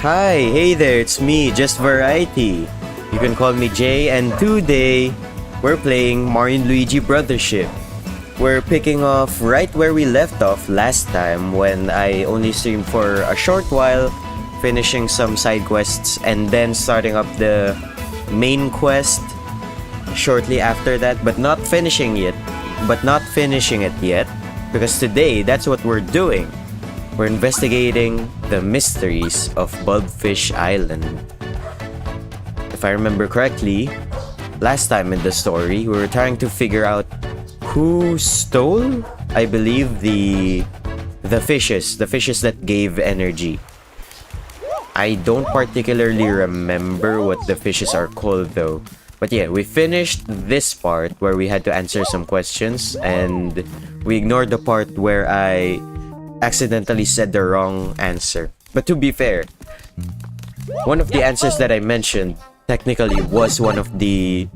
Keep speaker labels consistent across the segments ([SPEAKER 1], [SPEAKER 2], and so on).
[SPEAKER 1] Hi, hey there, it's me, Just Variety. You can call me Jay, and today we're playing Mario&Luigi Brothership. We're picking off right where we left off last time when I only streamed for a short while, finishing some side quests and then starting up the main quest shortly after that, but not finishing it yet, because today that's what we're doing. We're investigating the mysteries of Bulbfish Island. If I remember correctly, last time in the story, we were trying to figure out who stole, I believe, the fishes that gave energy. I don't particularly remember what the fishes are called though. But yeah, we finished this part where we had to answer some questions, and we ignored the part where I accidentally said the wrong answer. But to be fair, one of the answers that I mentioned technically was one of the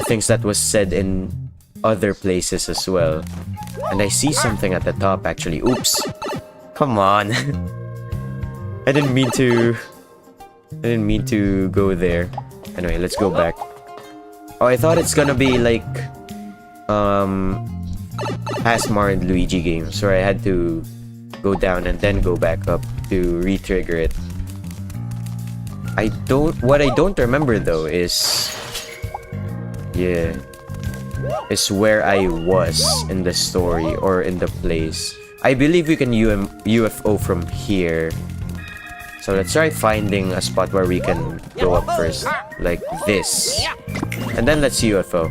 [SPEAKER 1] things that was said in other places as well. And I see something at the top actually. Oops. Come on. I didn't mean to go there. Anyway, let's go back. Oh, I thought it's gonna be like past Mario&Luigi games where I had to go down and then go back up to re-trigger it. What I don't remember though is where I was in the story or in the place. I believe we can UFO from here. So let's try finding a spot where we can go up first, like this. And then let's UFO.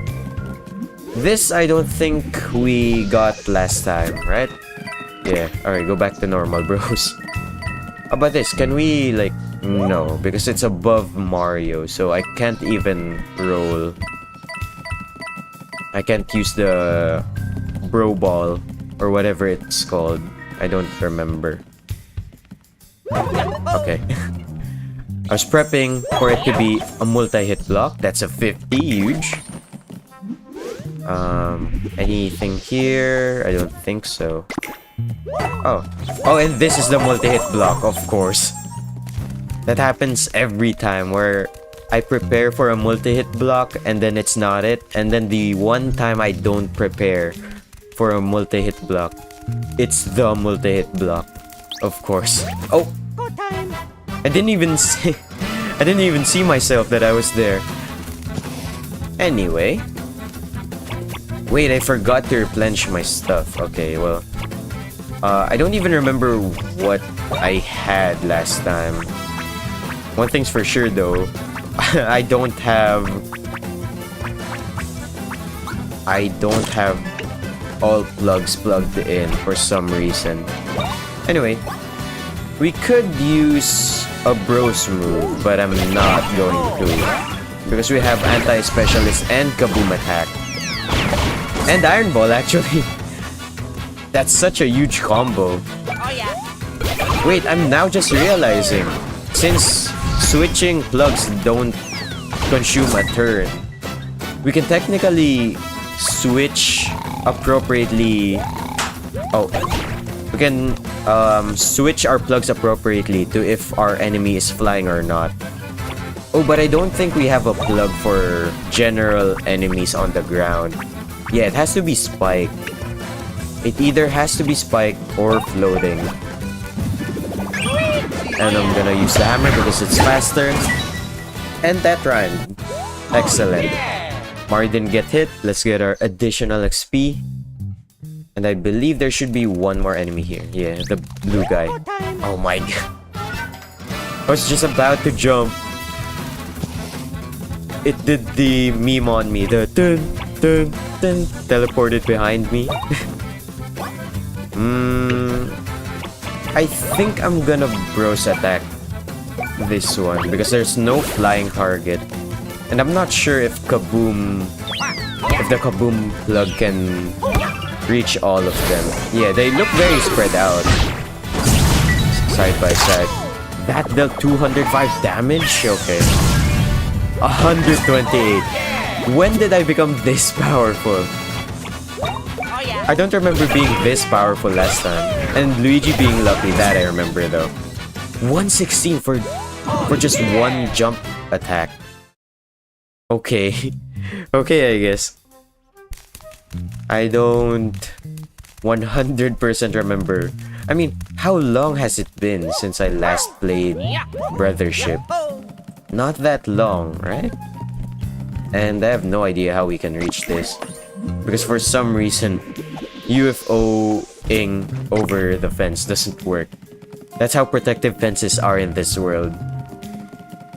[SPEAKER 1] This I don't think we got last time, right? Yeah, alright, go back to normal, bros. How about this? Can we, like, no, because it's above Mario, so I can't even roll. I can't use the bro ball or whatever it's called. I don't remember. Okay. I was prepping for it to be a multi-hit block. That's a 50, huge. Anything here? I don't think so. Oh, and this is the multi-hit block, of course. That happens every time where I prepare for a multi-hit block and then it's not it. And then the one time I don't prepare for a multi-hit block, it's the multi-hit block, of course. Oh, I didn't even see myself that I was there. Anyway. Wait, I forgot to replenish my stuff. Okay, well, I don't even remember what I had last time. One thing's for sure though, I don't have all plugs plugged in for some reason. Anyway, we could use a bros move, but I'm not going to, because we have anti-specialist and kaboom attack. And Iron Ball, actually. That's such a huge combo. Wait, I'm now just realizing. Since switching plugs don't consume a turn, we can technically switch appropriately. Oh, we can switch our plugs appropriately to if our enemy is flying or not. Oh, but I don't think we have a plug for general enemies on the ground. Yeah, it has to be spiked. It either has to be spiked or floating. And I'm gonna use the hammer because it's faster. And that rhymed. Excellent. Mario didn't get hit. Let's get our additional XP. And I believe there should be one more enemy here. Yeah, the blue guy. Oh my god. I was just about to jump. It did the meme on me. The dun dun dun teleported behind me. I think I'm gonna bros attack this one because there's no flying target. And I'm not sure if the kaboom plug can reach all of them. Yeah, they look very spread out. Side by side. That dealt 205 damage? Okay. 128. When did I become this powerful? I don't remember being this powerful last time. And Luigi being lucky, that I remember though. 116 for just one jump attack. Okay. Okay, I guess. I don't 100% remember. I mean, how long has it been since I last played Brothership? Not that long, right? And I have no idea how we can reach this. Because for some reason, UFO-ing over the fence doesn't work. That's how protective fences are in this world.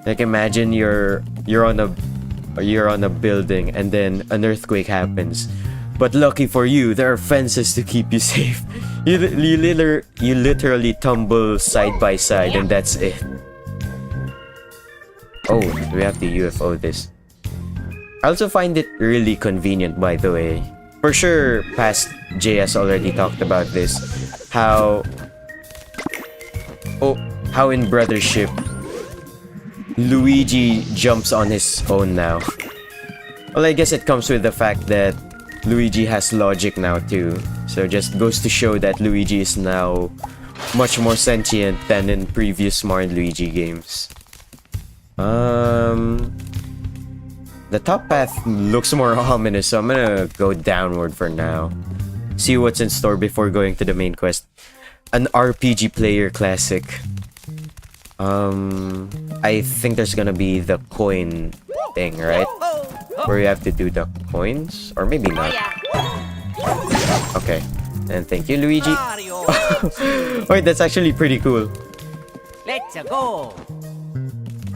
[SPEAKER 1] Like imagine you're on a building and then an earthquake happens. But lucky for you, there are fences to keep you safe. You literally tumble side by side and that's it. Oh, we have to UFO this. I also find it really convenient, by the way. For sure, past Jay has already talked about this. How in Brothership, Luigi jumps on his own now. Well, I guess it comes with the fact that Luigi has logic now too. So just goes to show that Luigi is now much more sentient than in previous Mario&Luigi games. The top path looks more ominous, so I'm gonna go downward for now. See what's in store before going to the main quest. An RPG player classic. I think there's gonna be the coin thing, right? Where you have to do the coins? Or maybe not. Okay. And thank you, Luigi. Wait, that's actually pretty cool.
[SPEAKER 2] Let's go.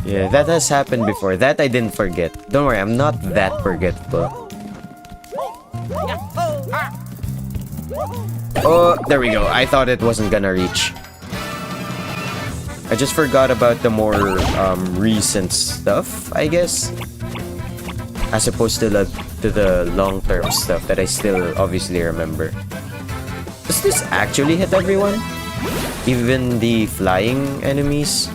[SPEAKER 1] Yeah, that has happened before. That I didn't forget. Don't worry, I'm not that forgetful. Oh, there we go. I thought it wasn't gonna reach. I just forgot about the more recent stuff, I guess. As opposed to the long-term stuff that I still obviously remember. Does this actually hit everyone? Even the flying enemies?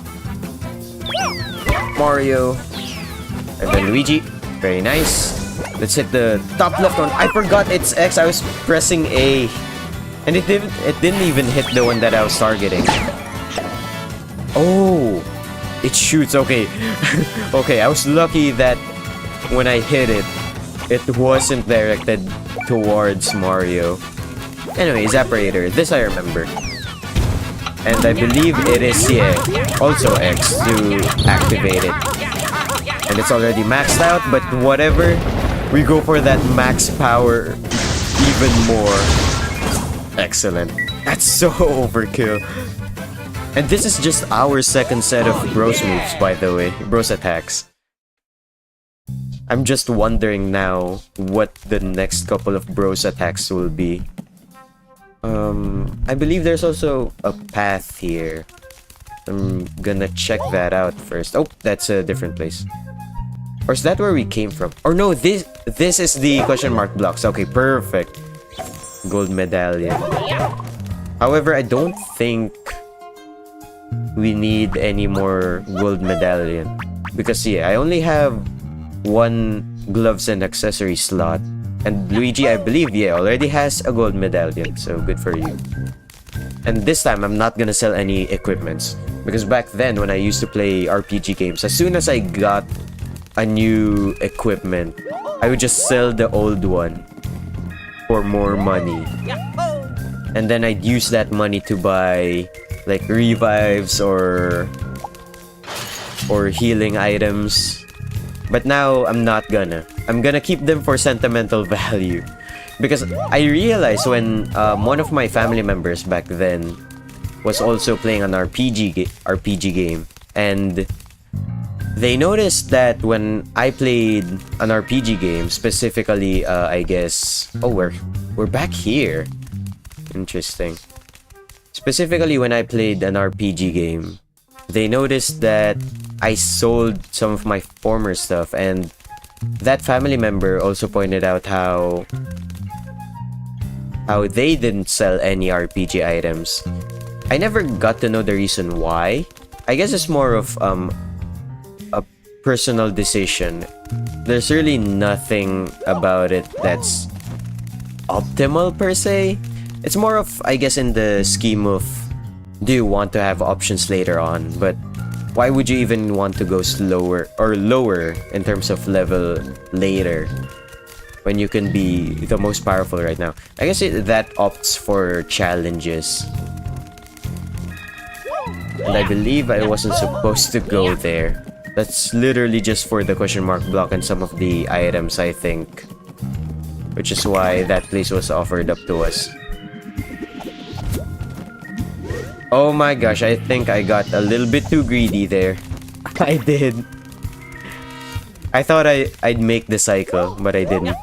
[SPEAKER 1] Mario. And then Luigi. Very nice. Let's hit the top left one. I forgot it's X. I was pressing A. And it didn't even hit the one that I was targeting. Oh. It shoots. Okay. Okay, I was lucky that when I hit it, it wasn't directed towards Mario. Anyway, Evaporator. This I remember. And I believe it is, yeah, also X to activate it. And it's already maxed out, but whatever. We go for that max power even more. Excellent. That's so overkill. And this is just our second set of bros moves, by the way. Bros attacks. I'm just wondering now what the next couple of bros attacks will be. I believe there's also a path here. I'm gonna check that out first. Oh, that's a different place. Or is that where we came from? Or no, this is the question mark blocks. Okay, perfect. gold medallion. However, I don't think we need any more gold medallion. Because yeah, I only have one gloves and accessory slot. And Luigi, I believe, yeah, already has a gold medallion. So good for you. And this time, I'm not gonna sell any equipments. Because back then, when I used to play RPG games, as soon as I got a new equipment, I would just sell the old one for more money. And then I'd use that money to buy like revives or healing items. But now I'm not gonna. I'm gonna keep them for sentimental value. Because I realized when one of my family members back then was also playing an RPG game, and they noticed that when I played an RPG game, specifically, I guess... Oh, we're back here. Interesting. Specifically, when I played an RPG game, they noticed that I sold some of my former stuff, and that family member also pointed out how they didn't sell any RPG items. I never got to know the reason why. I guess it's more of a personal decision. There's really nothing about it that's optimal per se. It's more of, I guess, in the scheme of, do you want to have options later on? But why would you even want to go slower or lower in terms of level later when you can be the most powerful right now? I guess that opts for challenges. And I believe I wasn't supposed to go there. That's literally just for the question mark block and some of the items, I think. Which is why that place was offered up to us. Oh my gosh, I think I got a little bit too greedy there. I did. I thought I'd make the cycle, but I didn't.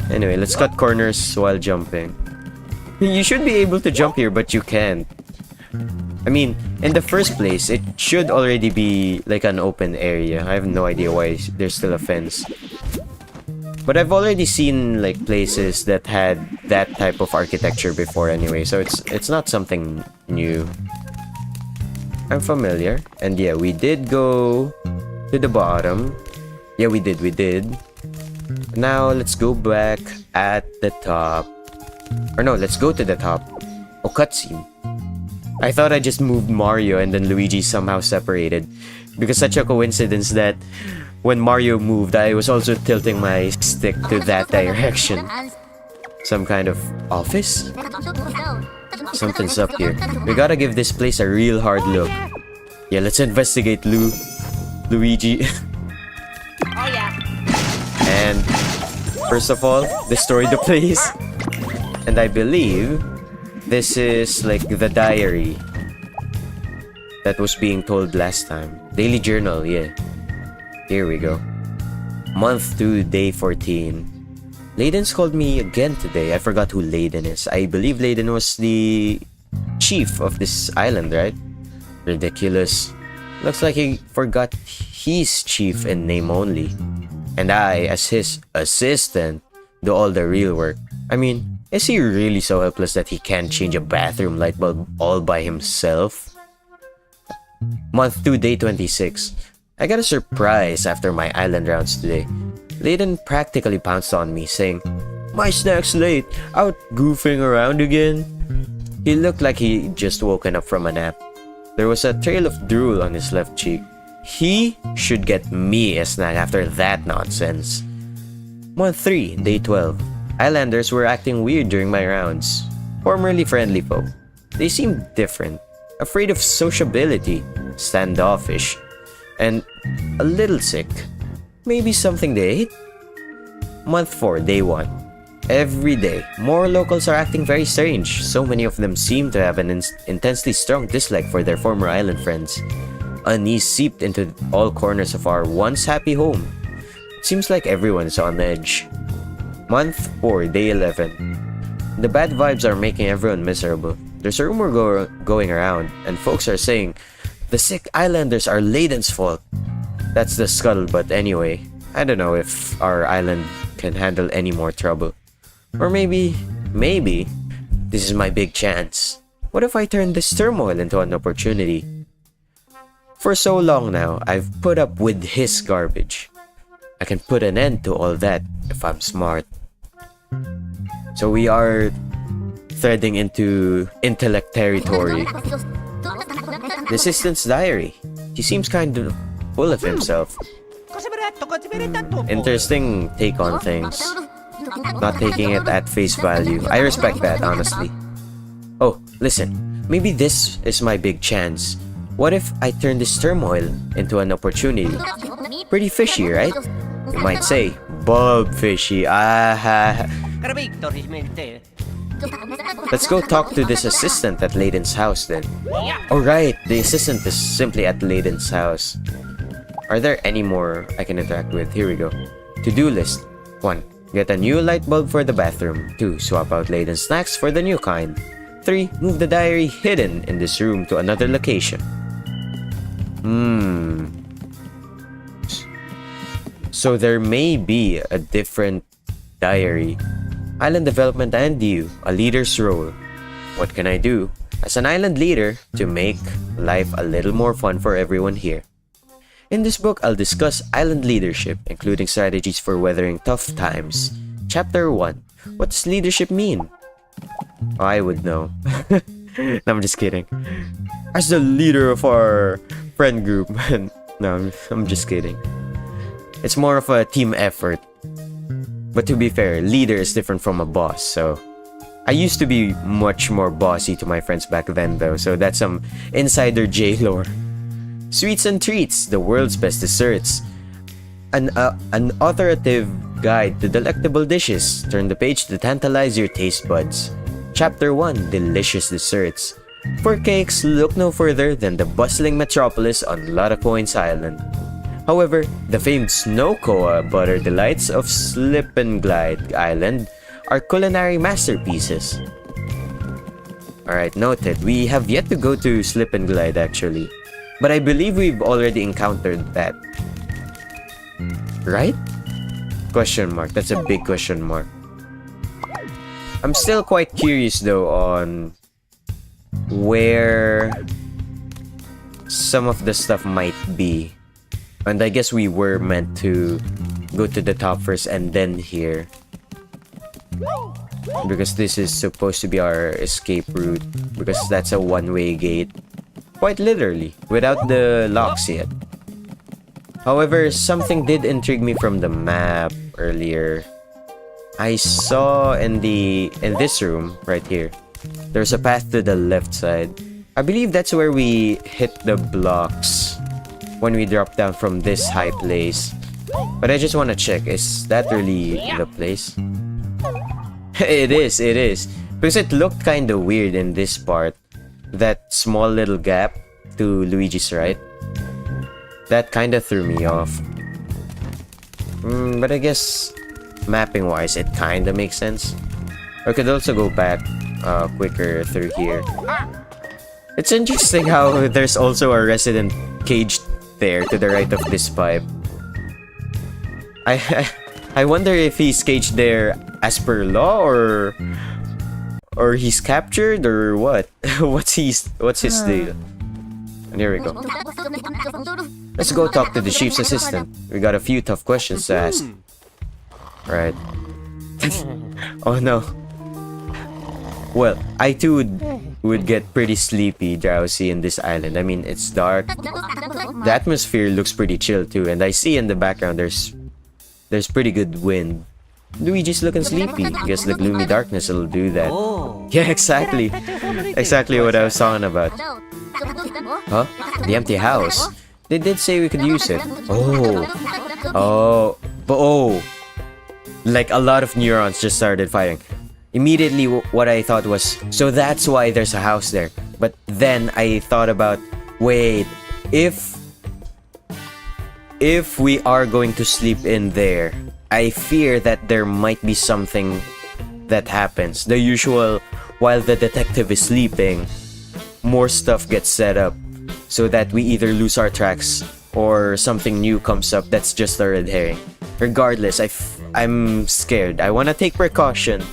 [SPEAKER 1] Anyway, let's cut corners while jumping. You should be able to jump here, but you can't. I mean, in the first place, it should already be like an open area. I have no idea why there's still a fence. But I've already seen like places that had that type of architecture before anyway, so it's not something new. I'm familiar. And yeah, we did go to the bottom. Yeah, we did. Now let's go back at the top. Or no, let's go to the top. Oh, cutscene. I thought I just moved Mario and then Luigi somehow separated. Because such a coincidence that when Mario moved, I was also tilting my stick to that direction. Some kind of office? Something's up here. We gotta give this place a real hard look. Yeah, let's investigate Luigi.
[SPEAKER 2] Oh yeah.
[SPEAKER 1] And first of all, destroy the place. And I believe this is like the diary that was being told last time. Daily journal, yeah. Here we go. Month 2, day 14. Layden's called me again today. I forgot who Layden is. I believe Layden was the chief of this island, right? Ridiculous. Looks like he forgot he's chief in name only. And I, as his assistant, do all the real work. I mean, is he really so helpless that he can't change a bathroom light bulb all by himself? Month 2, day 26. I got a surprise after my island rounds today. Layden practically pounced on me, saying, "My snack's late, out goofing around again?" He looked like he just woken up from a nap. There was a trail of drool on his left cheek. He should get me a snack after that nonsense. Month 3, day 12. Islanders were acting weird during my rounds. Formerly friendly folk. They seemed different, afraid of sociability, standoffish, and a little sick. Maybe something they ate? Month 4, day 1. Every day, more locals are acting very strange. So many of them seem to have an intensely strong dislike for their former island friends. Unease seeped into all corners of our once happy home. It seems like everyone is on edge. Month 4, day 11. The bad vibes are making everyone miserable. There's a rumor going around, and folks are saying the sick islanders are Layden's fault. That's the scuttlebutt anyway. I don't know if our island can handle any more trouble. Or maybe maybe this is my big chance. What if I turn this turmoil into an opportunity? For so long now, I've put up with his garbage. I can put an end to all that if I'm smart. So we are threading into intellect territory. The assistant's diary. He seems kind of full of himself. Interesting take on things. Not taking it at face value. I respect that, honestly. Oh, listen. Maybe this is my big chance. What if I turn this turmoil into an opportunity? Pretty fishy, right? You might say, Bulbfishy. Let's go talk to this assistant at Layden's house then. Alright, the assistant is simply at Layden's house. Are there any more I can interact with? Here we go. To-do list. 1. Get a new light bulb for the bathroom. 2. Swap out Layden's snacks for the new kind. 3. Move the diary hidden in this room to another location. So there may be a different diary. Island development and you, a leader's role. What can I do as an island leader to make life a little more fun for everyone here? In this book, I'll discuss island leadership, including strategies for weathering tough times. Chapter 1. What does leadership mean? I would know. No, I'm just kidding. As the leader of our friend group. No, I'm just kidding. It's more of a team effort. But to be fair, leader is different from a boss, so... I used to be much more bossy to my friends back then though, so that's some insider J lore. Sweets and treats, the world's best desserts. An authoritative guide to delectable dishes. Turn the page to tantalize your taste buds. Chapter 1, Delicious Desserts. For cakes, look no further than the bustling metropolis on Laracoin's Island. However, the famed Snow Koa butter delights of Slip and Glide Island are culinary masterpieces. Alright, noted. We have yet to go to Slip and Glide actually. But I believe we've already encountered that. Right? Question mark. That's a big question mark. I'm still quite curious though on where some of the stuff might be. And I guess we were meant to go to the top first and then here. Because this is supposed to be our escape route. Because that's a one-way gate. Quite literally, without the locks yet. However, something did intrigue me from the map earlier. I saw in this room, right here, there's a path to the left side. I believe that's where we hit the blocks when we drop down from this high place. But I just want to check, is that really the place? It is. Because it looked kind of weird in this part. That small little gap to Luigi's right. That kind of threw me off. But I guess mapping wise it kind of makes sense. I could also go back quicker through here. It's interesting how there's also a resident cage there to the right of this pipe. I wonder if he's caged there as per law or he's captured or what? What's his deal? And here we go. Let's go talk to the chief's assistant. We got a few tough questions to ask. Right. Oh no. Well, I too would get pretty sleepy, drowsy in this island. I mean, it's dark. The atmosphere looks pretty chill too, and I see in the background there's pretty good wind. Luigi's looking sleepy. Guess the gloomy darkness will do that. Yeah, exactly. Exactly what I was talking about. Huh? The empty house? They did say we could use it. Oh. Like a lot of neurons just started firing. Immediately what I thought was, so that's why there's a house there. But then I thought about, wait, if we are going to sleep in there, I fear that there might be something that happens. The usual, while the detective is sleeping, more stuff gets set up so that we either lose our tracks or something new comes up that's just a red herring. Regardless, I'm scared. I want to take precaution.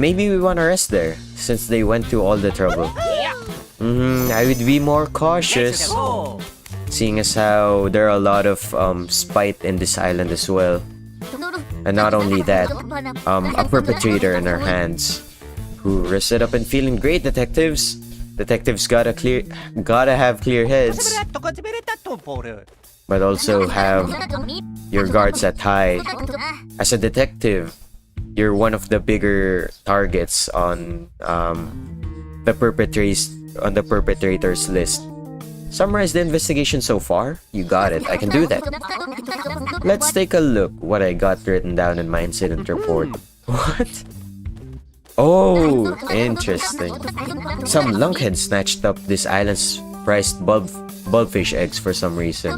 [SPEAKER 1] maybe we wanna rest there, since they went to all the trouble. I would be more cautious, seeing as how there are a lot of spite in this island as well. And not only that, a perpetrator in our hands. Who rested up and feeling great, detectives. Detectives gotta have clear heads, but also have your guards at high. As a detective, you're one of the bigger targets on the perpetrators list. Summarize the investigation so far? You got it. I can do that. Let's take a look what I got written down in my incident report. What? Oh, interesting. Some lunkhead snatched up this island's prized bulbfish eggs for some reason.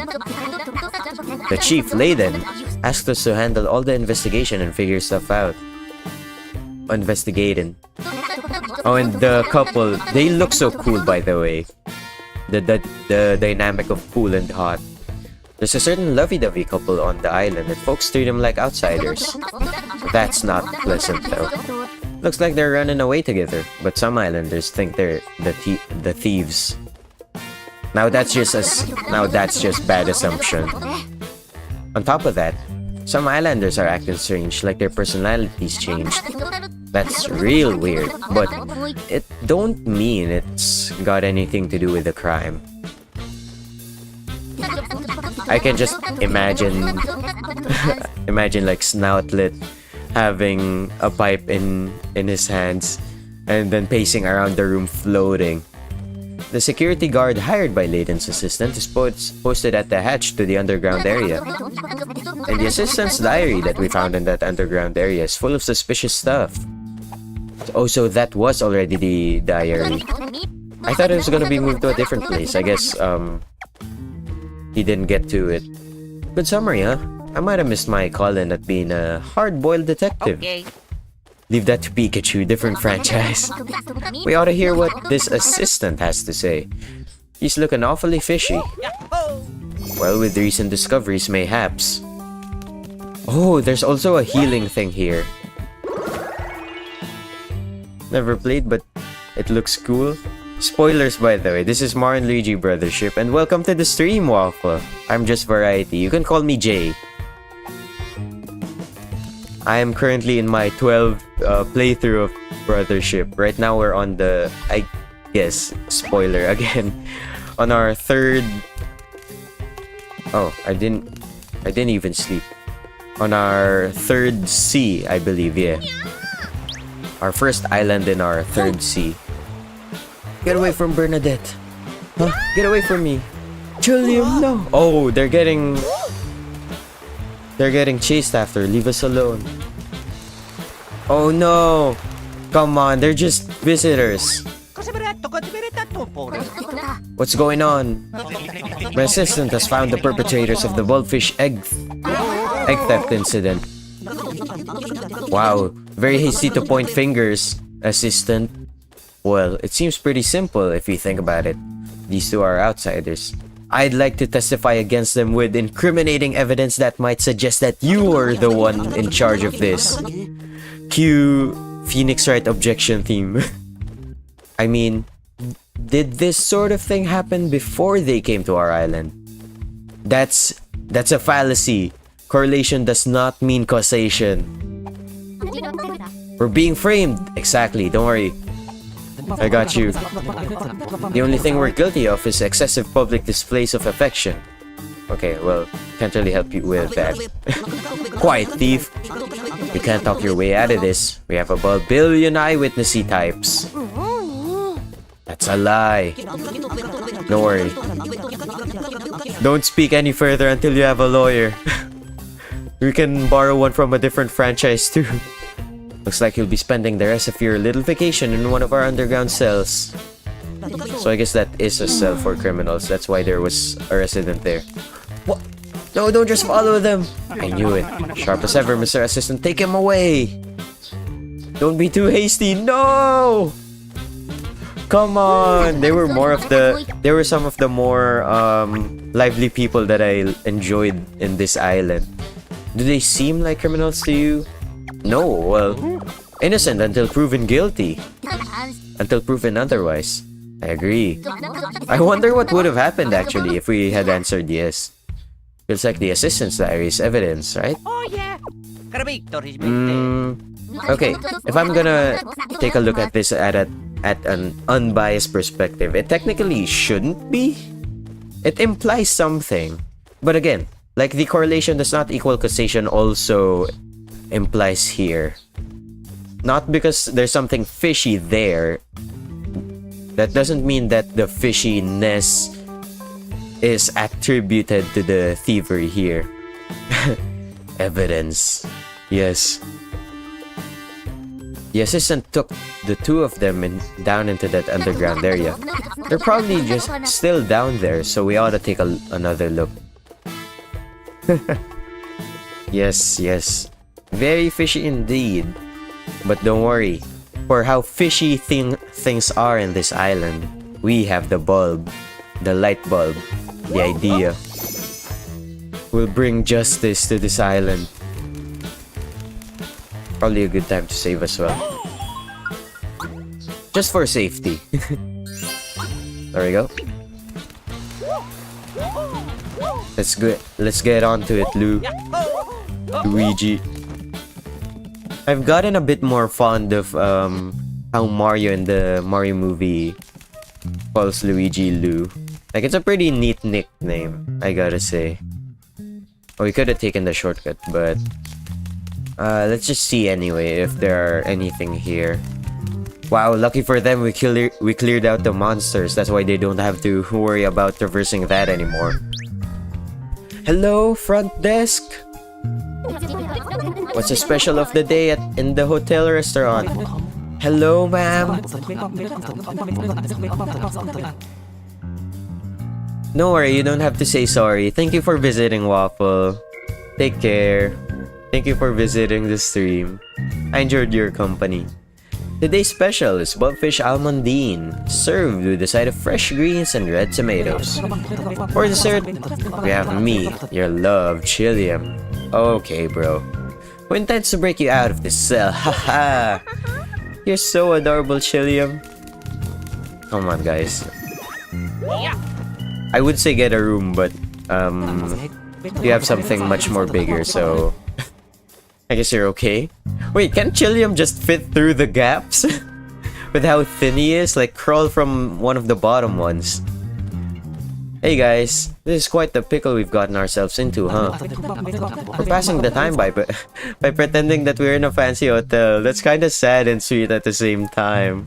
[SPEAKER 1] The chief, Layden, asked us to handle all the investigation and figure stuff out. Investigating. Oh, and the couple, they look so cool, by the way. The dynamic of cool and hot. There's a certain lovey-dovey couple on the island and folks treat them like outsiders. That's not pleasant though. Looks like they're running away together, but some islanders think they're the thieves. Now that's just bad assumption. On top of that, some islanders are acting strange, like their personalities changed. That's real weird, but it don't mean it's got anything to do with the crime. I can just imagine like Snoutlet having a pipe in his hands and then pacing around the room floating. The security guard hired by Layden's assistant is posted at the hatch to the underground area. And the assistant's diary that we found in that underground area is full of suspicious stuff. Oh, so that was already the diary. I thought it was gonna be moved to a different place. I guess, he didn't get to it. Good summary, huh? I might have missed my call-in at being a hard-boiled detective.
[SPEAKER 2] Okay.
[SPEAKER 1] Leave that to Pikachu, different franchise. We ought to hear what this assistant has to say. He's looking awfully fishy. Well, with recent discoveries, mayhaps. Oh, there's also a healing thing here. Never played, but it looks cool. Spoilers, by the way. This is Mario&Luigi Brothership, and welcome to the stream, Waffle. I'm just Variety. You can call me Jay. I am currently in my 12th playthrough of Brothership. Right now we're on the, I guess, spoiler again, on our third... Oh, I didn't even sleep. On our third sea, I believe, yeah. Our first island in our third sea. Get away from Bernadette. Huh? Get away from me. Julium, no. Oh, they're getting chased after. Leave us alone. Oh no. Come on, they're just visitors. What's going on? My assistant has found the perpetrators of the Bulbfish egg theft incident. Wow, very hasty to point fingers, assistant. Well, it seems pretty simple if you think about it. These two are outsiders. I'd like to testify against them with incriminating evidence that might suggest that you were the one in charge of this. Cue Phoenix Wright objection theme. I mean, did this sort of thing happen before they came to our island? That's a fallacy. Correlation does not mean causation. We're being framed. Exactly, don't worry. I got you. The only thing we're guilty of is excessive public displays of affection. Okay, well, can't really help you with that. Quiet, thief. You can't talk your way out of this. We have about a billion eyewitnessy types. That's a lie. Don't worry. Don't speak any further until you have a lawyer. We can borrow one from a different franchise too. Looks like you'll be spending the rest of your little vacation in one of our underground cells. So I guess that is a cell for criminals. That's why there was a resident there. What? No, don't just follow them. I knew it. Sharp as ever, Mr. Assistant. Take him away. Don't be too hasty. No! Come on. They were some of the more lively people that I enjoyed in this island. Do they seem like criminals to you? No, well, Innocent until proven guilty. Until proven otherwise. I agree. I wonder what would have happened actually if we had answered yes. Feels like the assistant's diary is evidence, right?
[SPEAKER 2] Oh yeah.
[SPEAKER 1] Okay, if I'm gonna take a look at this at an unbiased perspective, it technically shouldn't be. It implies something. But again, like the correlation does not equal causation also implies here. Not because there's something fishy there. That doesn't mean that the fishiness is attributed to the thievery here. Evidence. Yes. The assistant took the two of them down into that underground area. They're probably just still down there, so we ought to take another look. Yes, yes. Very fishy indeed. But don't worry. For how fishy things are in this island, we have the bulb. The light bulb. The idea. We'll bring justice to this island. Probably a good time to save as well. Just for safety. There we go. Let's get on to it, Luigi. I've gotten a bit more fond of how Mario in the Mario movie calls Luigi Lu. Like, it's a pretty neat nickname, I gotta say. Oh, we could have taken the shortcut, but let's just see anyway if there are anything here. Wow, lucky for them, we cleared out the monsters. That's why they don't have to worry about traversing that anymore. Hello, front desk. What's the special of the day in the hotel restaurant? Hello, ma'am. Don't worry, you don't have to say sorry. Thank you for visiting, Waffle. Take care. Thank you for visiting the stream. I enjoyed your company. Today's special is Bulbfish Almondine, served with a side of fresh greens and red tomatoes. For dessert, we have me, your love, Chilium. Okay, bro. Who intends to break you out of this cell? Haha! You're so adorable, Chilium. Come on, guys. I would say get a room, but you have something much more bigger, so I guess you're okay. Wait, can Chilium just fit through the gaps? With how thin he is? Like, crawl from one of the bottom ones. Hey guys, this is quite the pickle we've gotten ourselves into, huh? We're passing the time by pretending that we're in a fancy hotel. That's kinda sad and sweet at the same time.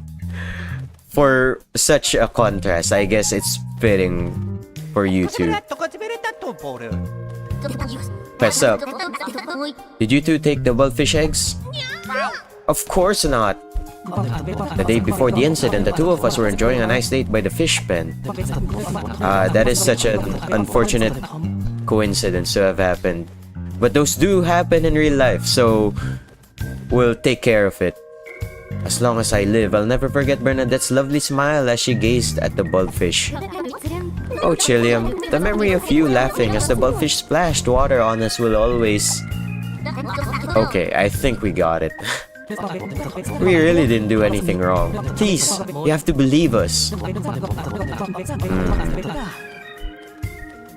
[SPEAKER 1] For such a contrast, I guess it's fitting for you two. Fess up. Did you two take the bulbfish eggs? Of course not. The day before the incident, the two of us were enjoying a nice date by the fish pen. That is such an unfortunate coincidence to have happened. But those do happen in real life, so we'll take care of it. As long as I live, I'll never forget Bernadette's lovely smile as she gazed at the bulbfish. Oh, Chilium, the memory of you laughing as the bulbfish splashed water on us will always... Okay, I think we got it. We really didn't do anything wrong. Please, you have to believe us.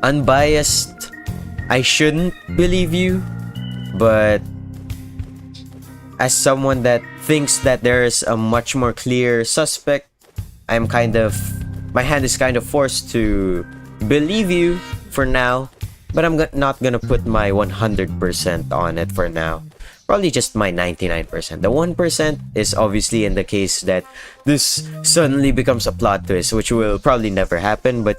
[SPEAKER 1] Unbiased, I shouldn't believe you, but as someone that thinks that there's a much more clear suspect, my hand is kind of forced to believe you for now, but I'm not gonna put my 100% on it for now. Probably just my 99%. The 1% is obviously in the case that this suddenly becomes a plot twist, which will probably never happen, but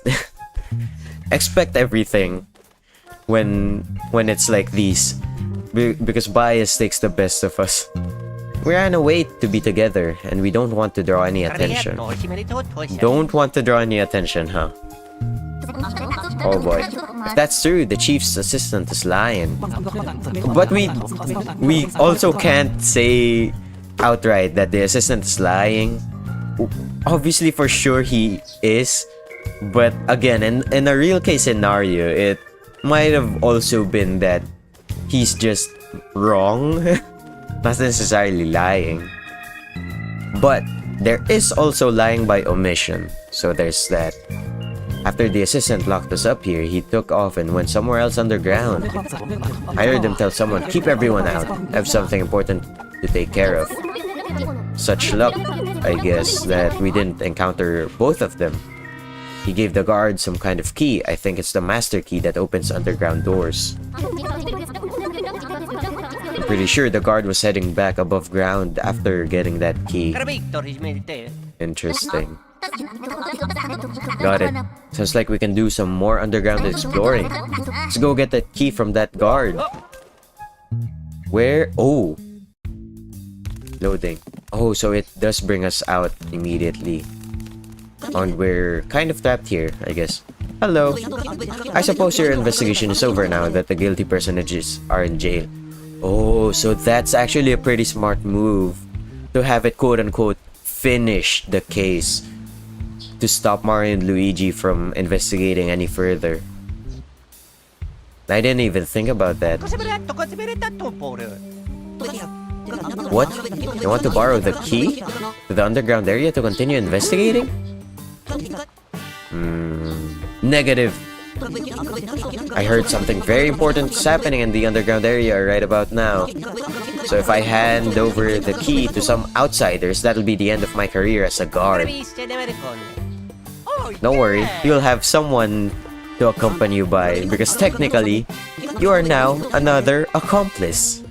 [SPEAKER 1] expect everything when it's like these, because bias takes the best of us. We ran away to be together, and we don't want to draw any attention. Don't want to draw any attention, huh? Oh boy. If that's true, the chief's assistant is lying. But we also can't say outright that the assistant is lying. Obviously, for sure he is. But again, in a real case scenario, it might have also been that he's just wrong. Not necessarily lying. But there is also lying by omission. So there's that. After the assistant locked us up here, he took off and went somewhere else underground. I heard him tell someone, keep everyone out. I have something important to take care of. Such luck, I guess, that we didn't encounter both of them. He gave the guard some kind of key. I think it's the master key that opens underground doors. I'm pretty sure the guard was heading back above ground after getting that key. Interesting. Got it. Sounds like we can do some more underground exploring. Let's go get that key from that guard. Where? Oh. Loading. Oh, so it does bring us out immediately. And we're kind of trapped here, I guess. Hello. I suppose your investigation is over now that the guilty personages are in jail. Oh, so that's actually a pretty smart move. To have it quote-unquote finish the case. To stop Mario and Luigi from investigating any further. I didn't even think about that. What? You want to borrow the key to the underground area to continue investigating? Negative. I heard something very important is happening in the underground area right about now. So if I hand over the key to some outsiders, that'll be the end of my career as a guard. Don't worry, you'll have someone to accompany you by, because technically, you are now another accomplice.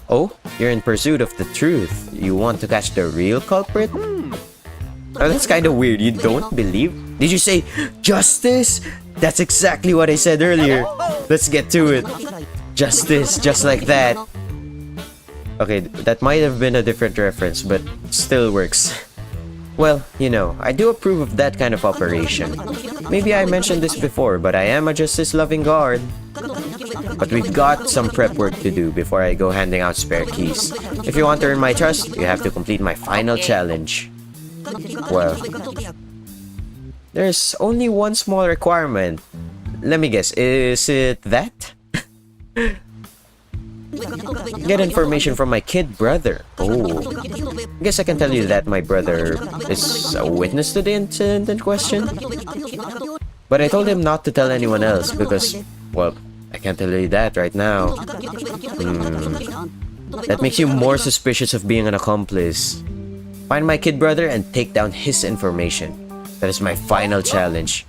[SPEAKER 1] Oh, you're in pursuit of the truth. You want to catch the real culprit? Oh, that's kind of weird. You don't believe? Did you say justice? That's exactly what I said earlier. Let's get to it. Justice, just like that. Okay, that might have been a different reference, but still works. Well, you know, I do approve of that kind of operation. Maybe I mentioned this before, but I am a justice-loving guard. But we've got some prep work to do before I go handing out spare keys. If you want to earn my trust, you have to complete my final challenge. Well, there's only one small requirement. Let me guess, is it that? Get information from my kid brother. Oh, I guess I can tell you that my brother is a witness to the incident in question. But I told him not to tell anyone else because, well, I can't tell you that right now. That makes you more suspicious of being an accomplice. Find my kid brother and take down his information. That is my final challenge.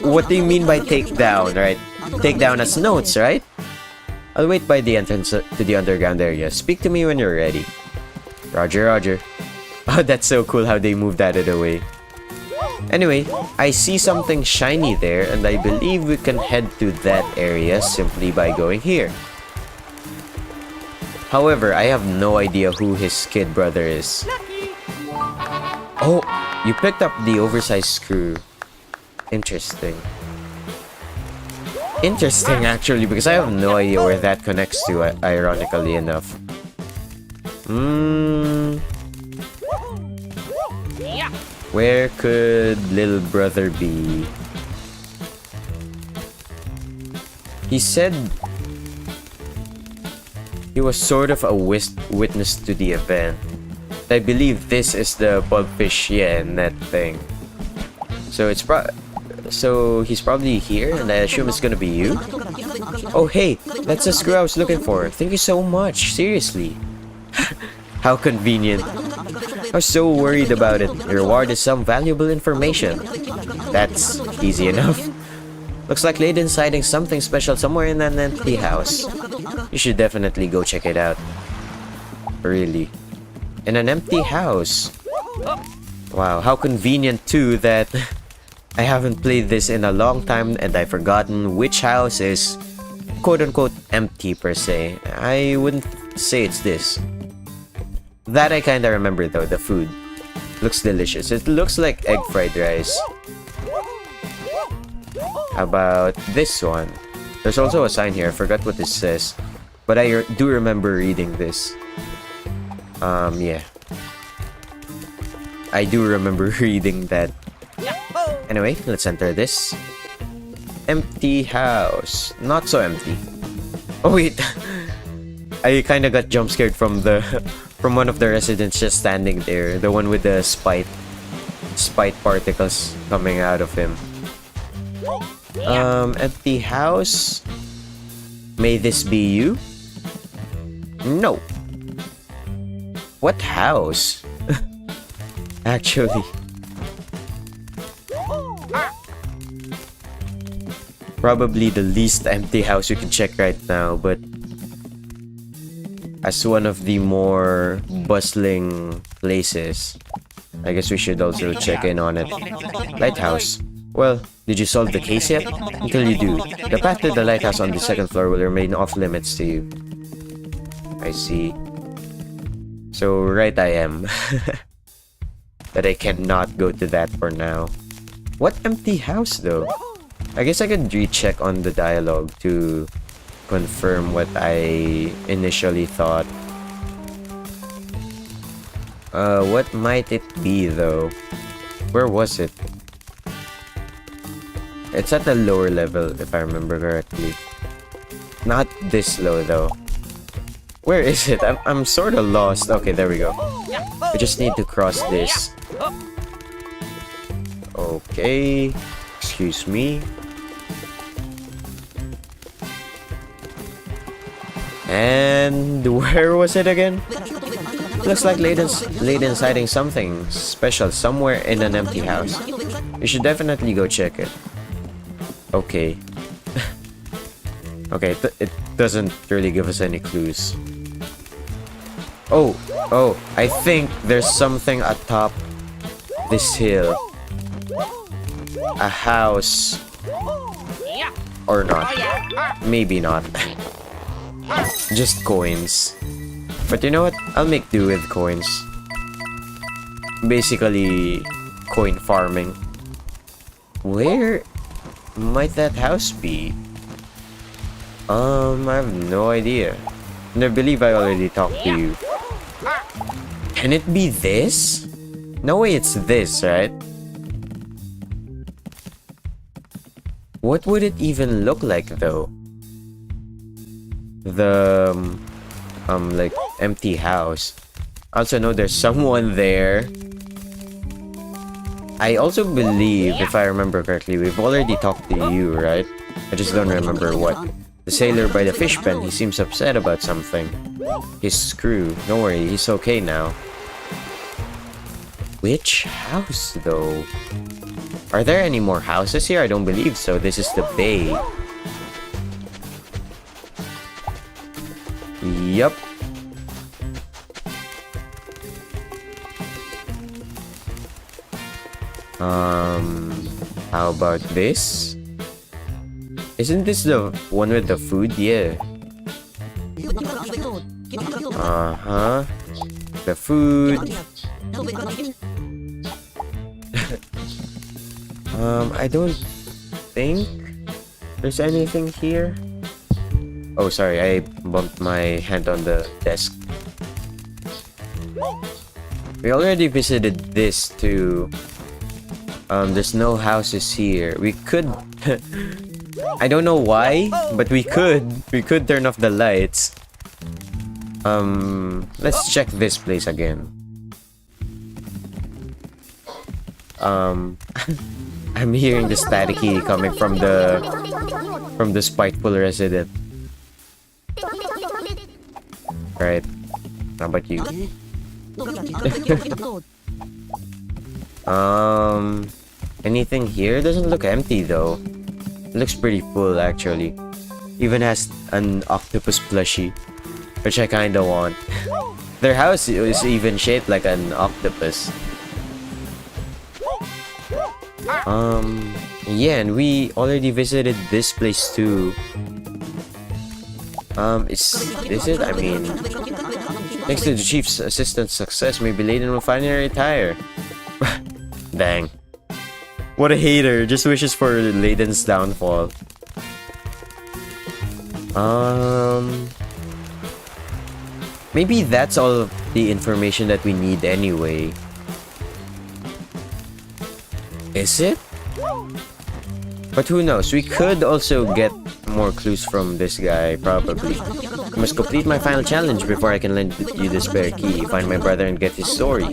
[SPEAKER 1] What do you mean by take down, right? Take down as notes, right? I'll wait by the entrance to the underground area. Speak to me when you're ready. Roger, roger. Oh, that's so cool how they moved out of the way. Anyway, I see something shiny there and I believe we can head to that area simply by going here. However, I have no idea who his kid brother is. Oh, you picked up the oversized screw. Interesting. Interesting, actually, because I have no idea where that connects to, ironically enough. Where could little brother be? He said he was sort of a witness to the event. I believe this is the Bulbfish, yeah, net thing. So it's so he's probably here, and I assume it's gonna be you? Oh hey, that's the screw I was looking for. Thank you so much, seriously. How convenient. I was so worried about it. The reward is some valuable information. That's easy enough. Looks like Layden's hiding something special somewhere in an empty house. You should definitely go check it out. Really. In an empty house. Wow, how convenient too that I haven't played this in a long time and I've forgotten which house is quote-unquote empty per se. I wouldn't say it's this. That I kinda remember though, the food. Looks delicious. It looks like egg fried rice. How about this one? There's also a sign here. I forgot what this says. But I do remember reading this. Yeah. I do remember reading that. Anyway, let's enter this. Empty house. Not so empty. Oh wait. I kind of got jump scared from the from one of the residents just standing there, the one with the spite particles coming out of him. Empty house. May this be you? No. What house? Actually. Probably the least empty house you can check right now, but as one of the more bustling places, I guess we should also check in on it. Lighthouse. Well, did you solve the case yet? Until you do, the path to the lighthouse on the second floor will remain off limits to you. I see. So right I am. That I cannot go to that for now. What empty house though? I guess I could recheck on the dialogue to confirm what I initially thought. What might it be though? Where was it? It's at the lower level if I remember correctly. Not this low though. Where is it? I'm sort of lost. Okay, there we go. We just need to cross this. Okay. Excuse me. And where was it again? Looks like Layden's hiding something special somewhere in an empty house. We should definitely go check it. Okay. Okay, it doesn't really give us any clues. Oh, I think there's something atop this hill. A house. Or not. Maybe not. Just coins. But you know what? I'll make do with coins. Basically, coin farming. Where might that house be? I have no idea. And I believe I already talked to you. Can it be this? No way it's this, right? What would it even look like though? The like empty house. I also know there's someone there. I also believe, if I remember correctly, we've already talked to you, right? I just don't remember what. The sailor by the fish pen, he seems upset about something. His screw. Don't worry, he's okay now. Which house though? Are there any more houses here? I don't believe so. This is the bay. Yup. How about this? Isn't this the one with the food? Yeah. Uh-huh. The food. I don't think there's anything here. Oh, sorry, I bumped my hand on the desk. We already visited this too. There's no houses here. We could... I don't know why, but we could turn off the lights. Let's check this place again. I'm hearing the staticky coming from the spiteful resident. Right. How about you? Anything here? Doesn't look empty though. It looks pretty full actually. Even has an octopus plushie, which I kinda want. Their house is even shaped like an octopus. Yeah, and we already visited this place too. Is it? I mean, thanks to the chief's assistant's success, maybe Layden will finally retire. Dang. What a hater. Just wishes for Layden's downfall. Maybe that's all of the information that we need anyway. Is it? But who knows? We could also get more clues from this guy, probably. I must complete my final challenge before I can lend you the spare key. Find my brother and get his story.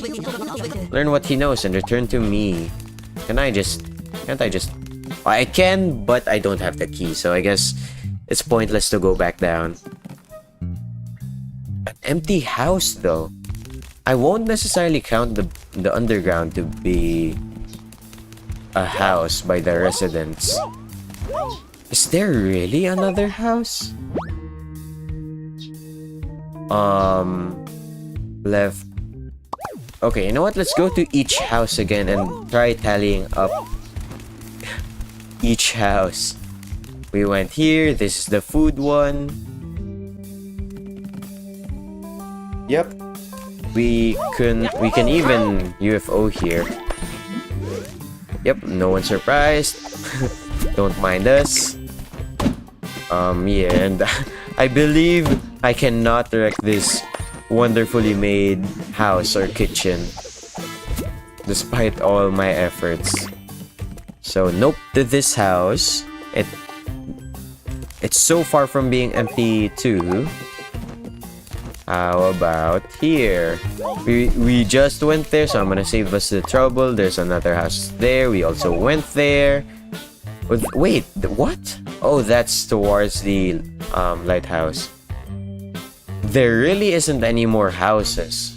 [SPEAKER 1] Learn what he knows and return to me. Can't I just... I can, but I don't have the key, so I guess it's pointless to go back down. An empty house, though. I won't necessarily count the underground to be a house by the residents. Is there really another house? Left. Okay, you know what? Let's go to each house again and try tallying up each house. We went here. This is the food one. Yep. We can even UFO here. Yep, no one's surprised. Don't mind us. Yeah, and I believe I cannot wreck this wonderfully made house or kitchen despite all my efforts. So nope to this house. It's so far from being empty too. How about here? We just went there, so I'm gonna save us the trouble. There's another house there. We also went there. Wait, what? Oh, that's towards the lighthouse. There really isn't any more houses.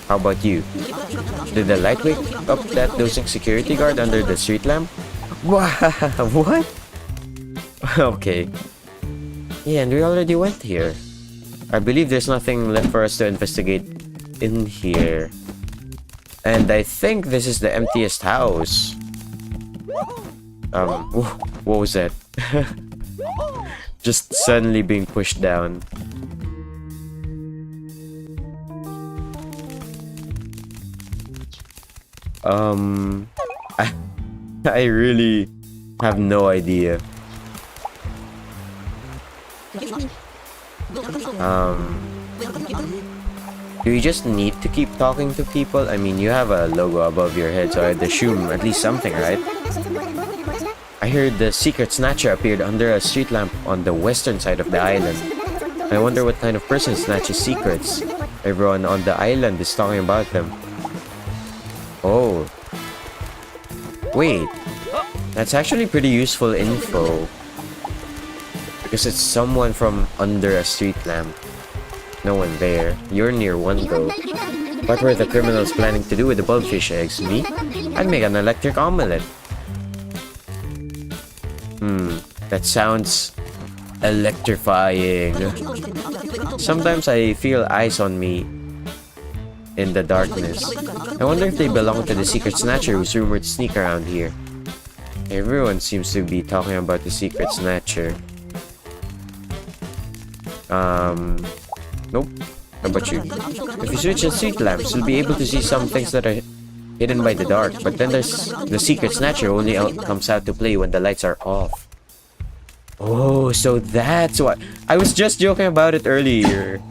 [SPEAKER 1] How about you? Did the light wake up that dozing security guard under the street lamp? Wow, what? Okay. Yeah, and we already went here. I believe there's nothing left for us to investigate in here. And I think this is the emptiest house. What was that? Just suddenly being pushed down. I really have no idea. Do you just need to keep talking to people? I mean, you have a logo above your head, so I'd assume at least something, right? I heard the secret snatcher appeared under a street lamp on the western side of the island. I wonder what kind of person snatches secrets. Everyone on the island is talking about them. Oh. Wait. That's actually pretty useful info. Because it's someone from under a street lamp. No one there. You're near one though. What were the criminals planning to do with the bulbfish eggs? Me? I'd make an electric omelette. That sounds electrifying. Sometimes I feel eyes on me in the darkness. I wonder if they belong to the secret snatcher who's rumored to sneak around here. Everyone seems to be talking about the secret snatcher. Nope. How about you? If you switch the street lamps, you'll be able to see some things that are hidden by the dark. But then there's the secret snatcher who only comes out to play when the lights are off. Oh, so that's what... I was just joking about it earlier.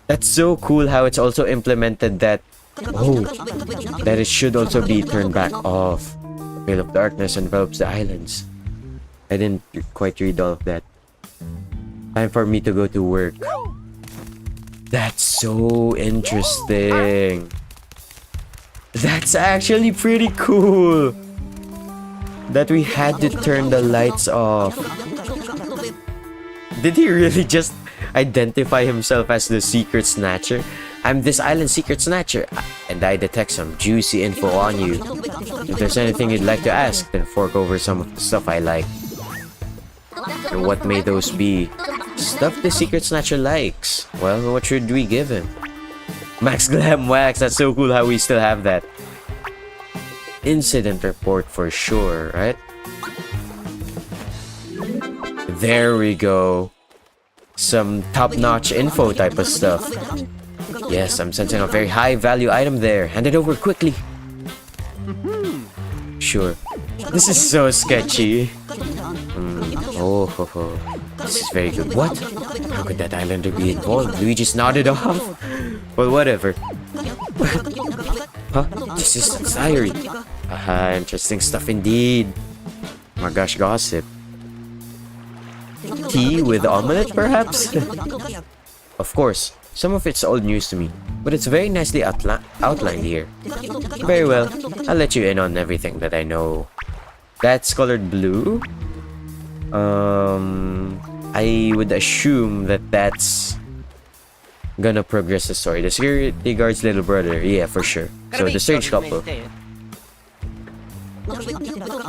[SPEAKER 1] That's so cool how it's also implemented that... Oh, that it should also be turned back off. A veil of darkness envelops the islands. I didn't quite read all of that. Time for me to go to work. That's so interesting. That's actually pretty cool. That we had to turn the lights off. Did he really just identify himself as the secret snatcher? I'm this island secret snatcher, and I detect some juicy info on you. If there's anything you'd like to ask, then fork over some of the stuff I like. And what may those be? Stuff the secret snatcher likes. Well, what should we give him? Max Glam Wax, that's so cool how we still have that. Incident report for sure, right? There we go. Some top-notch info type of stuff. Yes, I'm sensing a very high-value item there. Hand it over quickly. Sure. This is so sketchy. This is very good. What? How could that islander be involved? Luigi's nodded off. Well, whatever. Huh? This is a diary. Aha, interesting stuff indeed. My gosh, gossip. Tea with omelette, perhaps? Of course, some of it's old news to me, but it's very nicely outlined here. Very well, I'll let you in on everything that I know. That's colored blue? I would assume that that's gonna progress the story. The security guard's little brother, yeah, for sure. So the strange couple.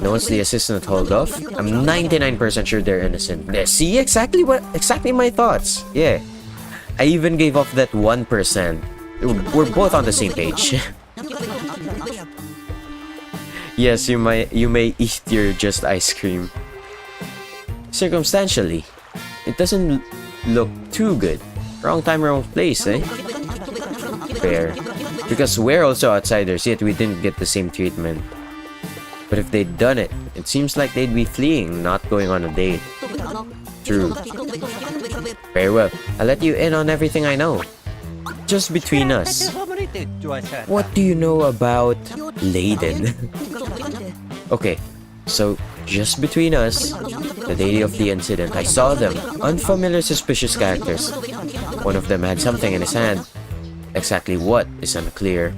[SPEAKER 1] No one's the assistant hold off. I'm 99% sure they're innocent. There, see, exactly my thoughts. Yeah. I even gave off that 1%. We're both on the same page. Yes, you may eat your just ice cream. Circumstantially, it doesn't look too good. Wrong time, wrong place, eh? Fair. Because we're also outsiders, yet we didn't get the same treatment. But if they'd done it, it seems like they'd be fleeing, not going on a date. True. Very well, I'll let you in on everything I know. Just between us. What do you know about Layden? Okay, so just between us, the day of the incident, I saw them. Unfamiliar, suspicious characters. One of them had something in his hand. Exactly what is unclear.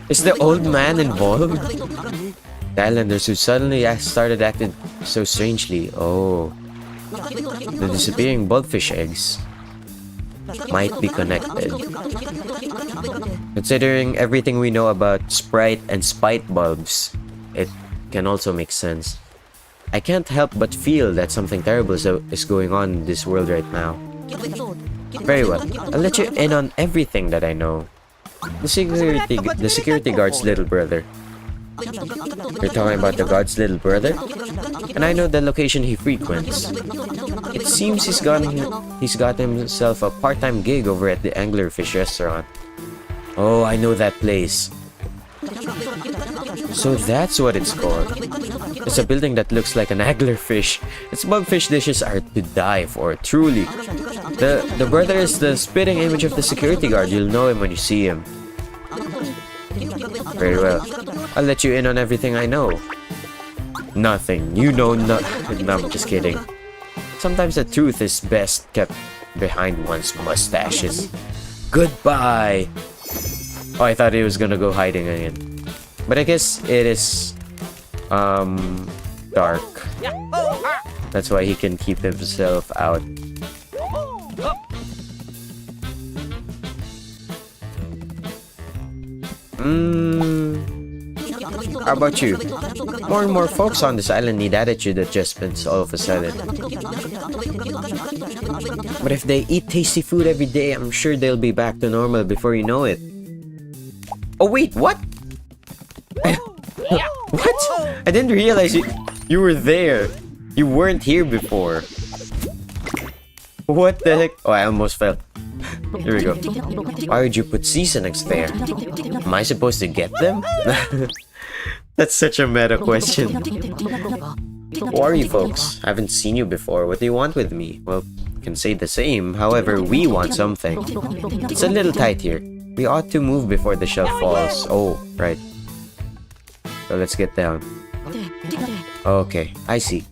[SPEAKER 1] Is the old man involved? The islanders who suddenly started acting so strangely. Oh. The disappearing bulbfish eggs might be connected. Considering everything we know about Sprite and Spite bulbs, it can also make sense. I can't help but feel that something terrible is going on in this world right now. Very well, I'll let you in on everything that I know. The security guard's little brother. You're talking about the guard's little brother? And I know the location he frequents. It seems he's got himself a part-time gig over at the anglerfish restaurant. Oh, I know that place. So that's what it's called. It's a building that looks like an anglerfish. Its bugfish dishes are to die for, truly. The brother is the spitting image of the security guard. You'll know him when you see him. Very well. I'll let you in on everything I know. Nothing. You know nothing. No, I'm just kidding. Sometimes the truth is best kept behind one's mustaches. Goodbye! Oh, I thought he was gonna go hiding again. But I guess it is... dark. That's why he can keep himself out. How about you? More and more folks on this island need attitude adjustments all of a sudden. But if they eat tasty food every day, I'm sure they'll be back to normal before you know it. Oh wait, what? What? I didn't realize you were there. You weren't here before. What the heck? Oh, I almost fell. Here we go. Why would you put seasonings there? Am I supposed to get them? That's such a meta question. Who are you folks? I haven't seen you before. What do you want with me? Well, you can say the same. However, we want something. It's a little tight here. We ought to move before the shelf falls. Oh, right. So let's get down. Okay, I see.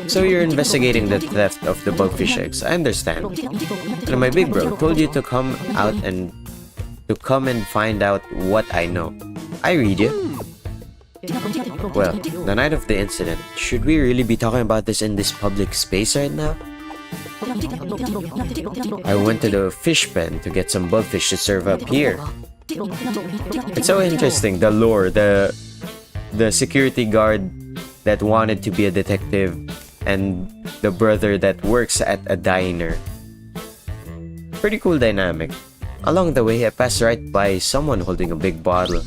[SPEAKER 1] So you're investigating the theft of the bugfish eggs. I understand. And my big bro told you to come and find out what I know. I read you. Well, the night of the incident, should we really be talking about this in this public space right now? I went to the fish pen to get some bugfish to serve up here. It's so interesting, the lore, the security guard that wanted to be a detective and the brother that works at a diner. Pretty cool dynamic. Along the way, I passed right by someone holding a big bottle.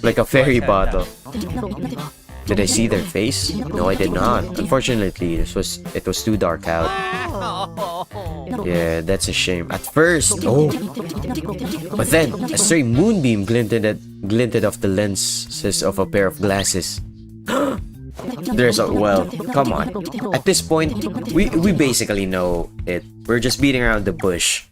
[SPEAKER 1] Like a fairy bottle. Did I see their face? No, I did not. Unfortunately, it was too dark out. Yeah, that's a shame. At first, oh. But then, a stray moonbeam glinted off the lenses of a pair of glasses. Well, come on. At this point, we basically know it. We're just beating around the bush.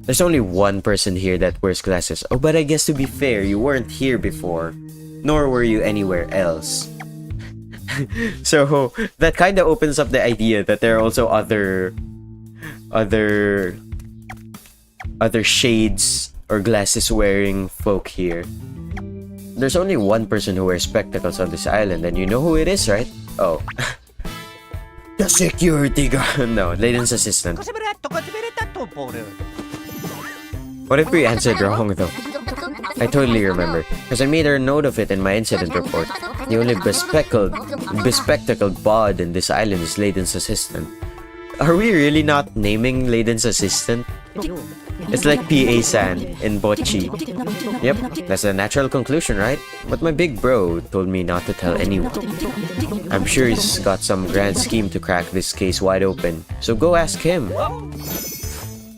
[SPEAKER 1] There's only one person here that wears glasses. Oh, but I guess to be fair, you weren't here before. Nor were you anywhere else. So, that kind of opens up the idea that there are also other shades or glasses wearing folk here. There's only one person who wears spectacles on this island, and you know who it is, right? Oh. The security guard. No, Layden's assistant. What if we answered wrong though? I totally remember, because I made a note of it in my incident report. The only bespectacled bod in this island is Layden's assistant. Are we really not naming Layden's assistant? It's like PA-san in Bocchi. Yep, that's a natural conclusion, right? But my big bro told me not to tell anyone. I'm sure he's got some grand scheme to crack this case wide open, so go ask him.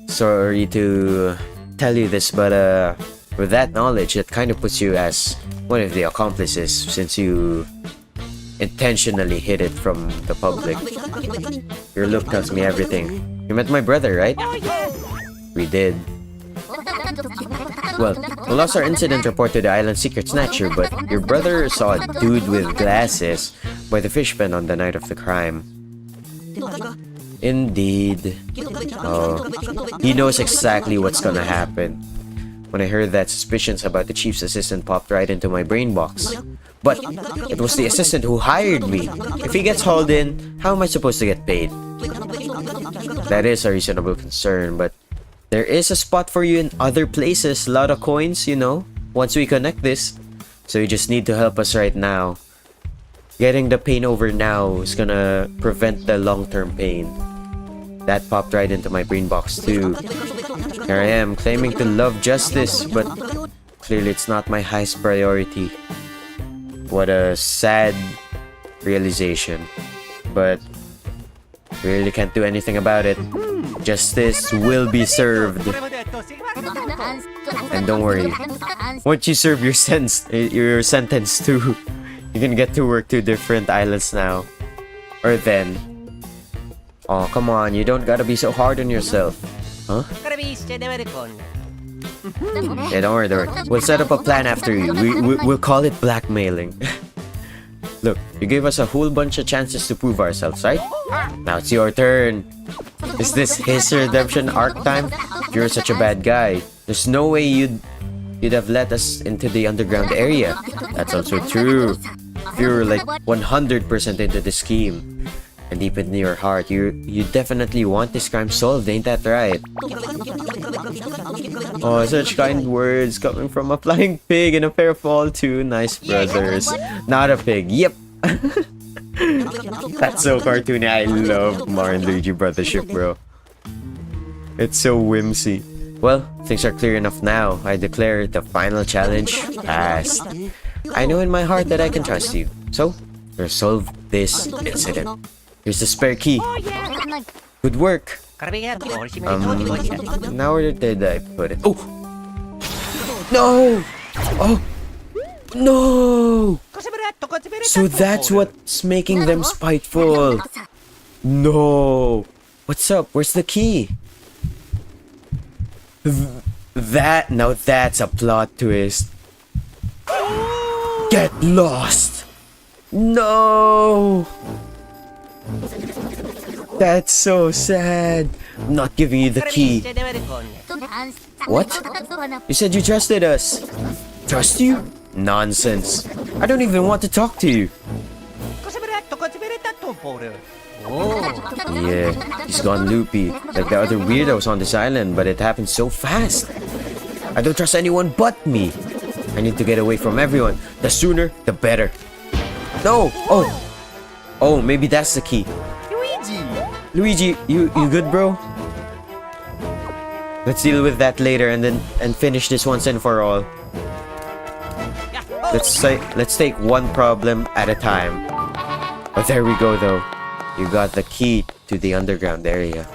[SPEAKER 1] Sorry to tell you this, but with that knowledge, it kind of puts you as one of the accomplices since you intentionally hid it from the public. Your look tells me everything. You met my brother, right? We did. Well, we lost our incident report to the island secret snatcher, but your brother saw a dude with glasses by the fish pen on the night of the crime. Indeed. Oh, he knows exactly what's gonna happen. When I heard that, suspicions about the chief's assistant popped right into my brain box. But it was the assistant who hired me. If he gets hauled in, how am I supposed to get paid? That is a reasonable concern, but there is a spot for you in other places. A lot of coins, you know, once we connect this. So you just need to help us right now. Getting the pain over now is gonna prevent the long-term pain. That popped right into my brain box too. Here I am, claiming to love justice, but clearly it's not my highest priority. What a sad realization. But we really can't do anything about it. Justice will be served. And don't worry, once you serve your sentence too, you can get to work 2 different islands now. Or then. Oh, come on, you don't gotta be so hard on yourself. Huh? Yeah, don't worry. We'll set up a plan after you. We'll call it blackmailing. Look, you gave us a whole bunch of chances to prove ourselves, right? Now it's your turn. Is this his redemption arc time? If you're such a bad guy, there's no way you'd have let us into the underground area. That's also true. If you're like 100% into the scheme, and deep in your heart, you definitely want this crime solved, ain't that right? Oh, such kind words coming from a flying pig and a pair of all two nice brothers. Not a pig, yep. That's so cartoony. I love Mario&Luigi Brothership, bro. It's so whimsy. Well, things are clear enough now. I declare the final challenge passed. I know in my heart that I can trust you. So, resolve this incident. Here's the spare key. Good work. Now where did I put it? Oh! No! Oh! No! So that's what's making them spiteful. No! What's up? Where's the key? Now that's a plot twist. Get lost! No! That's so sad. I'm not giving you the key. What? You said you trusted us. Trust you? Nonsense. I don't even want to talk to you. Yeah, he's gone loopy, like the other weirdos on this island, but it happened so fast. I don't trust anyone but me. I need to get away from everyone. The sooner, the better. No! Oh, maybe that's the key. Luigi, you good, bro? Let's deal with that later and finish this once and for all. Let's take one problem at a time. Oh, there we go though. You got the key to the underground area.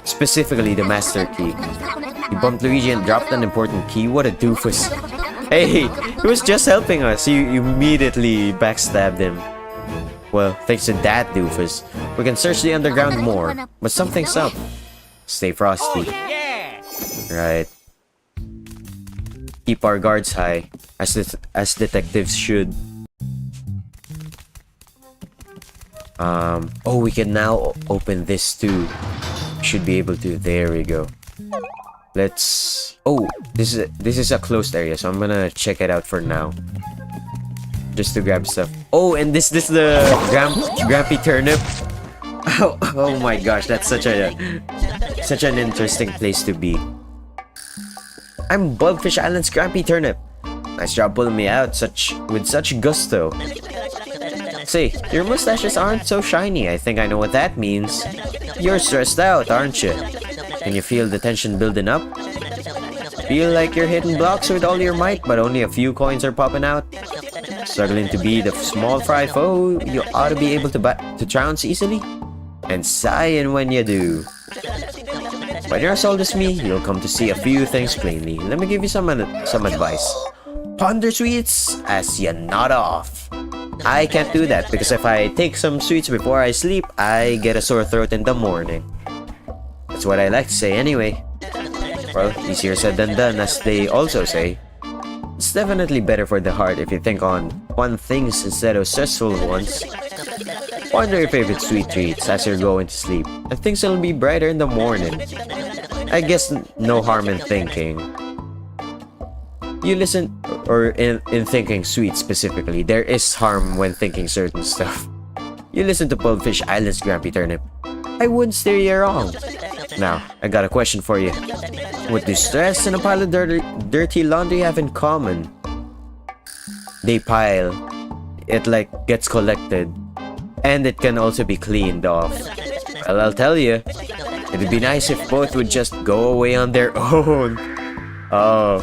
[SPEAKER 1] Specifically the master key. You bumped Luigi and dropped an important key? What a doofus. Hey, he was just helping us. You immediately backstabbed him. Well, thanks to that doofus, we can search the underground more. But something's up. Stay frosty.
[SPEAKER 2] Yeah!
[SPEAKER 1] Right. Keep our guards high, as detectives should. Oh, we can now open this too. Should be able to. There we go. Let's. Oh, this is a closed area, so I'm gonna check it out for now. Just to grab stuff. Oh, and this the Grampy turnip. Oh my gosh, that's such an interesting place to be. I'm Bulbfish Island's Grampy turnip. Nice job pulling me out with such gusto. Say, your mustaches aren't so shiny. I think I know what that means. You're stressed out, aren't you? Can you feel the tension building up? Feel like you're hitting blocks with all your might, but only a few coins are popping out? Struggling to be the small fry foe you ought to be able to trounce easily? And sighing when you do. When you're as old as me, you'll come to see a few things plainly. Let me give you some advice. Ponder sweets as you nod off. I can't do that because if I take some sweets before I sleep, I get a sore throat in the morning. That's what I like to say anyway. Well, easier said than done, as they also say. It's definitely better for the heart if you think on fun things instead of stressful ones. Ponder your favorite sweet treats as you're going to sleep, and things will be brighter in the morning. I guess no harm in thinking. You listen, or in thinking sweet specifically, there is harm when thinking certain stuff. You listen to Bulbfish Island's Grampy Turnip. I wouldn't steer you wrong. Now, I got a question for you. What do stress and a pile of dirty laundry have in common? They pile. It like gets collected. And it can also be cleaned off. Well, I'll tell you. It'd be nice if both would just go away on their own. Oh,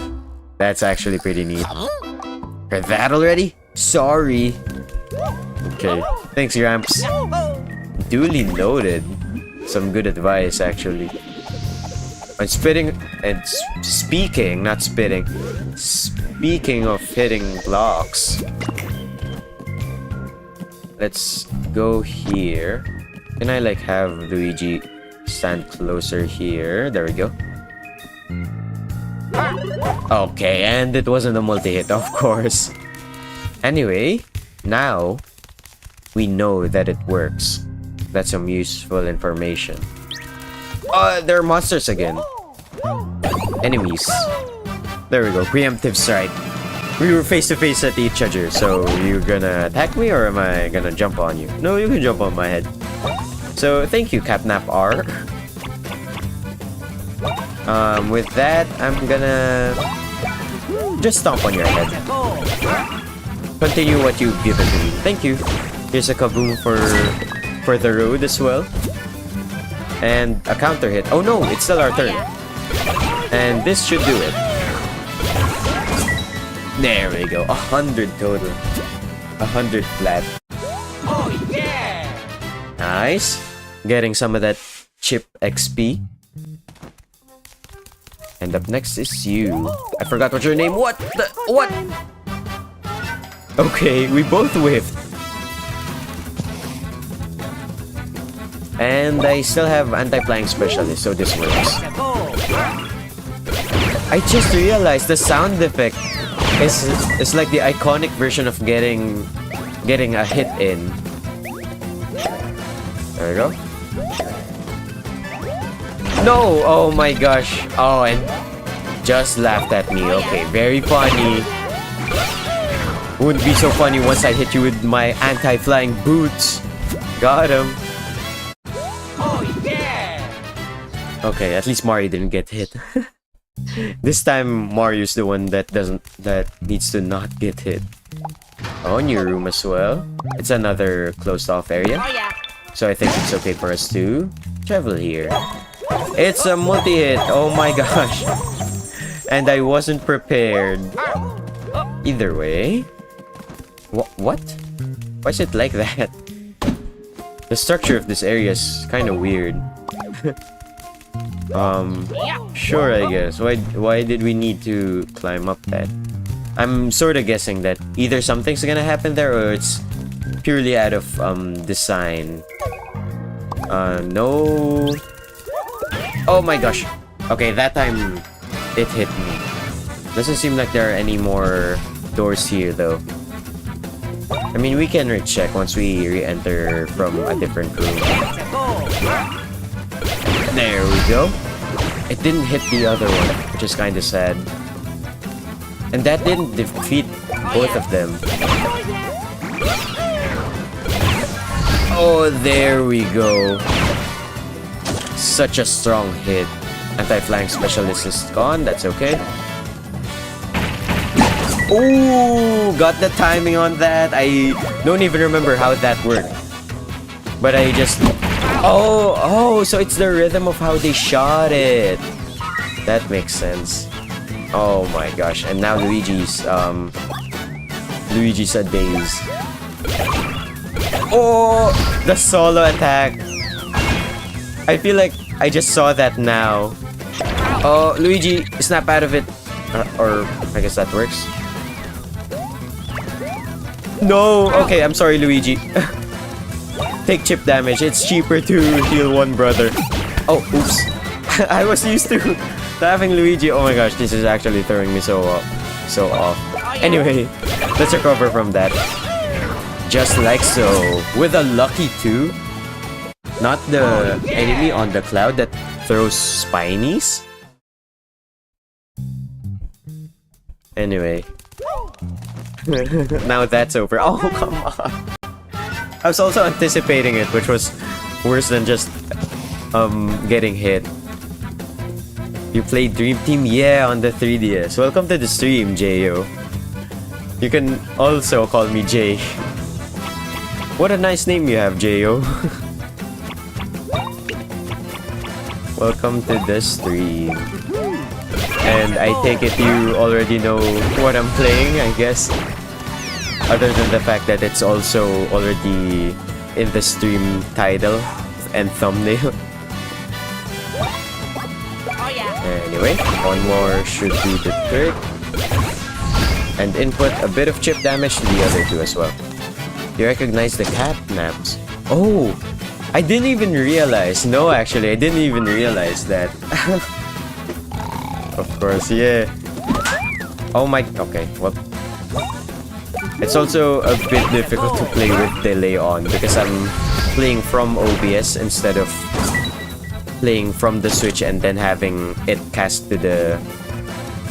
[SPEAKER 1] that's actually pretty neat. Heard that already? Sorry. Okay, thanks, Gramps. Duly noted. Some good advice, actually. And speaking, not spitting. Speaking of hitting blocks. Let's go here. Can I like have Luigi stand closer here? There we go. Okay, and it wasn't a multi-hit, of course. Anyway, now we know that it works. That's some useful information. There are monsters again. Enemies. There we go. Preemptive strike. We were face to face at each other, so you're gonna attack me or am I gonna jump on you? No, you can jump on my head. So thank you, Catnap R. With that, I'm gonna just stomp on your head. Continue what you've given to me. Thank you. Here's a kaboom for the road as well. And a counter hit. Oh no, it's still our turn. And this should do it. There we go. 100 total. 100 flat. Oh yeah! Nice. Getting some of that chip XP. And up next is you. I forgot what your name. What? What? Okay, we both whiffed. And I still have anti-flying specialist, so this works. I just realized the sound effect is like the iconic version of getting a hit in. There we go. No! Oh my gosh. Oh, and just laughed at me. Okay, very funny. Wouldn't be so funny once I hit you with my anti-flying boots. Got him. Okay, at least Mario didn't get hit. This time Mario's the one that needs to not get hit. Oh, new room as well. It's another closed off area.
[SPEAKER 2] Oh yeah.
[SPEAKER 1] So I think it's okay for us to travel here. It's a multi-hit. Oh my gosh. And I wasn't prepared. Either way. What? Why is it like that? The structure of this area is kind of weird. Sure, I guess. Why did we need to climb up that? I'm sort of guessing that either something's gonna happen there or it's purely out of design. No. Oh my gosh. Okay, that time it hit me. Doesn't seem like there are any more doors here though. I mean, we can recheck once we re-enter from a different room. There we go. It didn't hit the other one, which is kind of sad. And that didn't defeat both of them. Oh, there we go. Such a strong hit. Anti-flying specialist is gone, that's okay. Ooh, got the timing on that. I don't even remember how that worked. But I just... Oh, so it's the rhythm of how they shot it. That makes sense. Oh my gosh, and now Luigi's a daze. Oh, the solo attack. I feel like I just saw that now. Oh, Luigi, snap out of it. Or I guess that works. No! Okay, I'm sorry, Luigi. Take chip damage. It's cheaper to heal one brother. Oh, oops. I was used to having Luigi. Oh my gosh, this is actually throwing me so off. Anyway, let's recover from that. Just like so. With a lucky 2. Not the enemy on the cloud that throws spinies. Anyway. Now that's over. Oh, come on. I was also anticipating it, which was worse than just getting hit. You played Dream Team? Yeah, on the 3DS. Welcome to the stream, J.O. You can also call me Jay. What a nice name you have, J.O. Welcome to the stream. And I take it you already know what I'm playing, I guess. Other than the fact that it's also already in the stream title and thumbnail. Anyway, one more should do the trick. And input a bit of chip damage to the other two as well. You recognize the cat naps. Oh! I didn't even realize. No, actually, I didn't even realize that. Of course, yeah. Oh my... Okay, well... It's also a bit difficult to play with delay on because I'm playing from OBS instead of playing from the Switch and then having it cast to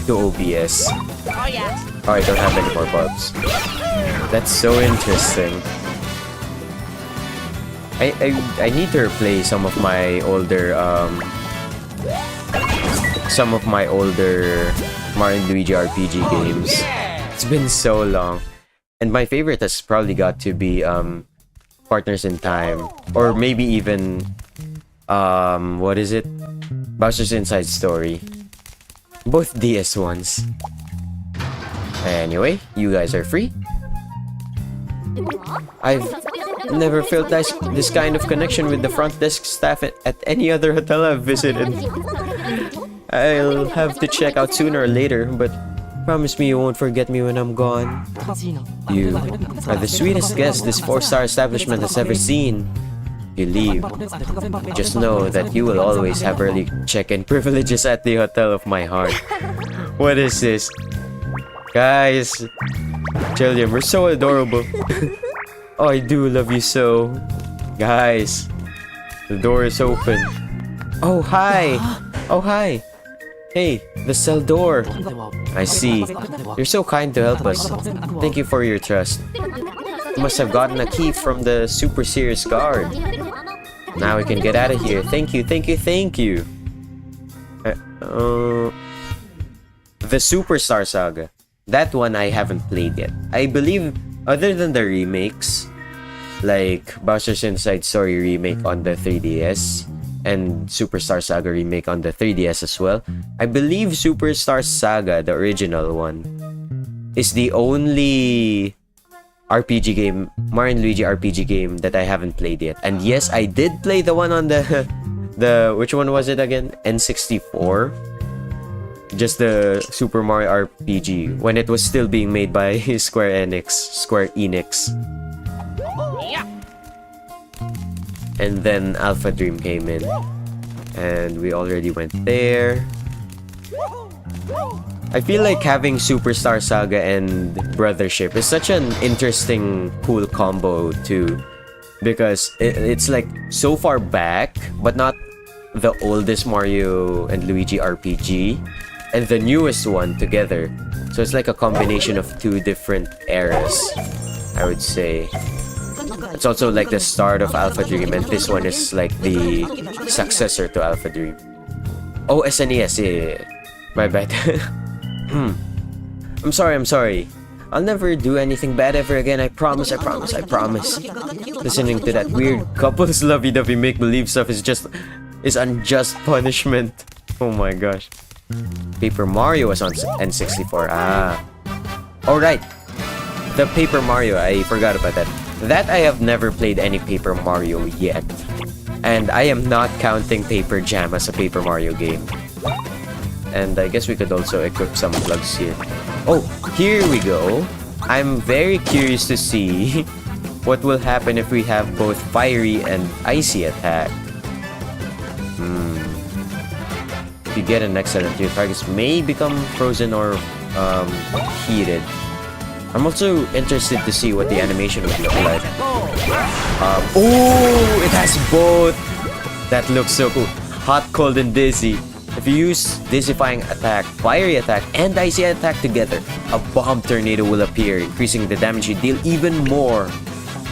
[SPEAKER 1] OBS.
[SPEAKER 2] Oh yeah.
[SPEAKER 1] Oh, I don't have any more bulbs. That's so interesting. I need to replay some of my older Mario&Luigi RPG games. It's been so long. And my favorite has probably got to be Partners in Time, or maybe even what is it? Bowser's Inside Story. Both DS ones. Anyway, you guys are free. I've never felt this kind of connection with the front desk staff at any other hotel I've visited. I'll have to check out sooner or later, but promise me you won't forget me when I'm gone. You are the sweetest guest this 4-star establishment has ever seen. You leave. Just know that you will always have early check-in privileges at the hotel of my heart. What is this? Guys, Jillian, we're so adorable. Oh, I do love you so. Guys, the door is open. Oh, hi. Oh, hi. Hey, the cell door. I see. You're so kind to help us. Thank you for your trust. You must have gotten a key from the super serious guard. Now we can get out of here. Thank you, thank you, thank you. The Superstar Saga. That one I haven't played yet. I believe, other than the remakes, like Bowser's Inside Story remake on the 3DS, and Superstar Saga remake on the 3DS as well, I believe Superstar Saga, the original one, is the only RPG game, Mario&Luigi RPG game that I haven't played yet. And yes, I did play the one on the which one was it again? N64? Just the Super Mario RPG when it was still being made by Square Enix.
[SPEAKER 2] Yeah.
[SPEAKER 1] And then Alpha Dream came in. And we already went there. I feel like having Superstar Saga and Brothership is such an interesting, cool combo too. Because it's like so far back, but not the oldest Mario and Luigi RPG and the newest one together. So it's like a combination of two different eras, I would say. It's also like the start of Alpha Dream, and this one is like the successor to Alpha Dream. Oh, SNES, yeah. My bad. I'm sorry. I'll never do anything bad ever again. I promise. Listening to that weird couples lovey-dovey make-believe stuff is unjust punishment. Oh my gosh. Paper Mario was on N64. Alright. The Paper Mario, I forgot about that. That I have never played any Paper Mario yet. And I am not counting Paper Jam as a Paper Mario game. And I guess we could also equip some plugs here. Oh, here we go. I'm very curious to see what will happen if we have both fiery and icy attack. If you get an excellent, your targets may become frozen or heated. I'm also interested to see what the animation would look like. Oh, it has both! That looks so cool. Hot, cold, and dizzy. If you use Dizzyfying Attack, Fiery Attack, and Icy Attack together, a bomb tornado will appear, increasing the damage you deal even more.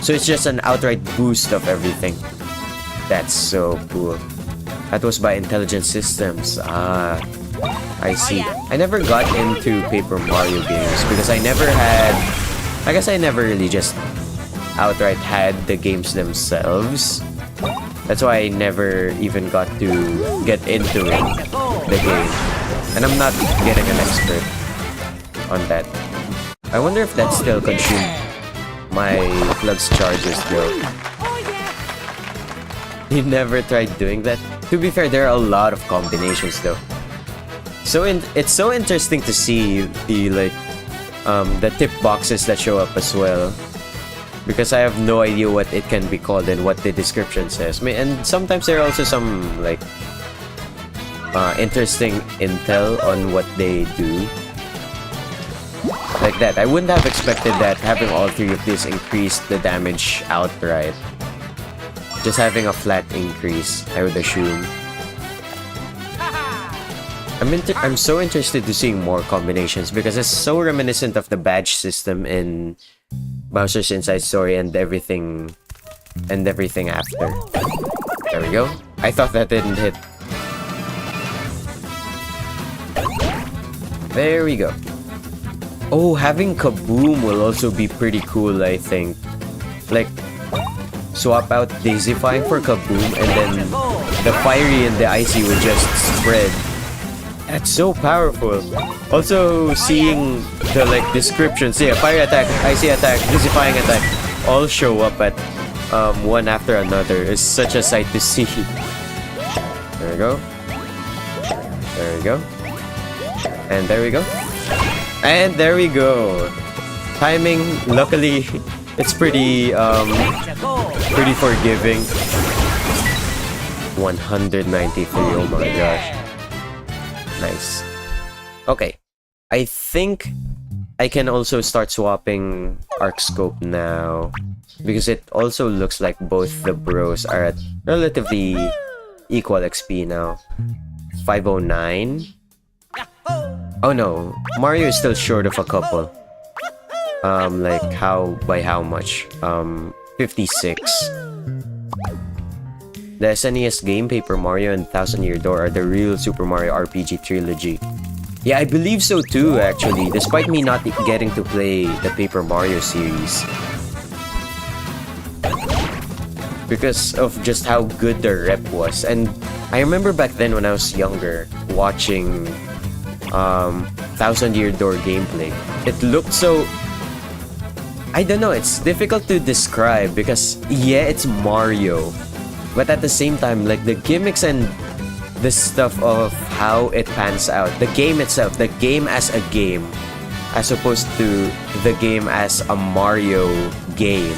[SPEAKER 1] So it's just an outright boost of everything. That's so cool. That was by Intelligent Systems. I see. I never got into Paper Mario games because I guess I never really just outright had the games themselves. That's why I never even got to get into the game. And I'm not getting an expert on that. I wonder if that still consumed my plugs charges though. You never tried doing that? To be fair, there are a lot of combinations though. So it's so interesting to see the tip boxes that show up as well. Because I have no idea what it can be called and what the description says. And sometimes there are also some interesting intel on what they do. Like that. I wouldn't have expected that having all three of these increased the damage outright. Just having a flat increase, I would assume. I'm so interested to seeing more combinations because it's so reminiscent of the badge system in Bowser's Inside Story and everything after. There we go. I thought that didn't hit. There we go. Oh, having Kaboom will also be pretty cool, I think. Like, swap out Dazifying for Kaboom and then the Fiery and the Icy would just spread. That's so powerful. Also, seeing the descriptions, yeah, Fire Attack, Icy Attack, Dizzyfying Attack, all show up at one after another is such a sight to see. There we go. There we go. And there we go. And there we go. Timing, luckily, it's pretty forgiving. 193, oh my gosh. Nice. Okay. I think I can also start swapping Arc Scope now. Because it also looks like both the bros are at relatively equal XP now. 509. Oh no. Mario is still short of a couple. By how much? 56. The SNES game, Paper Mario, and Thousand Year Door are the real Super Mario RPG trilogy. Yeah, I believe so too, actually, despite me not getting to play the Paper Mario series. Because of just how good the rep was. And I remember back then when I was younger, watching Thousand Year Door gameplay. It looked so... I don't know, it's difficult to describe because, yeah, it's Mario. But at the same time, the gimmicks and the stuff of how it pans out, the game itself, the game as a game, as opposed to the game as a Mario game,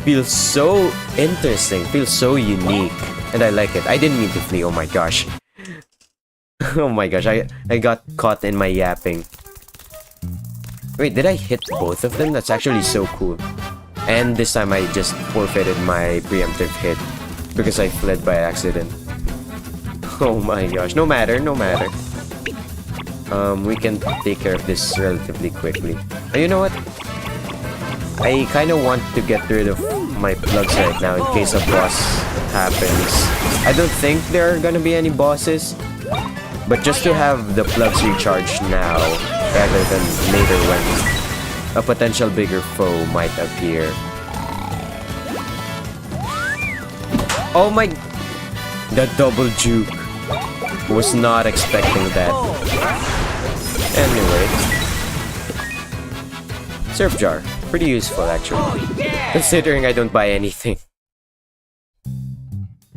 [SPEAKER 1] feels so interesting, feels so unique, and I like it. I didn't mean to flee, oh my gosh. Oh my gosh, I got caught in my yapping. Wait, did I hit both of them? That's actually so cool. And this time I just forfeited my preemptive hit because I fled by accident. Oh my gosh, no matter. We can take care of this relatively quickly. Oh, you know what? I kind of want to get rid of my plugs right now in case a boss happens. I don't think there are gonna be any bosses, but just to have the plugs recharged now rather than later when a potential bigger foe might appear. Oh my... The double juke. Was not expecting that. Anyway. Surf jar. Pretty useful actually. Considering I don't buy anything.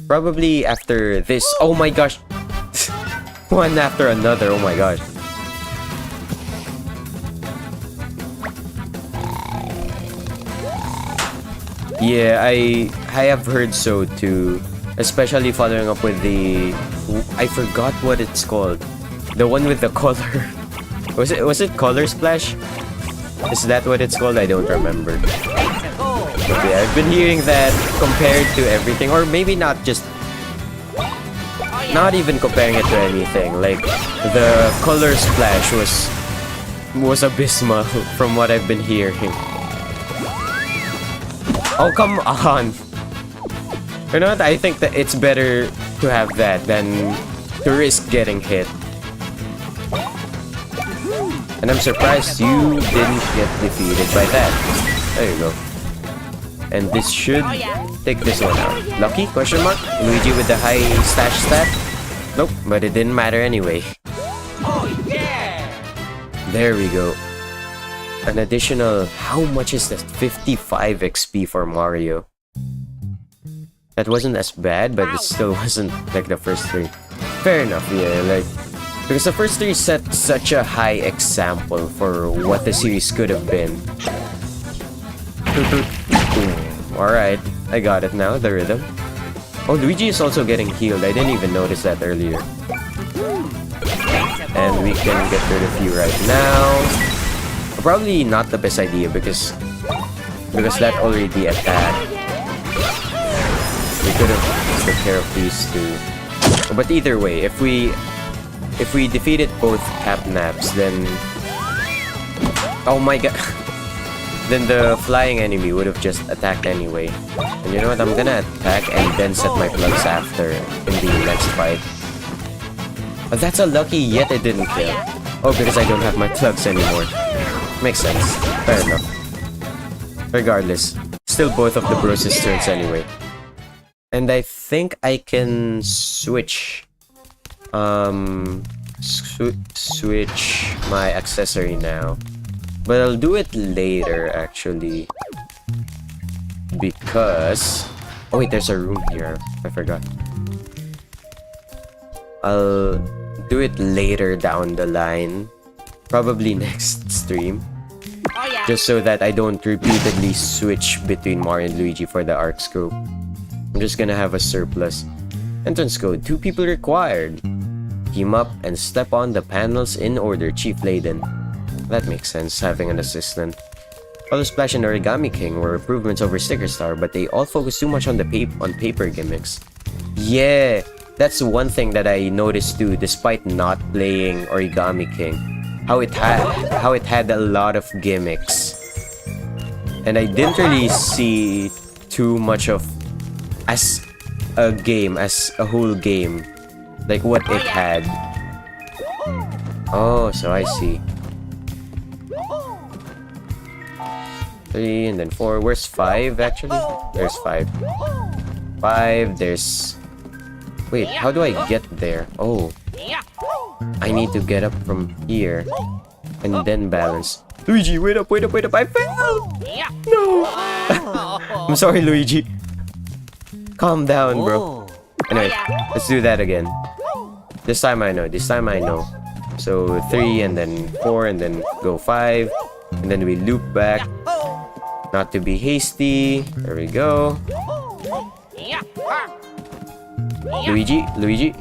[SPEAKER 1] Probably after this... Oh my gosh! One after another, oh my gosh. Yeah, I have heard so too. Especially following up with the... I forgot what it's called. The one with the color. Was it Color Splash? Is that what it's called? I don't remember. Okay, I've been hearing that compared to everything, or maybe not just... Not even comparing it to anything. Like, the Color Splash was abysmal from what I've been hearing. Oh, come on! You know what? I think that it's better to have that than to risk getting hit. And I'm surprised you didn't get defeated by that. There you go. And this should take this one out. Lucky? Question mark? Luigi with the high stash stat? Nope, but it didn't matter anyway. There we go. An additional... How much is that? 55 XP for Mario. That wasn't as bad, but it still wasn't like the first three. Fair enough, yeah, like... Because the first three set such a high example for what the series could have been. Alright, I got it now, the rhythm. Oh, Luigi is also getting healed. I didn't even notice that earlier. And we can get rid of you right now. Probably not the best idea because that already attacked. We could have took care of these two. But either way, if we defeated both Capnaps, then... Oh my god! Then the flying enemy would have just attacked anyway. And you know what? I'm gonna attack and then set my plugs after in the next fight. But that's a lucky, yet it didn't kill. Oh, because I don't have my plugs anymore. Makes sense. Fair enough. Regardless, still both of the bros' turns anyway. And I think I can switch switch my accessory now. But I'll do it later actually. Because... Oh wait, there's a room here. I forgot. I'll do it later down the line. Probably next stream. Just so that I don't repeatedly switch between Mario and Luigi for the arc scope. I'm just gonna have a surplus. Entrance code, 2 people required. Team up and step on the panels in order, Chief Layden. That makes sense, having an assistant. Color Splash and Origami King were improvements over Sticker Star, but they all focus too much on the paper gimmicks. Yeah, that's one thing that I noticed too, despite not playing Origami King. How it had a lot of gimmicks. And I didn't really see too much of as a game, as a whole game, like what it had. Oh, so I see. 3 and then 4. Where's 5 actually? There's 5. 5, there's... Wait, how do I get there? Oh. I need to get up from here. And then balance. Luigi, wait up, I fell! No! I'm sorry, Luigi. Calm down, bro. Anyway, let's do that again. This time I know. So 3 and then 4 and then go 5. And then we loop back. Not to be hasty. There we go. Luigi.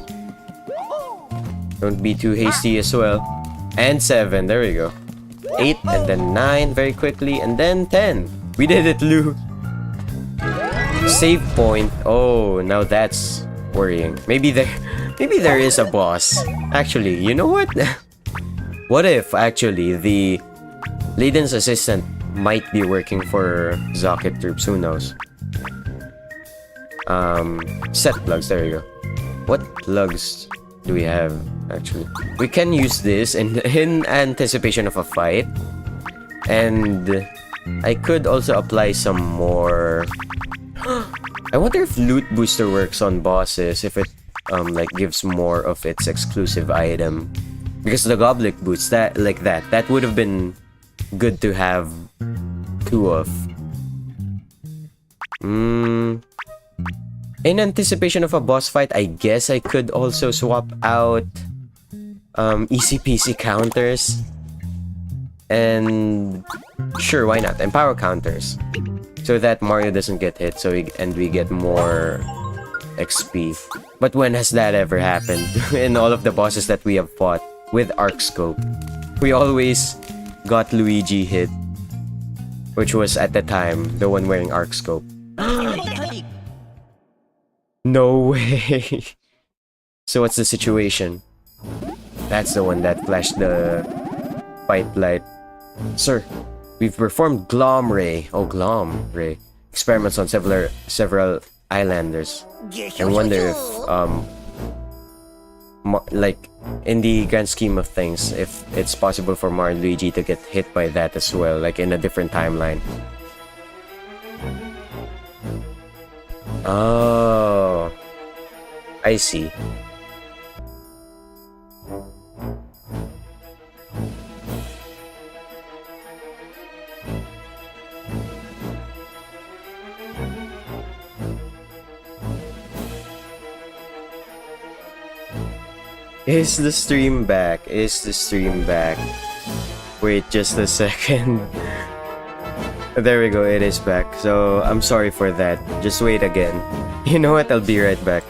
[SPEAKER 1] Don't be too hasty as well. And 7, there we go. 8 and then 9 very quickly and then 10. We did it, Lou. Save point. Oh, now that's worrying. Maybe there is a boss. Actually, you know what? What if actually the Leiden's assistant might be working for Zocket troops? Who knows? Set plugs, there you go. What plugs do we have actually? We can use this in anticipation of a fight. And I could also apply some more. I wonder if loot booster works on bosses, if it like gives more of its exclusive item. Because the goblet boots, that would have been good to have 2 of. In anticipation of a boss fight, I guess I could also swap out easy peasy counters. And sure, why not? And power counters. So that Mario doesn't get hit, we get more XP. But when has that ever happened? In all of the bosses that we have fought with Arc Scope, we always got Luigi hit, which was at the time the one wearing Arc Scope. No way. So what's the situation? That's the one that flashed the fight light. Sir, we've performed Glom Ray. Oh, Glom Ray. Experiments on several islanders. I wonder if like in the grand scheme of things, if it's possible for Mario and Luigi to get hit by that as well, like in a different timeline. Oh, I see. Is the stream back? Is the stream back? Wait just a second. There we go, it is back. So, I'm sorry for that. Just wait again. You know what? I'll be right back.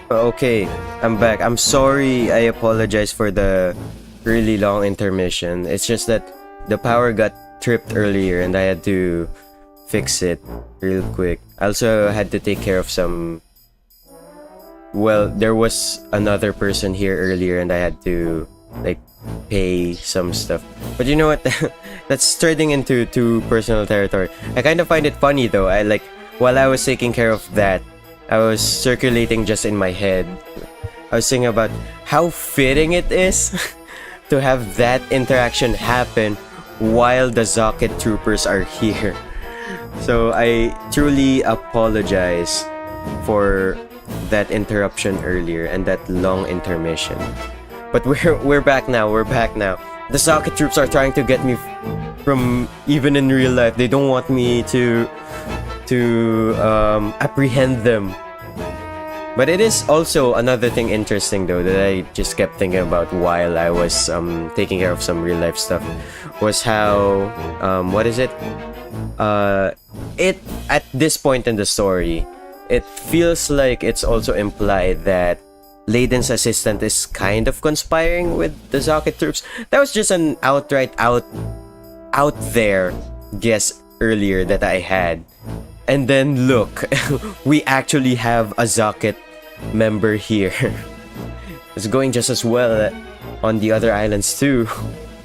[SPEAKER 1] Okay, I'm back. I'm sorry. I apologize for the really long intermission. It's just that the power got tripped earlier and I had to fix it real quick. I also had to take care of some... Well, there was another person here earlier and I had to, like, pay some stuff. But you know what? That's turning into too personal territory. I kind of find it funny though. While I was taking care of that, I was circulating just in my head. I was thinking about how fitting it is to have that interaction happen while the Zocket troopers are here. So I truly apologize for that interruption earlier and that long intermission. But we're back now. We're back now. The Zocket troops are trying to get me from even in real life. They don't want me to apprehend them. But it is also another thing interesting though that I just kept thinking about while I was taking care of some real life stuff was how it at this point in the story, it feels like it's also implied that Layden's assistant is kind of conspiring with the Zocket troops. That was just an outright out there guess earlier that I had. And then look, we actually have a Zocket member here. It's going just as well on the other islands too.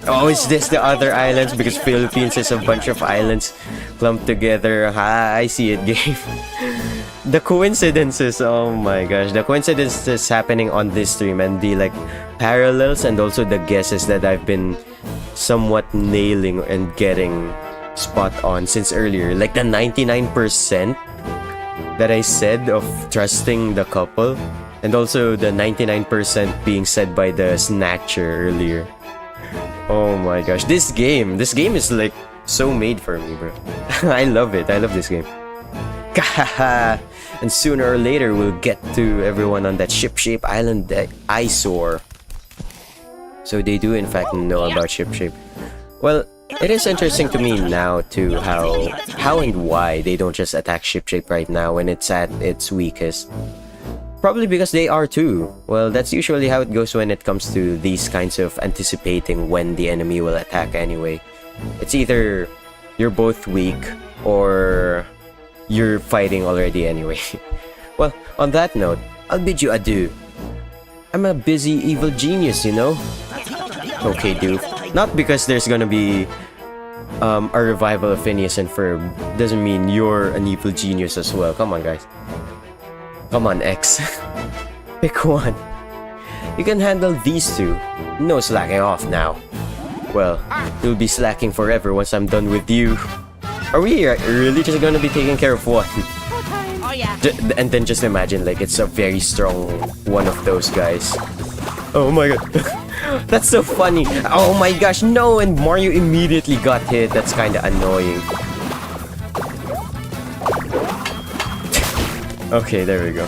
[SPEAKER 1] Oh, is this the other islands? Because Philippines is a bunch of islands clumped together. I see it, game. The coincidences, oh my gosh. The coincidences happening on this stream and the like parallels and also the guesses that I've been somewhat nailing and getting spot on since earlier, like the 99% that I said of trusting the couple, and also the 99% being said by the Snatcher earlier. Oh my gosh, this game is like so made for me, bro. I love it. I love this game. And sooner or later we'll get to everyone on that ship-shape island eyesore. So they do in fact know about ship-shape. Well, it is interesting to me now too how and why they don't just attack ship-shape right now when it's at its weakest. Probably because they are too. Well, that's usually how it goes when it comes to these kinds of anticipating when the enemy will attack anyway. It's either you're both weak or you're fighting already anyway. Well, on that note, I'll bid you adieu. I'm a busy evil genius, you know? Okay, dude. Not because there's gonna be a revival of Phineas and Ferb doesn't mean you're an evil genius as well. Come on, guys. Come on, X. Pick one. You can handle these two. No slacking off now. Well, you'll be slacking forever once I'm done with you. Are we really just gonna be taking care of one?
[SPEAKER 2] Oh yeah.
[SPEAKER 1] And then just imagine like it's a very strong one of those guys. Oh my god. That's so funny. Oh my gosh, no! And Mario immediately got hit. That's kind of annoying. Okay, there we go.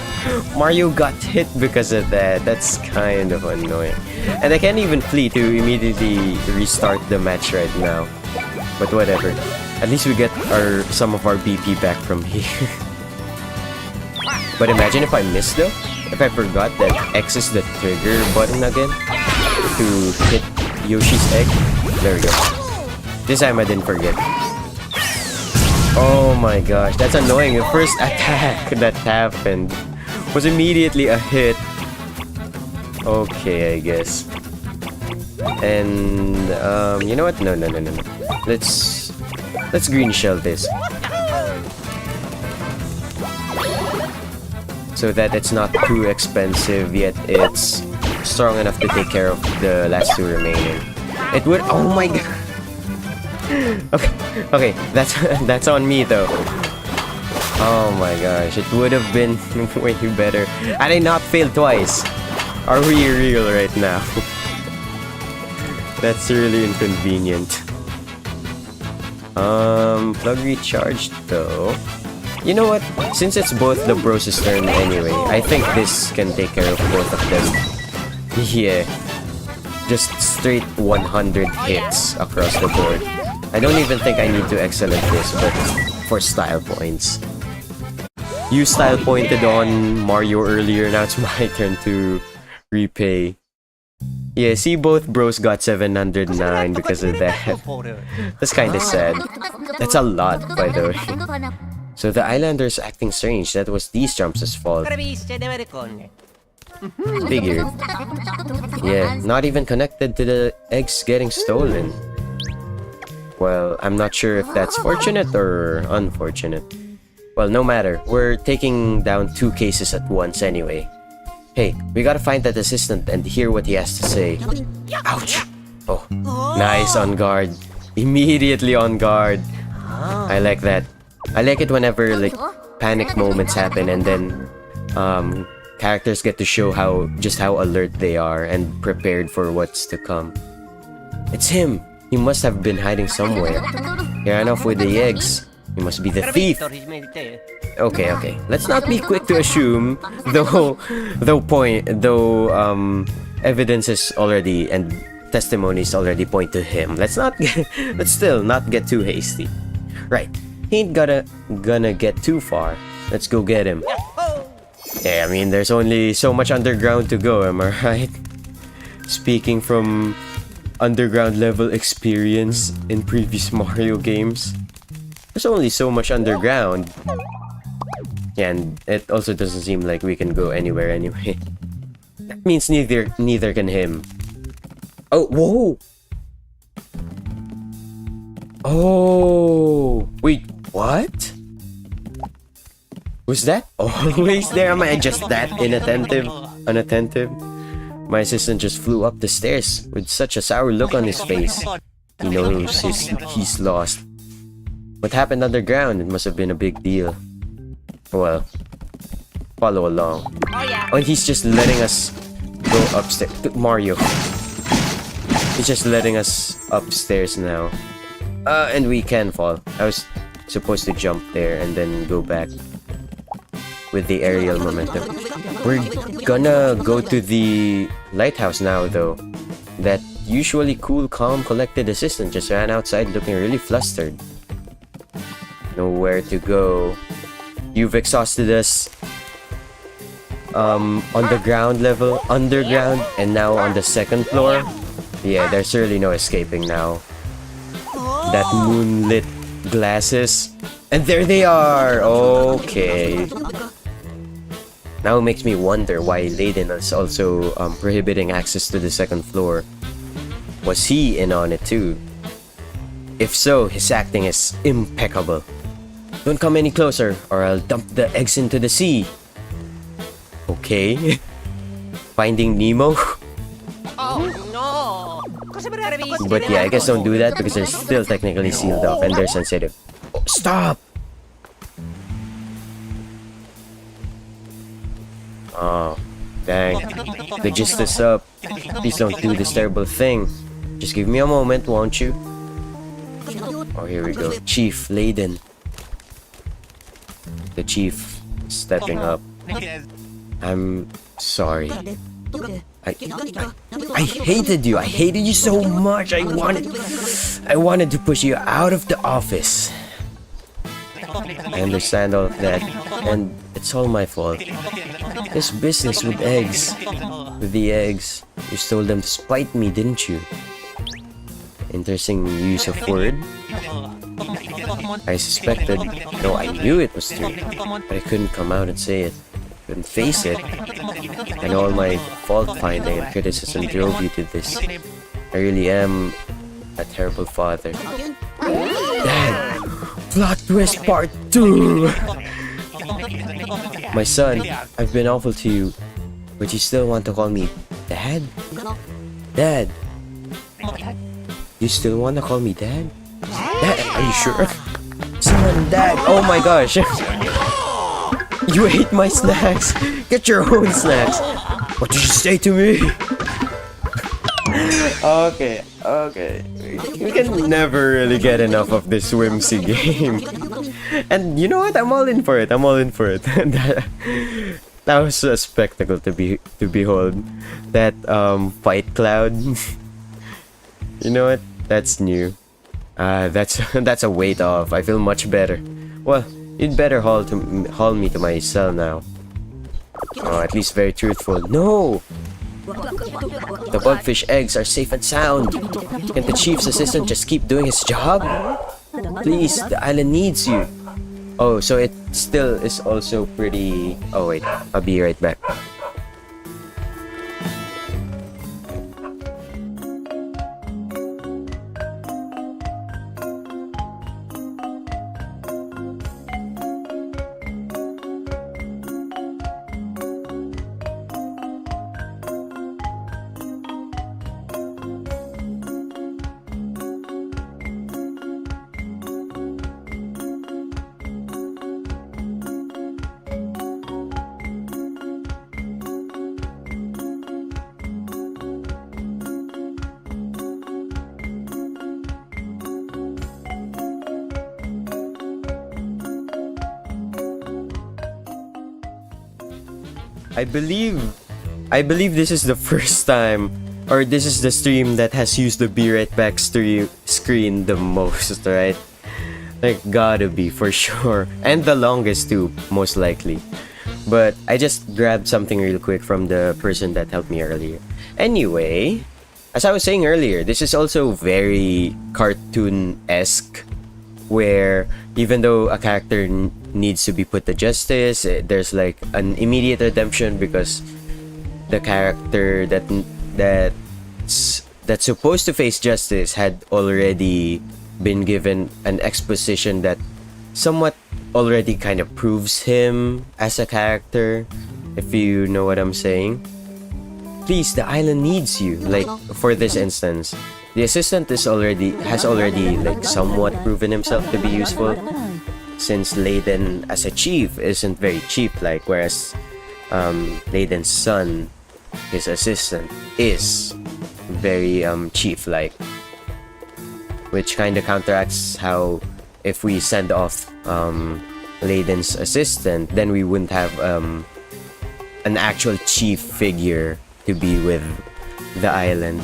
[SPEAKER 1] Mario got hit because of that. That's kind of annoying. And I can't even flee to immediately restart the match right now. But whatever. At least we get some of our BP back from here. But imagine if I missed though? If I forgot that X is the trigger button again to hit Yoshi's egg. There we go. This time I didn't forget. Oh my gosh, that's annoying. The first attack that happened was immediately a hit. Okay, I guess. And you know what? No. Let's green shell this. So that it's not too expensive yet it's strong enough to take care of the last two remaining. It would. Oh my god. Okay, that's on me though. Oh my gosh, it would have been way better had I not failed twice. Are we real right now? That's really inconvenient. Plug recharged though. You know what? Since it's both the bros' turn anyway, I think this can take care of both of them. Yeah. Just straight 100 hits across the board. I don't even think I need to excel at this, but for style points. You style pointed on Mario earlier, now it's my turn to repay. Yeah, see, both bros got 709 because of that. That's kinda sad. That's a lot, by the way. So the islander's acting strange. That was these jumps' fault. Figured. Yeah, not even connected to the eggs getting stolen. Well, I'm not sure if that's fortunate or unfortunate. Well, no matter. We're taking down 2 cases at once anyway. Hey, we gotta find that assistant and hear what he has to say. Ouch! Oh, nice, on guard. Immediately on guard. I like that. I like it whenever like panic moments happen and then characters get to show just how alert they are and prepared for what's to come. It's him! He must have been hiding somewhere. He ran off with the eggs. He must be the thief. Okay. Let's not be quick to assume, though evidence is already and testimonies already point to him. Let's still not get too hasty. Right. He ain't gonna get too far. Let's go get him. Yeah, I mean, there's only so much underground to go, am I right? Speaking from underground level experience in previous Mario games, there's only so much underground. Yeah, and it also doesn't seem like we can go anywhere anyway. That means neither can him. Oh, whoa! Oh, wait, what? Was that always there? Am I just that unattentive? My assistant just flew up the stairs with such a sour look on his face. He knows he's lost. What happened underground? It must have been a big deal. Well, follow along. Oh, and he's just letting us go upstairs. Mario. He's just letting us upstairs now. And we can fall. I was supposed to jump there and then go back with the aerial momentum. We're gonna go to the lighthouse now, though. That usually cool, calm, collected assistant just ran outside looking really flustered. Nowhere to go. You've exhausted us on the ground level, underground, and now on the 2nd floor. Yeah, there's really no escaping now. That moonlit glasses. And there they are! Okay. Now it makes me wonder why Layden is also prohibiting access to the 2nd floor. Was he in on it too? If so, his acting is impeccable. Don't come any closer or I'll dump the eggs into the sea. Okay. Finding Nemo?
[SPEAKER 2] Oh no!
[SPEAKER 1] But yeah, I guess don't do that because they're still technically sealed off and they're sensitive. Oh, stop! Oh, dang. They just this up. Please don't do this terrible thing. Just give me a moment, won't you? Oh, here we go. Chief Layden. The chief stepping up. I'm sorry. I hated you. I hated you so much. I wanted to push you out of the office. I understand all of that, and it's all my fault. This business with the eggs, you stole them to spite me, didn't you? Interesting use of word. I suspected, no, I knew it was true, but I couldn't come out and say it. Couldn't face it. And all my fault finding and criticism drove you to this. I really am a terrible father. Dad! Plot twist part 2! My son, I've been awful to you, but you still want to call me Dad? Dad! You still want to call me Dad? Dad, are you sure? Son, Dad! Oh my gosh! You ate my snacks! Get your own snacks! What did you say to me? Okay. We can never really get enough of this whimsy game. And you know what? I'm all in for it. That was a spectacle to behold. That fight cloud. You know what? That's new. That's a weight off. I feel much better. Well, You'd better haul me to my cell now. Oh, at least very truthful. No! The Bulbfish eggs are safe and sound. Can the chief's assistant just keep doing his job? Please, the island needs you. Oh, so it still is also pretty... Oh wait, I'll be right back. I believe this is the first time, or this is the stream that has used the Be Right Back screen the most, right? Like, gotta be, for sure. And the longest too, most likely. But I just grabbed something real quick from the person that helped me earlier. Anyway, as I was saying earlier, this is also very cartoon-esque, where even though a character needs to be put to justice, there's like an immediate redemption because the character that's supposed to face justice had already been given an exposition that somewhat already kind of proves him as a character, if you know what I'm saying. Please, the island needs you. Like, for this instance, the assistant has already like somewhat proven himself to be useful, since Layden as a chief isn't very cheap, like, whereas Layden's son, his assistant, is very chief like, which kind of counteracts how if we send off Layden's assistant, then we wouldn't have an actual chief figure to be with the island.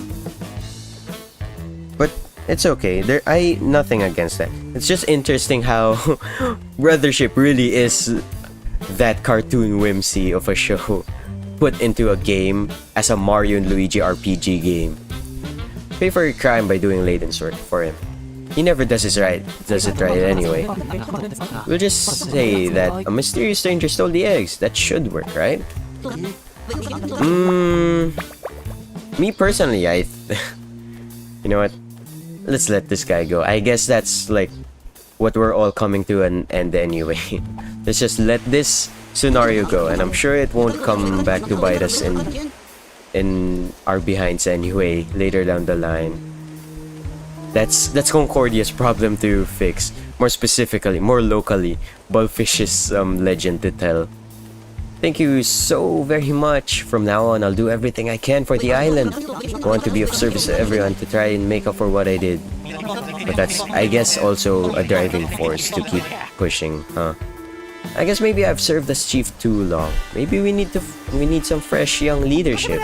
[SPEAKER 1] But it's okay. Nothing against that. It's just interesting how Brothership really is that cartoon whimsy of a show put into a game as a Mario and Luigi RPG game. Pay for your crime by doing Layden's work for him. He never does it right anyway. We'll just say that a mysterious stranger stole the eggs. That should work, right? Me personally, you know what? Let's let this guy go. I guess that's like what we're all coming to an end anyway. Let's just let this scenario go, and I'm sure it won't come back to bite us in our behinds anyway later down the line. That's Concordia's problem to fix. More specifically, more locally, Bulbfish's legend to tell. Thank you so very much. From now on, I'll do everything I can for the island. I want to be of service to everyone to try and make up for what I did. But that's, I guess, also a driving force to keep pushing, huh? I guess maybe I've served as chief too long. Maybe we need some fresh young leadership.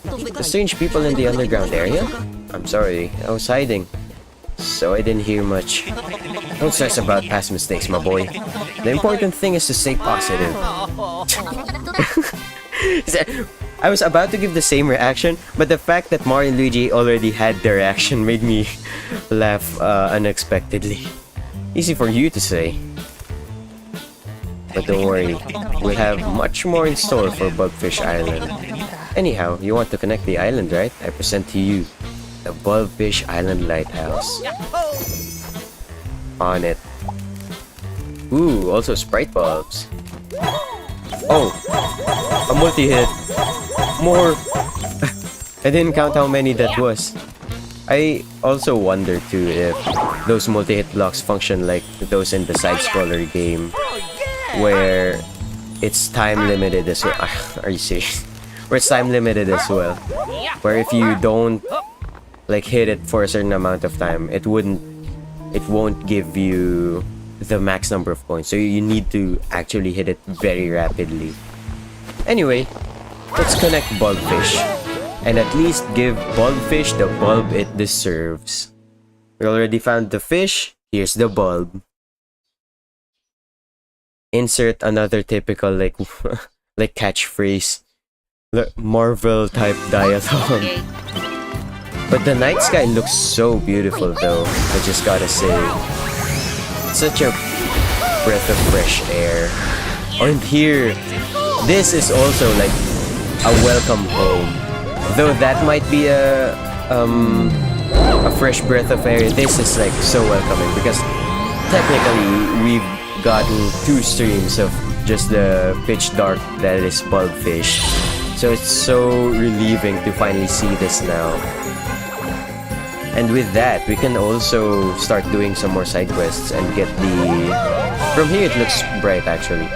[SPEAKER 1] The strange people in the underground area? I'm sorry, I was hiding, so I didn't hear much. Don't stress about past mistakes, my boy. The important thing is to stay positive. I was about to give the same reaction, but the fact that Mario and Luigi already had their reaction made me laugh unexpectedly. Easy for you to say. But don't worry, we'll have much more in store for Bulbfish Island. Anyhow, you want to connect the island, right? I present to you the Bulbfish Island Lighthouse. On it. Ooh, also sprite bulbs. Oh, a multi-hit. More. I didn't count how many that was. I also wonder too if those multi-hit blocks function like those in the side-scroller game, where it's time limited as well. Are you serious? Where it's time limited as well. Where if you don't like hit it for a certain amount of time, it won't give you the max number of points. So you need to actually hit it very rapidly. Anyway, let's connect Bulbfish and at least give Bulbfish the bulb it deserves. We already found the fish. Here's the bulb. Insert another typical like like catchphrase, Marvel type dialogue.
[SPEAKER 2] Okay.
[SPEAKER 1] But the night sky looks so beautiful though. I just gotta say, such a breath of fresh air. And here, this is also like a welcome home. Though that might be a fresh breath of air, this is like so welcoming because technically we've gotten 2 streams of just the pitch dark that is Bulbfish. So it's so relieving to finally see this now. And with that, we can also start doing some more side quests and get the... From here it looks bright actually.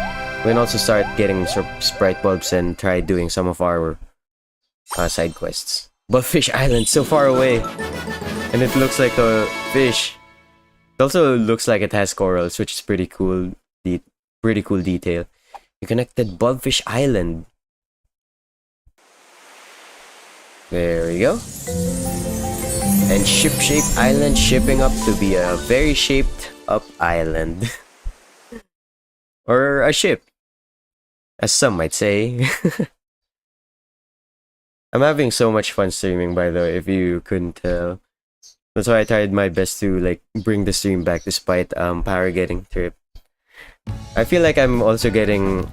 [SPEAKER 1] We can also start getting sprite bulbs and try doing some of our side quests. Bulbfish Island, so far away. And it looks like a fish. It also looks like it has corals, which is pretty cool. Pretty cool detail. You connected Bulbfish Island. There we go. And ship-shaped island shipping up to be a very shaped up island. Or a ship, as some might say. I'm having so much fun streaming, by the way, if you couldn't tell. That's why I tried my best to like bring the stream back despite power getting tripped. I feel like I'm also getting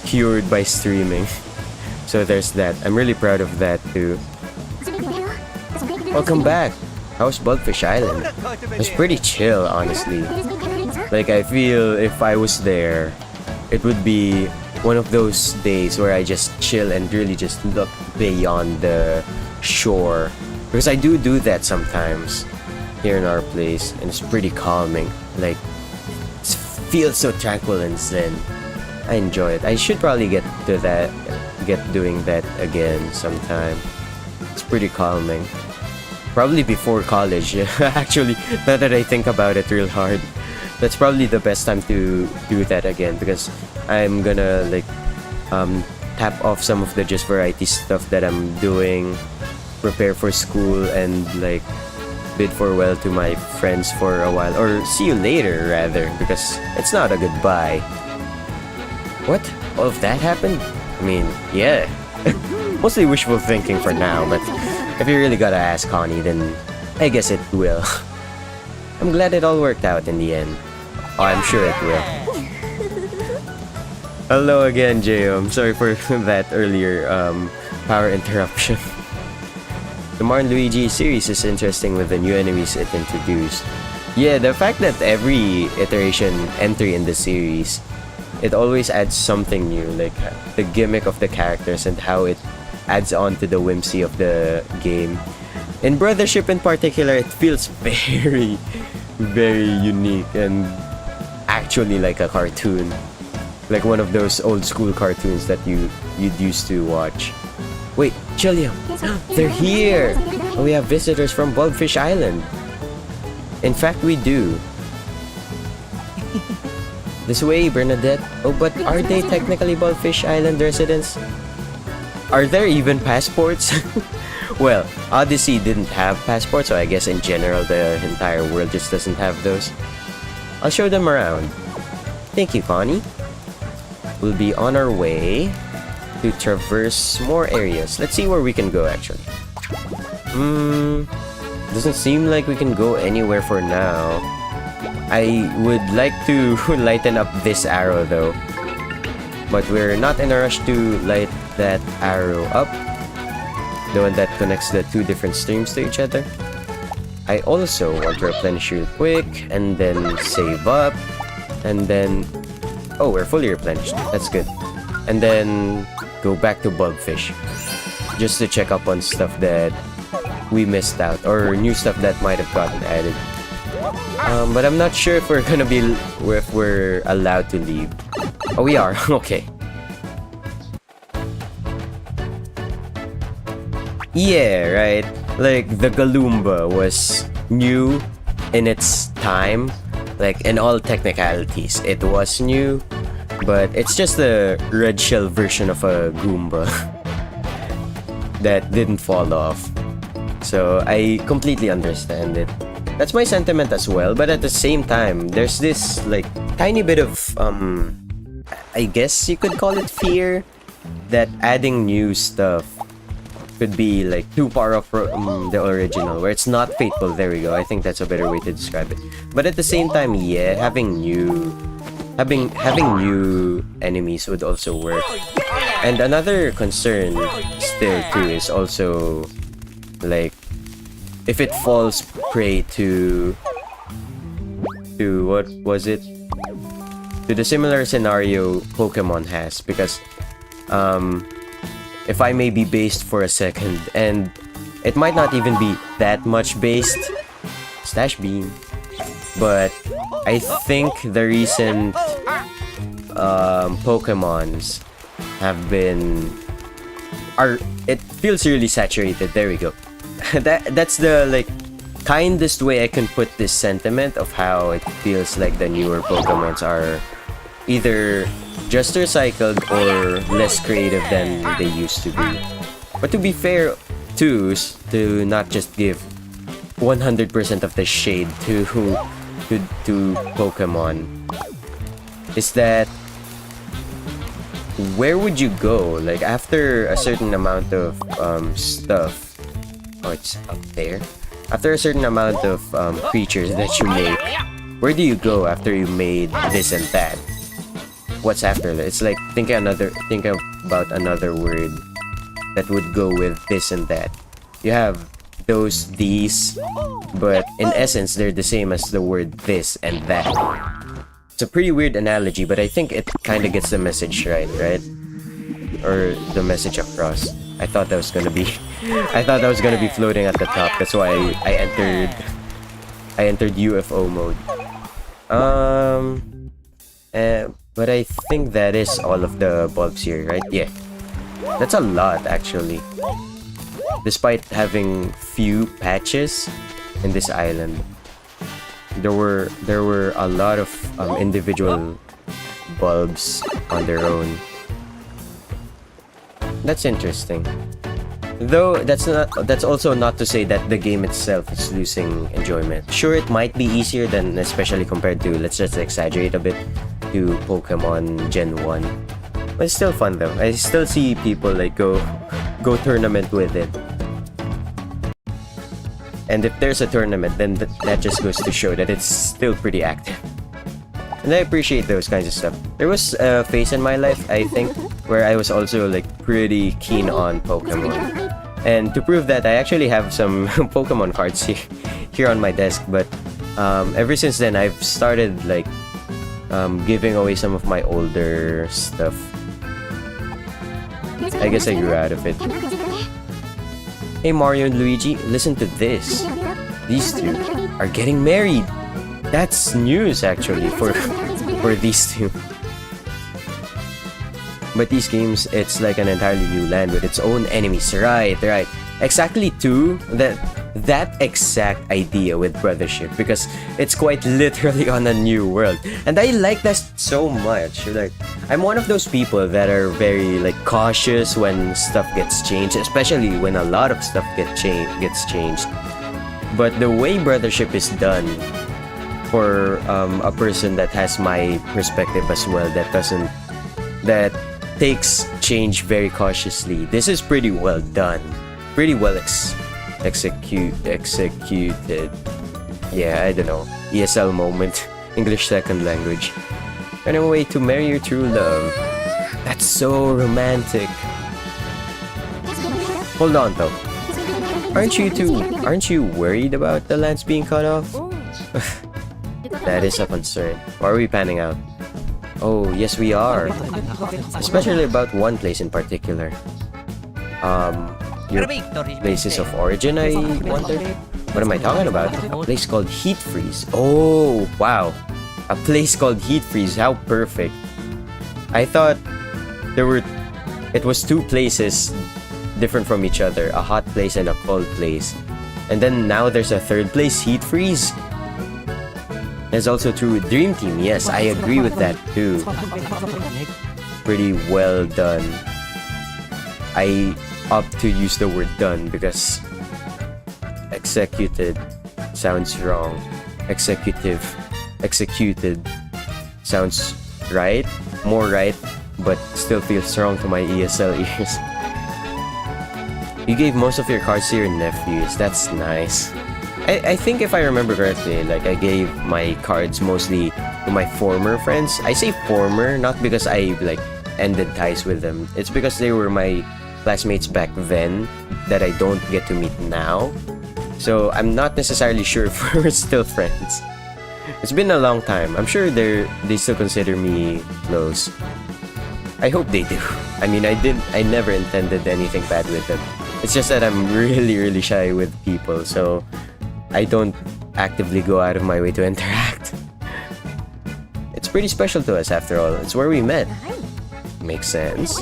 [SPEAKER 1] cured by streaming. So there's that. I'm really proud of that too. Welcome back. How's Bulbfish Island? It was pretty chill, honestly. Like, I feel if I was there, it would be one of those days where I just chill and really just look beyond the shore. Because I do that sometimes here in our place, and it's pretty calming. Like, it feels so tranquil and zen. I enjoy it. I should probably get doing that again sometime. It's pretty calming. Probably before college. Actually, now that I think about it real hard, that's probably the best time to do that again, because I'm gonna like tap off some of the just variety stuff that I'm doing, prepare for school, and like bid farewell to my friends for a while, or see you later rather, because it's not a goodbye. What? All of that happened? I mean, yeah. Mostly wishful thinking for now, but if you really gotta ask Connie, then I guess it will. I'm glad it all worked out in the end. Oh, I'm sure it will. Hello again, J.O. I'm sorry for that earlier power interruption. The Mario&Luigi series is interesting with the new enemies it introduced. Yeah, the fact that every iteration entry in the series, it always adds something new, like the gimmick of the characters and how it adds on to the whimsy of the game. In Brothership in particular, it feels very, very unique and actually like a cartoon. Like one of those old school cartoons that you'd used to watch. Wait, Chilium! They're here! We have visitors from Bulbfish Island. In fact, we do. This way, Bernadette. Oh, but are they technically Bulbfish Island residents? Are there even passports? Well, Odyssey didn't have passports, so I guess in general the entire world just doesn't have those. I'll show them around. Thank you, Connie. We'll be on our way to traverse more areas. Let's see where we can go, actually. Doesn't seem like we can go anywhere for now. I would like to lighten up this arrow, though. But we're not in a rush to light that arrow up, the one that connects the 2 different streams to each other. I also want to replenish real quick, and then save up, and then... Oh, we're fully replenished. That's good. And then go back to Bulbfish, just to check up on stuff that we missed out, or new stuff that might have gotten added. But I'm not sure if we're gonna be... if we're allowed to leave. Oh, we are. Okay. Yeah, right. Like, the Galumba was new in its time. Like, in all technicalities, it was new. But it's just a red shell version of a Goomba that didn't fall off. So, I completely understand it. That's my sentiment as well, but at the same time, there's this like tiny bit of I guess you could call it fear that adding new stuff could be like too far off from the original, where it's not faithful. There we go. I think that's a better way to describe it. But at the same time, yeah, having new enemies would also work. And another concern still too is also like if it falls prey to what was it? To the similar scenario Pokemon has, because if I may be based for a second, and it might not even be that much based, Stash Beam, but I think the recent Pokemons have been it feels really saturated. There we go. That's the like kindest way I can put this sentiment of how it feels like the newer Pokemons are either just recycled or less creative than they used to be. But to be fair too, to not just give 100% of the shade to Pokemon, is that where would you go? Like after a certain amount of stuff, oh, it's up there. After a certain amount of creatures that you make, where do you go after you made this and that? What's after that? It's like think about another word that would go with this and that. You have these, but in essence they're the same as the word this and that. It's a pretty weird analogy, but I think it kind of gets the message right? Or the message across. I thought that was gonna be floating at the top. That's why I entered UFO mode. But I think that is all of the bulbs here, right? Yeah. That's a lot, actually. Despite having few patches in this island, there were a lot of individual bulbs on their own. That's interesting. Though that's also not to say that the game itself is losing enjoyment. Sure, it might be easier than, especially compared to, let's just exaggerate a bit, to Pokemon Gen 1. But it's still fun though. I still see people like go tournament with it. And if there's a tournament, then that just goes to show that it's still pretty active. And I appreciate those kinds of stuff. There was a phase in my life, I think, where I was also like pretty keen on Pokemon. And to prove that, I actually have some Pokemon cards here on my desk. But ever since then, I've started like giving away some of my older stuff. I guess I grew out of it. Hey Mario and Luigi, listen to this. These two are getting married. That's news actually for these two. But these games, it's like an entirely new land with its own enemies. Right. Exactly too, that exact idea with Brothership, because it's quite literally on a new world. And I like that so much. Like, I'm one of those people that are very like cautious when stuff gets changed, especially when a lot of stuff gets changed. But the way Brothership is done, for a person that has my perspective as well, that takes change very cautiously, this is pretty well done, pretty well executed. Yeah, I don't know, ESL moment, English second language. Running away to marry your true love. That's so romantic. Hold on though, aren't you worried about the lands being cut off? That is a concern. Or are we panning out? Oh, yes we are. Especially about one place in particular. Your places of origin, I wonder? What am I talking about? A place called Heat Freeze. Oh, wow. A place called Heat Freeze. How perfect. I thought it was two places different from each other. A hot place and a cold place. And then now there's a third place, Heat Freeze. That's also true with Dream Team. Yes, I agree with that too. Pretty well done. I opt to use the word done because executed sounds wrong. Executed sounds right, more right, but still feels wrong to my ESL ears. You gave most of your cards to your nephews. That's nice. I think if I remember correctly, like I gave my cards mostly to my former friends. I say former, not because I like ended ties with them. It's because they were my classmates back then that I don't get to meet now. So I'm not necessarily sure if we're still friends. It's been a long time. I'm sure they still consider me close. I hope they do. I mean, I never intended anything bad with them. It's just that I'm really shy with people, so I don't actively go out of my way to interact. It's pretty special to us after all. It's where we met. Makes sense.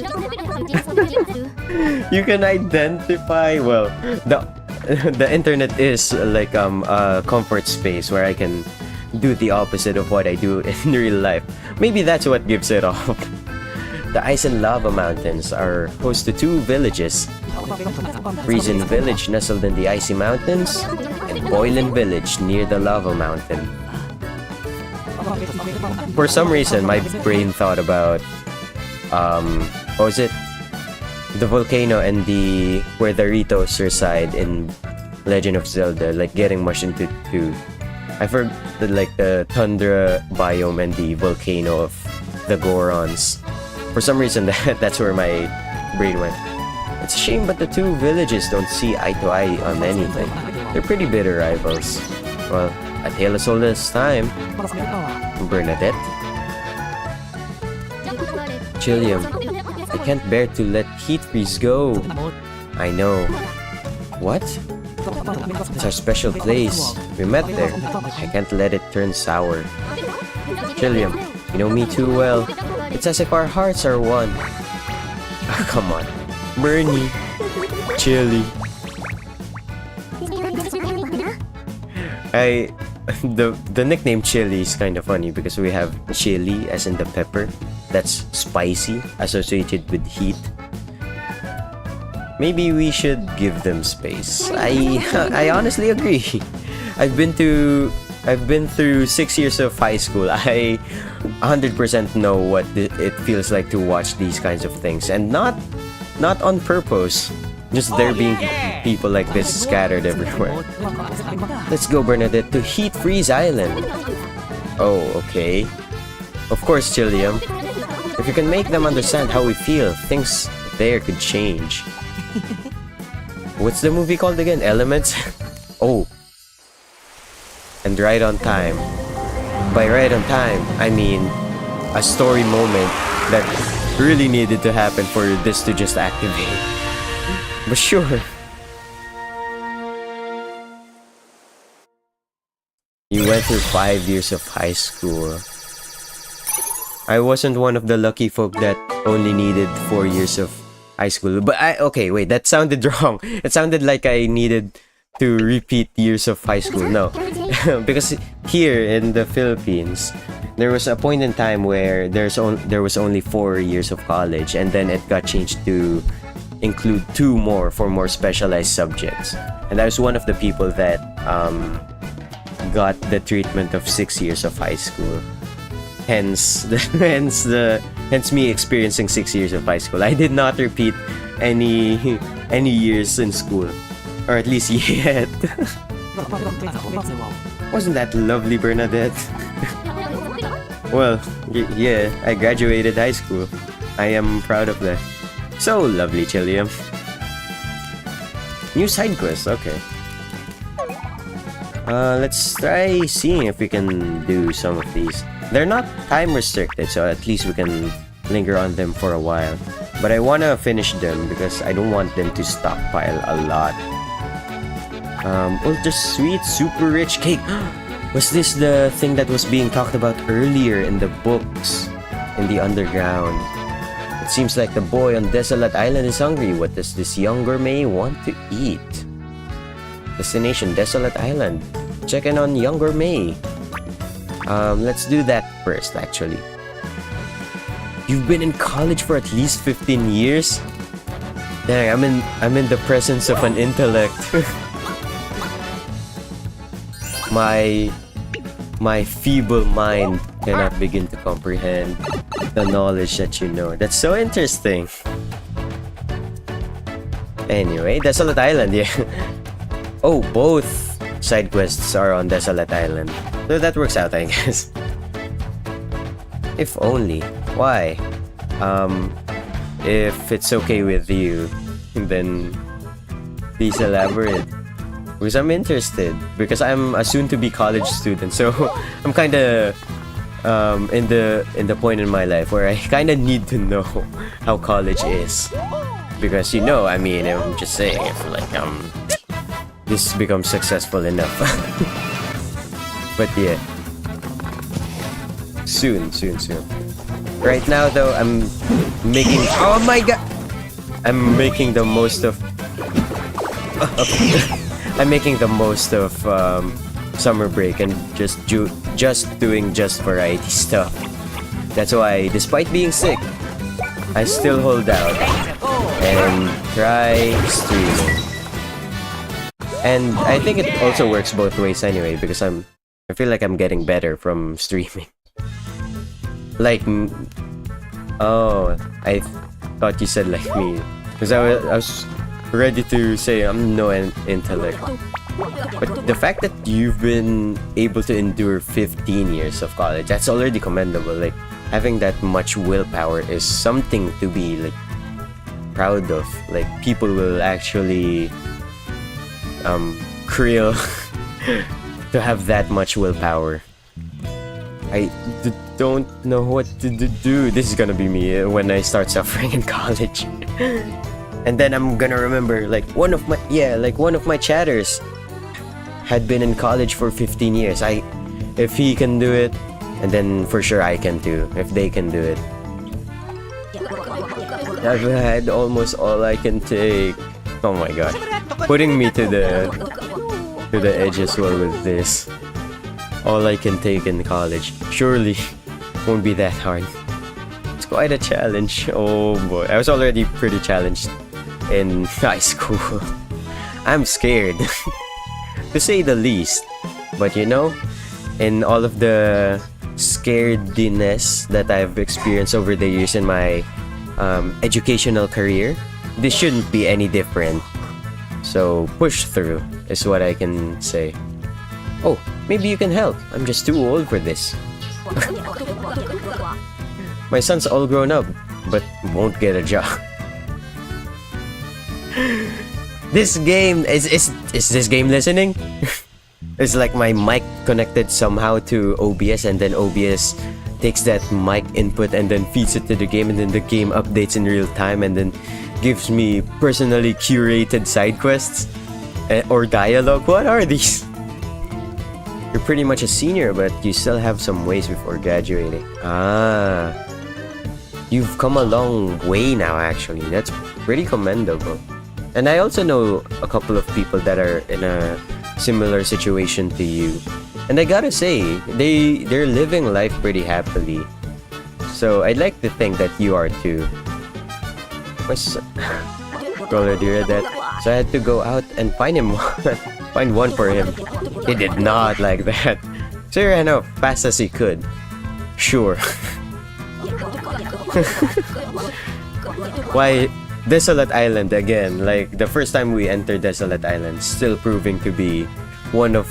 [SPEAKER 1] You can identify, well, the internet is like a comfort space where I can do the opposite of what I do in real life. Maybe that's what gives it off. The Ice and Lava Mountains are host to 2 villages. Reason Village nestled in the Icy Mountains, and Boilen Village near the Lava Mountain. For some reason, my brain thought about what was it? The volcano and where the Ritos reside in Legend of Zelda, like getting mushed into 2. I forgot like the tundra biome and the volcano of the Gorons. For some reason, that's where my brain went. It's a shame, but the 2 villages don't see eye to eye on anything. They're pretty bitter rivals. Well, a tale as old as time. Bernadette. Chillium. I can't bear to let Heat Freeze go. I know. What? It's our special place. We met there. I can't let it turn sour. Chillium, you know me too well. It's as if our hearts are one. Oh, come on. Bernie. Chili. The nickname Chili is kind of funny because we have chili as in the pepper. That's spicy, associated with heat. Maybe we should give them space. I honestly agree. I've been through 6 years of high school. I 100% know what it feels like to watch these kinds of things, and not on purpose. Just there being people like this scattered everywhere. Let's go, Bernadette, to Heat Freeze Island. Oh, okay. Of course, Chillium. If you can make them understand how we feel, things there could change. What's the movie called again? Elements? Oh. And right on time. By right on time, I mean a story moment that really needed to happen for this to just activate. But sure. You went through 5 years of high school. I wasn't one of the lucky folk that only needed 4 years of high school. But okay, wait, that sounded wrong. It sounded like I needed to repeat years of high school. No. Because here in the Philippines, there was a point in time where there was only 4 years of college, and then it got changed to include 2 more for more specialized subjects. And I was one of the people that got the treatment of 6 years of high school. Hence me experiencing 6 years of high school. I did not repeat any years in school, or at least yet. Wasn't that lovely, Bernadette? Well, yeah, I graduated high school. I am proud of that. So lovely, Chillium. New side quest, okay. Let's try seeing if we can do some of these. They're not time restricted, so at least we can linger on them for a while. But I wanna finish them because I don't want them to stockpile a lot. Ultra sweet, super rich cake. Was this the thing that was being talked about earlier in the books? In the underground? It seems like the boy on Desolate Island is hungry. What does this young gourmet want to eat? Destination Desolate Island. Check in on young gourmet. Let's do that first, actually. You've been in college for at least 15 years? Dang, I'm in the presence of an intellect. My feeble mind cannot begin to comprehend the knowledge that you know. That's so interesting. Anyway, Desolate Island, yeah. Oh, both side quests are on Desolate Island. So that works out, I guess. If only. Why? If it's okay with you, then please elaborate. Because I'm interested. Because I'm a soon-to-be college student, so I'm kind of in the point in my life where I kind of need to know how college is. Because I mean, I'm just saying, if like this becomes successful enough. But yeah, soon. Right now, though, I'm making. Oh my god! I'm making the most of. I'm making the most of summer break and just doing variety stuff. That's why, despite being sick, I still hold out and try streaming. And I think it also works both ways anyway, because I feel like I'm getting better from streaming. Like, oh, I thought you said like me, because I was ready to say I'm no intellect. But the fact that you've been able to endure 15 years of college, that's already commendable. Like, having that much willpower is something to be like proud of. Like, people will actually krill to have that much willpower. I don't know what to do. This is gonna be me when I start suffering in college. And then I'm gonna remember like one of my chatters had been in college for 15 years. If he can do it, and then for sure I can too, if they can do it. I've had almost all I can take. Oh my god. Putting me to the edge as well with this. All I can take in college. Surely won't be that hard. It's quite a challenge. Oh boy. I was already pretty challenged in high school. I'm scared. To say the least. But in all of the scarediness that I've experienced over the years in my educational career, this shouldn't be any different. So push through is what I can say. Oh, maybe you can help. I'm just too old for this. My son's all grown up, but won't get a job. This game is this game listening? It's like my mic connected somehow to OBS, and then OBS takes that mic input and then feeds it to the game, and then the game updates in real time and then gives me personally curated side quests or dialogue. What are these? You're pretty much a senior, but you still have some ways before graduating. Ah, you've come a long way now, actually. That's pretty commendable. And I also know a couple of people that are in a similar situation to you. And I gotta say, they're living life pretty happily. So I'd like to think that you are too. My son already read that. So I had to go out and find him find one for him. He did not like that. So he ran out fast as he could. Sure. Why Desolate Island again? Like the first time we entered Desolate Island, still proving to be one of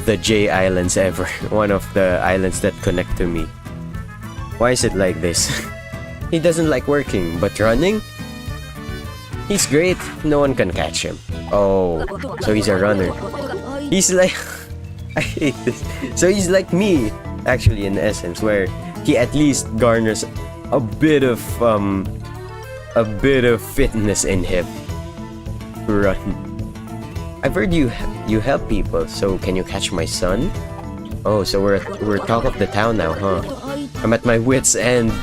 [SPEAKER 1] the J islands ever. One of the islands that connect to me. Why is it like this? He doesn't like working, but running? He's great. No one can catch him. Oh, so he's a runner. He's like... I hate this. So he's like me, actually, in essence, where he at least garners a bit of fitness in him to run. I've heard you help people, so can you catch my son? Oh, so we're talk of the town now, huh? I'm at my wits' end.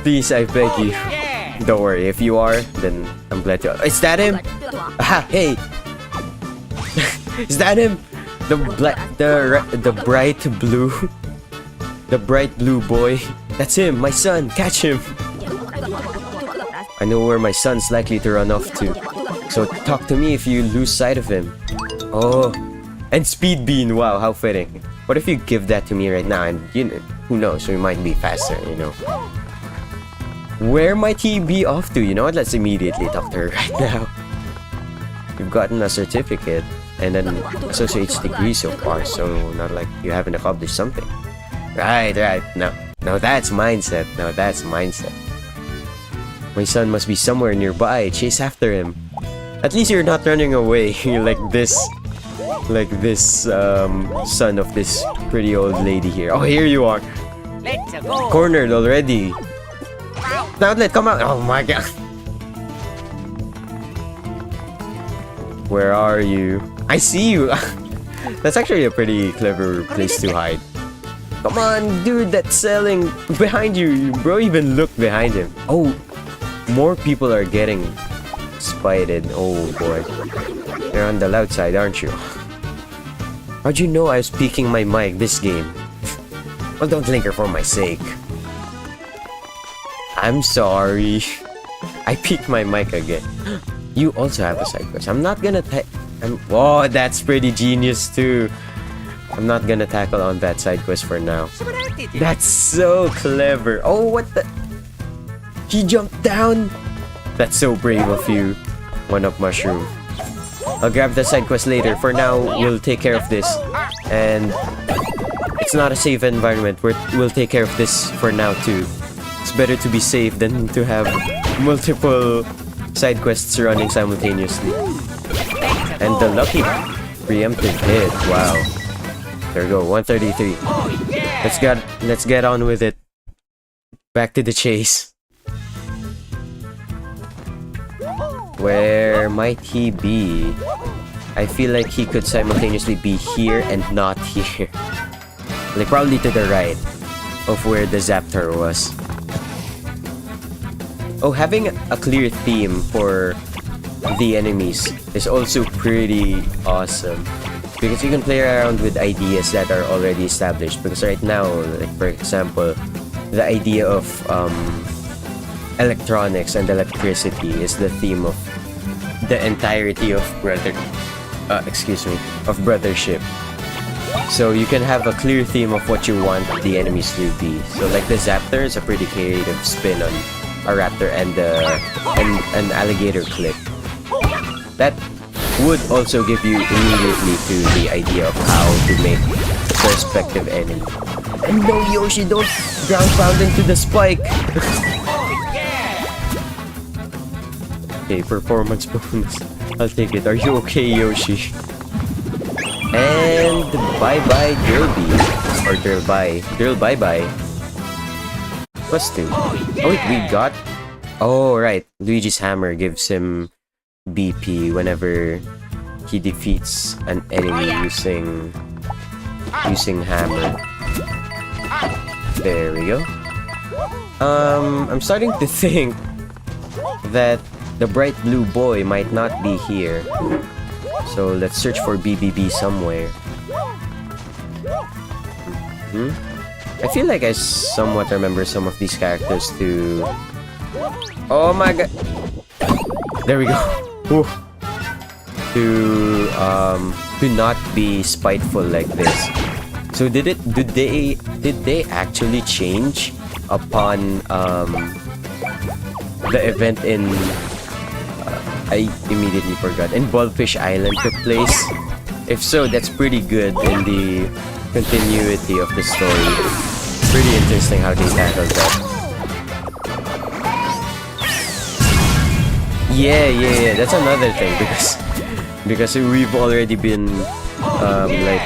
[SPEAKER 1] Please, I beg you. Don't worry, if you are, then I'm glad to. Is that him? Aha, hey! Is that him? The bright blue boy. That's him, my son. Catch him. I know where my son's likely to run off to. So talk to me if you lose sight of him. Oh, And Speed Bean, wow, how fitting. What if you give that to me right now and, you know, who knows, we might be faster, you know. Where might he be off to? You know what, let's immediately talk to her right now. You've gotten a certificate and an associate's degree so far, so not like you haven't accomplished something. Right. Now that's mindset. My son must be somewhere nearby. Chase after him. At least you're not running away like this son of this pretty old lady here. Oh, here you are.
[SPEAKER 2] Let's go.
[SPEAKER 1] Cornered already. Outlet, come out. Oh my god. Where are you? I see you. That's actually a pretty clever place to hide. Come on, dude, that's selling behind you. Bro, even look behind him. Oh, more people are getting spited. Oh boy. You're on the loud side, aren't you? How'd you know I was peeking my mic this game? Well, don't linger for my sake. I'm sorry. I peeked my mic again. You also have a side quest. I'm not gonna oh, that's pretty genius too. I'm not gonna tackle on that side quest for now. That's so clever. Oh, what the? He jumped down. That's so brave of you. One up mushroom. I'll grab the side quest later. For now, we'll take care of this. And it's not a safe environment. We'll take care of this for now too. It's better to be safe than to have multiple side quests running simultaneously. And the lucky preemptive hit. Wow. There we go. 133. Let's get on with it. Back to the chase. Where might he be? I feel like he could simultaneously be here and not here. Like probably to the right of where the Zaptor was. Oh, having a clear theme for the enemies is also pretty awesome. Because you can play around with ideas that are already established. Because right now, like for example, the idea of electronics and electricity is the theme of the entirety of Brothership. So you can have a clear theme of what you want the enemies to be. So like the Zaptor is a pretty creative spin on a raptor and an alligator clip. That would also give you immediately to the idea of how to make the respective enemy. And no, Yoshi, don't ground pound into the spike. Okay, performance bonus. I'll take it. Are you okay, Yoshi? And bye-bye, Girlby. Or Girl bye-bye. Plus 2. Oh wait, we got... Oh, right. Luigi's hammer gives him BP whenever he defeats an enemy using hammer. There we go. I'm starting to think that the bright blue boy might not be here. So let's search for BBB somewhere. I feel like I somewhat remember some of these characters to... Oh my god! There we go. Ooh. To not be spiteful like this. So did they actually change upon the event in I immediately forgot. And Bulbfish Island took place? If so, that's pretty good in the continuity of the story. Pretty interesting how they tackled that. Yeah, that's another thing because we've already been like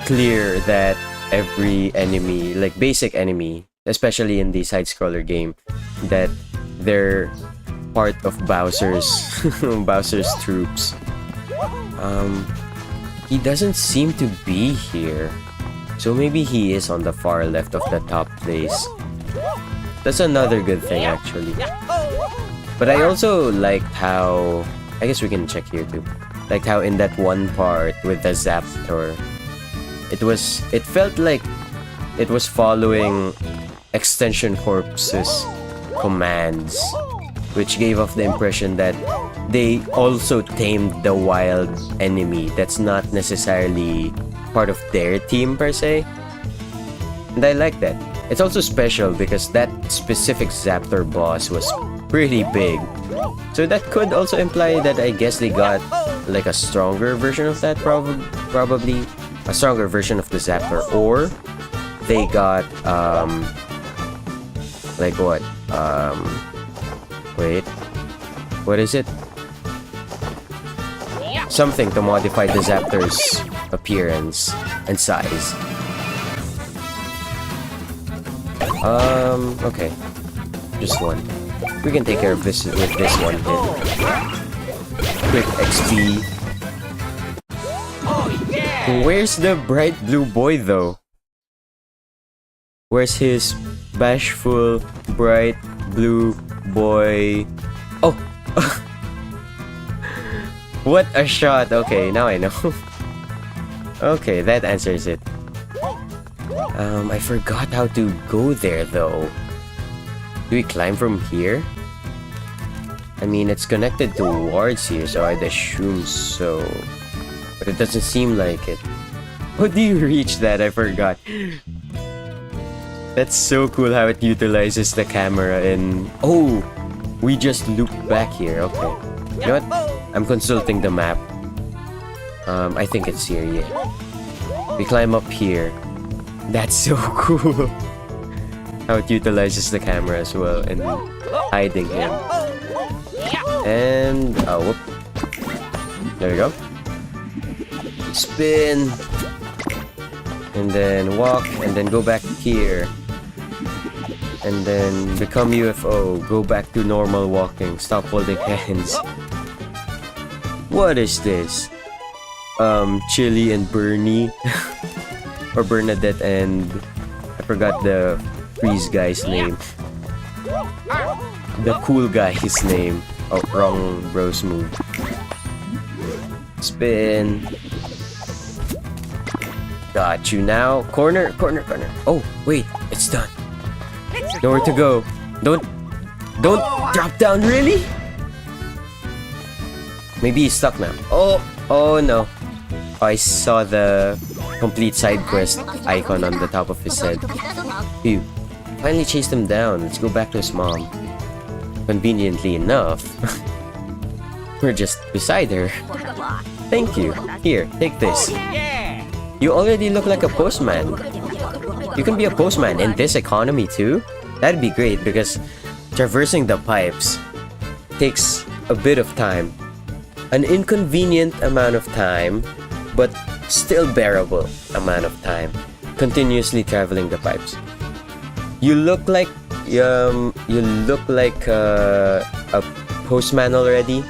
[SPEAKER 1] clear that every enemy, like basic enemy, especially in the side-scroller game, that they're part of Bowser's troops. He doesn't seem to be here, so maybe he is on the far left of the top place. That's another good thing actually. But I also liked how, I guess we can check here too, like how in that one part with the Zaptor, it felt like it was following Extension Corpse's commands. which gave off the impression that they also tamed the wild enemy that's not necessarily part of their team per se. And I like that. It's also special because that specific Zaptor boss was pretty big. So that could also imply that I guess they got like a stronger version of that, probably a stronger version of the Zaptor, or they got like what? Wait, what is it? Something to modify the Zaptor's appearance and size. Okay. Just one. We can take care of this with this one hit. Quick XP. Where's the bright blue boy though? Where's his bashful bright blue boy? Oh! What a shot! Okay, now I know. Okay, that answers it. I forgot how to go there though. Do we climb from here? I mean, it's connected to wards here, so I'd assume so. But it doesn't seem like it. How do you reach that? I forgot. That's so cool how it utilizes the camera and... Oh! We just loop back here, okay. You know what? I'm consulting the map. I think it's here, yeah. We climb up here. That's so cool. How it utilizes the camera as well and hiding him. And... oh, whoop. There we go. Spin. And then walk, and then go back here. And then become UFO. Go back to normal walking. Stop holding hands. What is this? Chili and Bernie. Or Bernadette and... I forgot the freeze guy's name. The cool guy's name. Oh, wrong bros move. Spin. Got you now. Corner, corner, corner. Oh, wait. It's done. Nowhere to go. Don't drop down, really? Maybe he's stuck now. Oh no. I saw the complete side quest icon on the top of his head. Phew. Finally chased him down. Let's go back to his mom. Conveniently enough, we're just beside her. Thank you. Here, take this. You already look like a postman. You can be a postman in this economy too? That'd be great because traversing the pipes takes a bit of time. An inconvenient amount of time, but still bearable amount of time. Continuously traveling the pipes. You look like a postman already.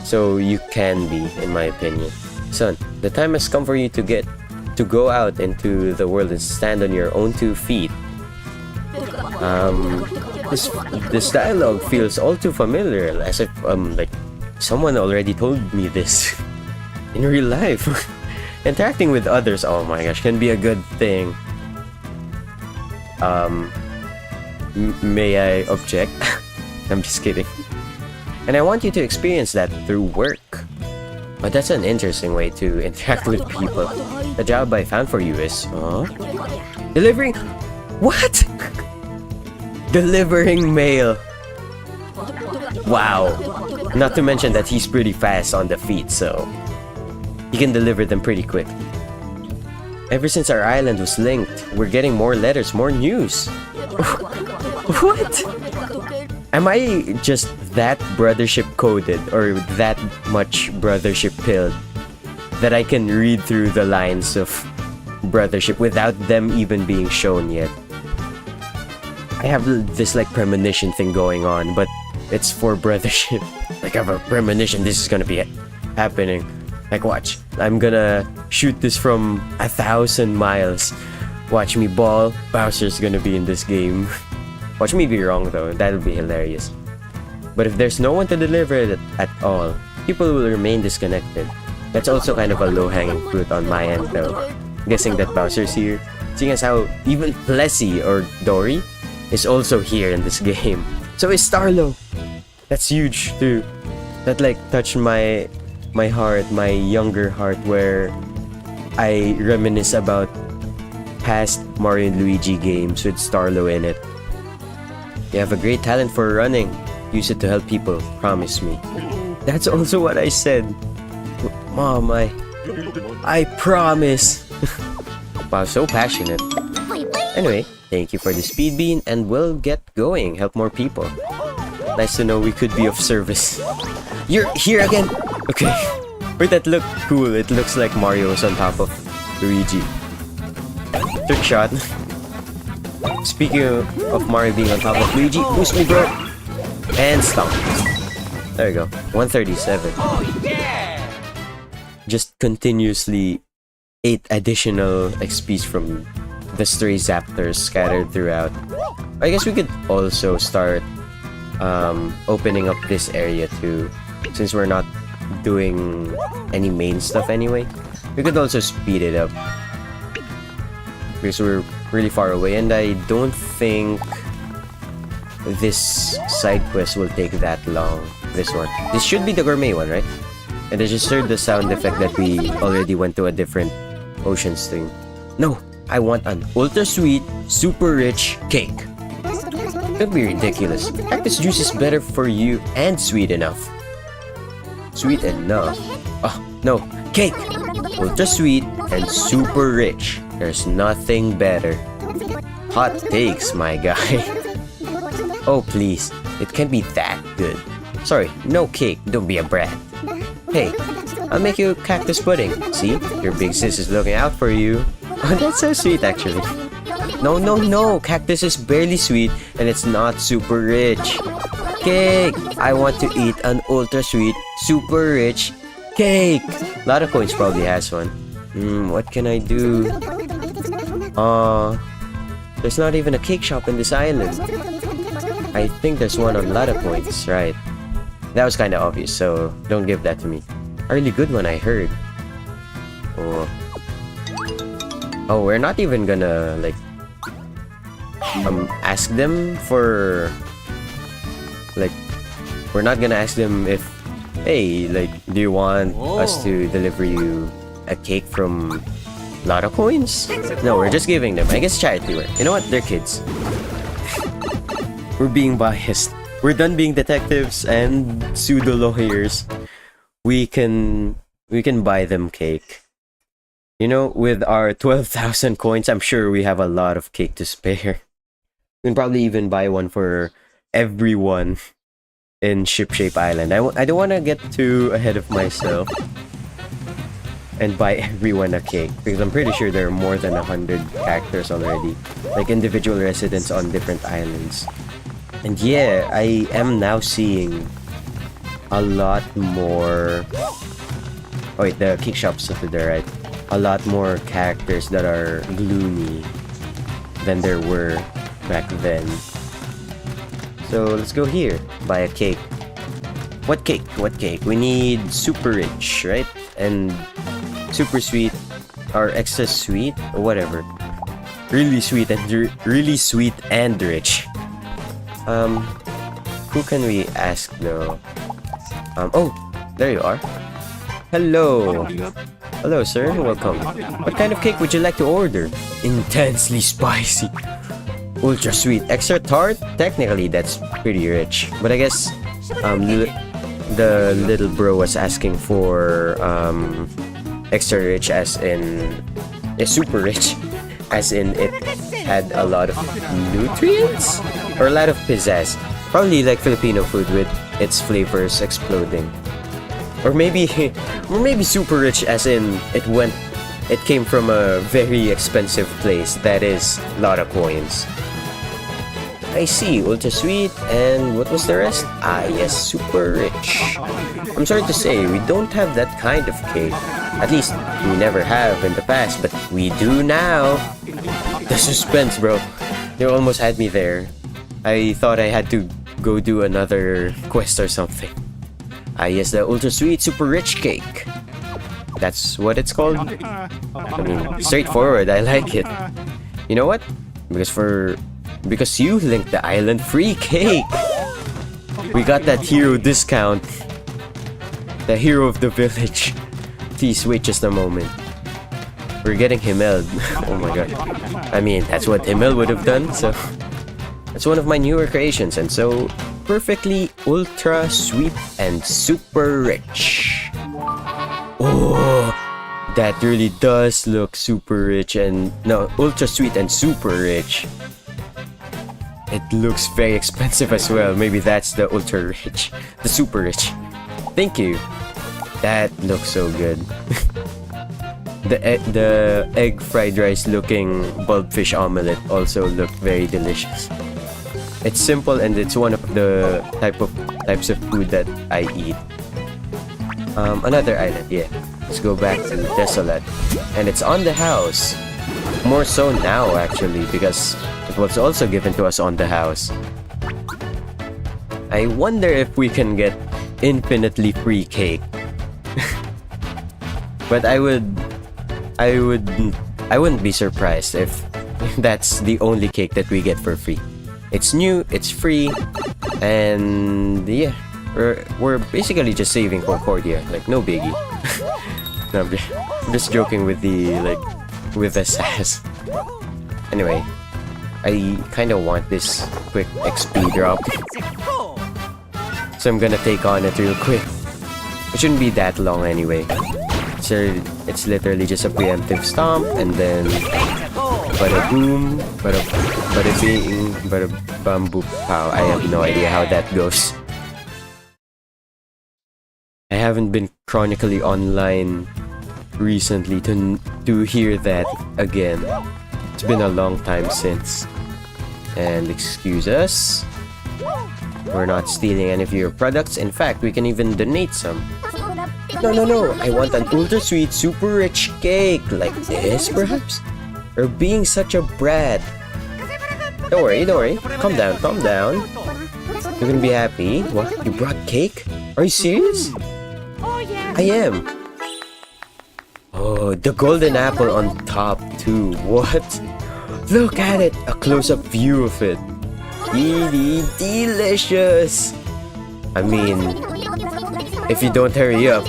[SPEAKER 1] So you can be, in my opinion. Son, the time has come for you to go out into the world and stand on your own 2 feet. This dialogue feels all too familiar, as if like someone already told me this in real life. Interacting with others, oh my gosh, can be a good thing. May I object? I'm just kidding. And I want you to experience that through work. But that's an interesting way to interact with people. The job I found for you is... delivering... What? Delivering mail. Wow. Not to mention that he's pretty fast on the feet, so... he can deliver them pretty quick. Ever since our island was linked, we're getting more letters, more news. What? Am I just that Brothership coded or that much Brothership pilled that I can read through the lines of Brothership without them even being shown yet? I have this like premonition thing going on, but it's for Brothership. Like I have a premonition this is gonna be happening. Like watch, I'm gonna shoot this from 1,000 miles. Watch me ball, Bowser's gonna be in this game. Watch me be wrong though, that'll be hilarious. But if there's no one to deliver it at all, people will remain disconnected. That's also kind of a low-hanging fruit on my end though. Guessing that Bowser's here, seeing as how even Plessy or Dory is also here in this game. So is Starlo. That's huge too. That like touched my heart, my younger heart, where I reminisce about past Mario and Luigi games with Starlo in it. You have a great talent for running. Use it to help people. Promise me. That's also what I said. Mom, I promise. Wow, so passionate. Anyway, thank you for the speed bean and we'll get going. Help more people. Nice to know we could be of service. You're here again! Okay. Wait, that look cool. It looks like Mario is on top of Luigi. Trick shot. Speaking of Mario being on top of Luigi, boost me, bro! And stomp. There you go. 137. Just continuously 8 additional XPs from the stray Zaptors scattered throughout. I guess we could also start opening up this area too, since we're not doing any main stuff anyway. We could also speed it up because we're really far away, and I don't think this side quest will take that long. This one. This should be the gourmet one, right? And I just heard the sound effect that we already went to a different oceans thing. No, I want an ultra sweet, super rich cake. Don't be ridiculous. Cactus juice is better for you and sweet enough. Sweet enough? Oh, no. Cake! Ultra sweet and super rich. There's nothing better. Hot takes, my guy. Oh, please. It can't be that good. Sorry, no cake. Don't be a brat. Hey, I'll make you cactus pudding. See? Your big sis is looking out for you. Oh, that's so sweet, actually. No, no, no. Cactus is barely sweet and it's not super rich. Cake! I want to eat an ultra sweet, super rich cake. Lot of Coins probably has one. What can I do? There's not even a cake shop in this island. I think there's one on Lot of Coins, right? That was kind of obvious, so don't give that to me. A really good one, I heard. Oh, we're not even gonna like ask them for like, we're not gonna ask them if, hey, like, do you want us to deliver you a cake from Lotto Coins? No, we're just giving them. I guess charity work. You know what? They're kids. We're being biased. We're done being detectives and pseudo lawyers. We can buy them cake. You know, with our 12,000 coins, I'm sure we have a lot of cake to spare. We can probably even buy one for everyone in Shipshape Island. I don't want to get too ahead of myself and buy everyone a cake, because I'm pretty sure there are more than 100 characters already, like individual residents on different islands. And yeah, I am now seeing a lot more. Oh wait, the cake shop's to the right. A lot more characters that are gloomy than there were back then. So let's go here. Buy a cake. What cake? What cake? We need super rich, right? And super sweet, or extra sweet, or whatever. Really sweet and rich. Who can we ask though? Oh, there you are. Hello. Hello, sir. Welcome. What kind of cake would you like to order? Intensely spicy. Ultra sweet. Extra tart? Technically, that's pretty rich. But I guess the little bro was asking for extra rich, as in super rich, as in it had a lot of nutrients or a lot of pizzazz. Probably like Filipino food with its flavors exploding. Or maybe super rich, as in it came from a very expensive place, that is lot of coins. I see, ultra sweet, and what was the rest? Ah yes, super rich. I'm sorry to say, we don't have that kind of cake. At least, we never have in the past, but we do now. The suspense, bro. You almost had me there. I thought I had to go do another quest or something. Ah yes, the ultra sweet, super rich cake. That's what it's called? I mean, straightforward, I like it. You know what? Because you linked the island free cake. We got that hero discount. The hero of the village. Please wait just a moment. We're getting Himmel. Oh my god. I mean, that's what Himmel would have done, so... It's one of my newer creations, and so... Perfectly ultra sweet and super rich. Oh! That really does look super rich and... No, ultra sweet and super rich. It looks very expensive as well. Maybe that's the ultra rich. The super rich. Thank you. That looks so good. The egg fried rice looking bulbfish omelette also looked very delicious. It's simple and it's one of the types of food that I eat. Another island, yeah. Let's go back to Desolate. And it's on the house. More so now actually because it was also given to us on the house. I wonder if we can get infinitely free cake. But I wouldn't be surprised if that's the only cake that we get for free. It's new, it's free, and yeah, we're basically just saving Concordia, like no biggie. No, I'm just joking with the sass. Anyway, I kind of want this quick XP drop, so I'm gonna take on it real quick. It shouldn't be that long anyway. So it's literally just a preemptive stomp, and then bada boom, bada bing, bada bamboo pow. I have no idea how that goes. I haven't been chronically online recently to hear that again. It's been a long time since. And excuse us, we're not stealing any of your products. In fact, we can even donate some. No, I want an ultra sweet, super rich cake like this, perhaps? Or being such a brat. Don't worry. Calm down. You're gonna be happy. What? You brought cake? Are you serious? I am. Oh, the golden apple on top too. What? Look at it! A close-up view of it. Really delicious! I mean, if you don't hurry up,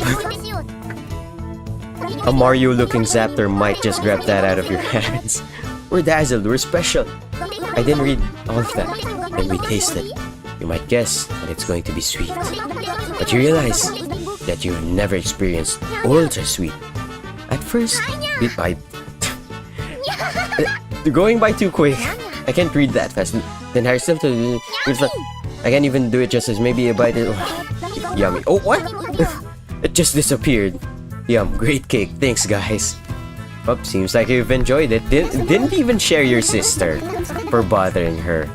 [SPEAKER 1] a Mario-looking Zaptor might just grab that out of your hands. We're dazzled, we're special. I didn't read all of that. Then we taste it. You might guess that it's going to be sweet. But you realize that you've never experienced ultra sweet. At first, going by too quick. I can't read that fast. Then Harry still I can't even do it justice. Maybe a bite. Yummy. Oh, what? It just disappeared. Yum. Great cake. Thanks, guys. Well, seems like you've enjoyed it. Didn't even share your sister for bothering her.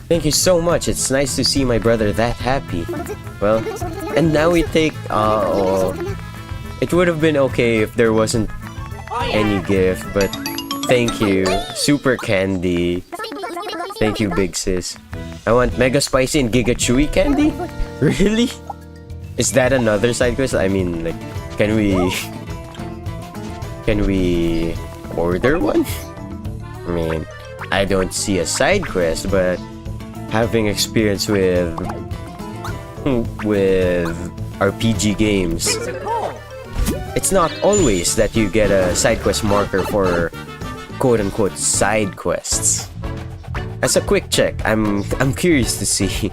[SPEAKER 1] Thank you so much. It's nice to see my brother that happy. Well, and now we take... it would have been okay if there wasn't any gift, but thank you. Super candy. Thank you, big sis. I want mega spicy and giga chewy candy? Really? Is that another side quest? I mean, like, can we order one? I mean, I don't see a side quest, but having experience with RPG games, it's not always that you get a side quest marker for quote-unquote side quests. As a quick check, I'm curious to see.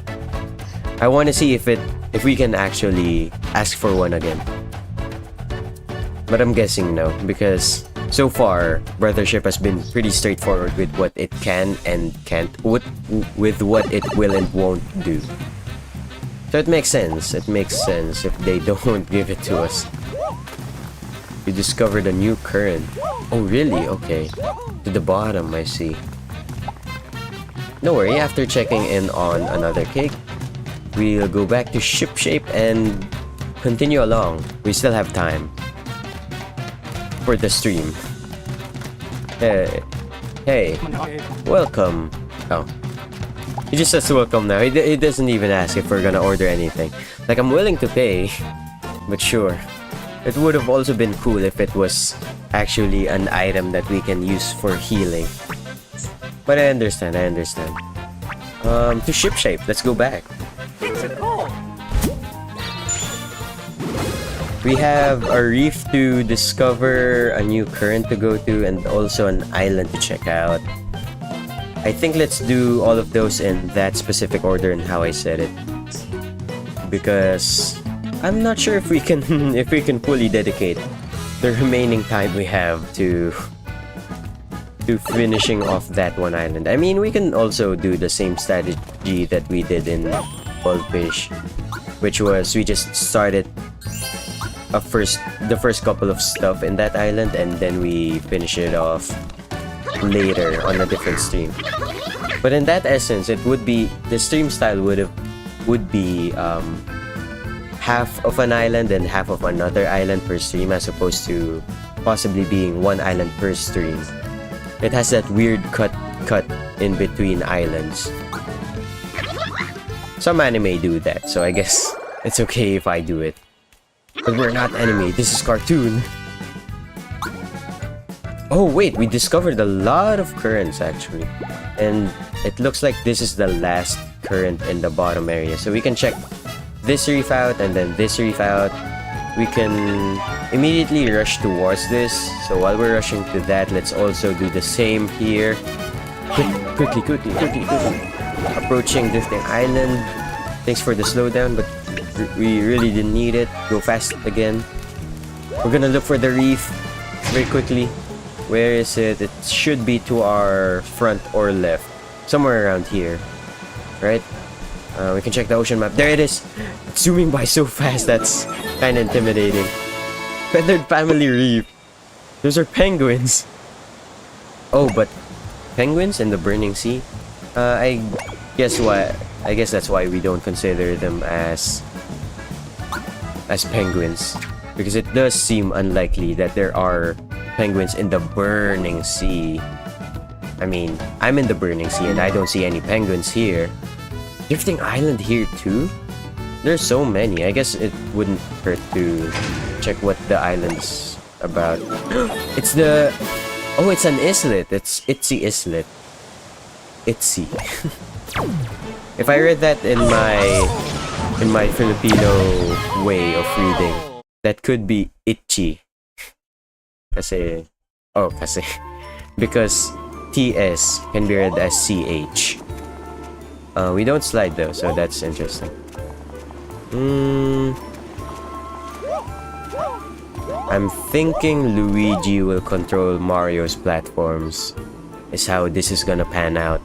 [SPEAKER 1] I want to see if we can actually ask for one again. But I'm guessing no, because so far Brothership has been pretty straightforward with what it can and can't, with what it will and won't do. So it makes sense. It makes sense if they don't give it to us. You discovered a new current. Oh really? Okay. To the bottom, I see. No worry, after checking in on another cake, we'll go back to shipshape and continue along. We still have time for the stream. Hey, welcome. Oh, he just says welcome now. He doesn't even ask if we're gonna order anything. Like, I'm willing to pay, but sure. It would have also been cool if it was actually an item that we can use for healing. But I understand. To shipshape, let's go back. We have a reef to discover, a new current to go to, and also an island to check out. I think let's do all of those in that specific order and how I said it. Because I'm not sure if we can fully dedicate the remaining time we have to finishing off that one island. I mean, we can also do the same strategy that we did in Bulbfish, which was we just started the first couple of stuff in that island and then we finish it off later on a different stream. But in that essence, it would be the stream style would be half of an island and half of another island per stream, as opposed to possibly being one island per stream. It has that weird cut in between islands. Some anime do that, so I guess it's okay if I do it. But we're not anime, this is cartoon. Oh wait, we discovered a lot of currents actually. And it looks like this is the last current in the bottom area. So we can check this reef out and then this reef out. We can immediately rush towards this. So while we're rushing to that, let's also do the same here. Quickly. Approaching Drifting Island. Thanks for the slowdown, but we really didn't need it. Go fast again. We're gonna look for the reef very quickly. Where is it? It should be to our front or left. Somewhere around here. Right? We can check the ocean map. There it is! It's zooming by so fast, that's kind of intimidating. Feathered Family Reef. Those are penguins. Oh, but penguins in the burning sea? I guess that's why we don't consider them as penguins. Because it does seem unlikely that there are penguins in the burning sea. I mean, I'm in the burning sea and I don't see any penguins here. Drifting Island here too? There's so many. I guess it wouldn't hurt to check what the island's about. It's the... Oh, it's an islet. It's Itsy Islet. Itsy. If I read that in my Filipino way of reading, that could be itchy. Kasi... Oh, kasi... Because TS can be read as CH. We don't slide though, so that's interesting. I'm thinking Luigi will control Mario's platforms. Is how this is gonna pan out.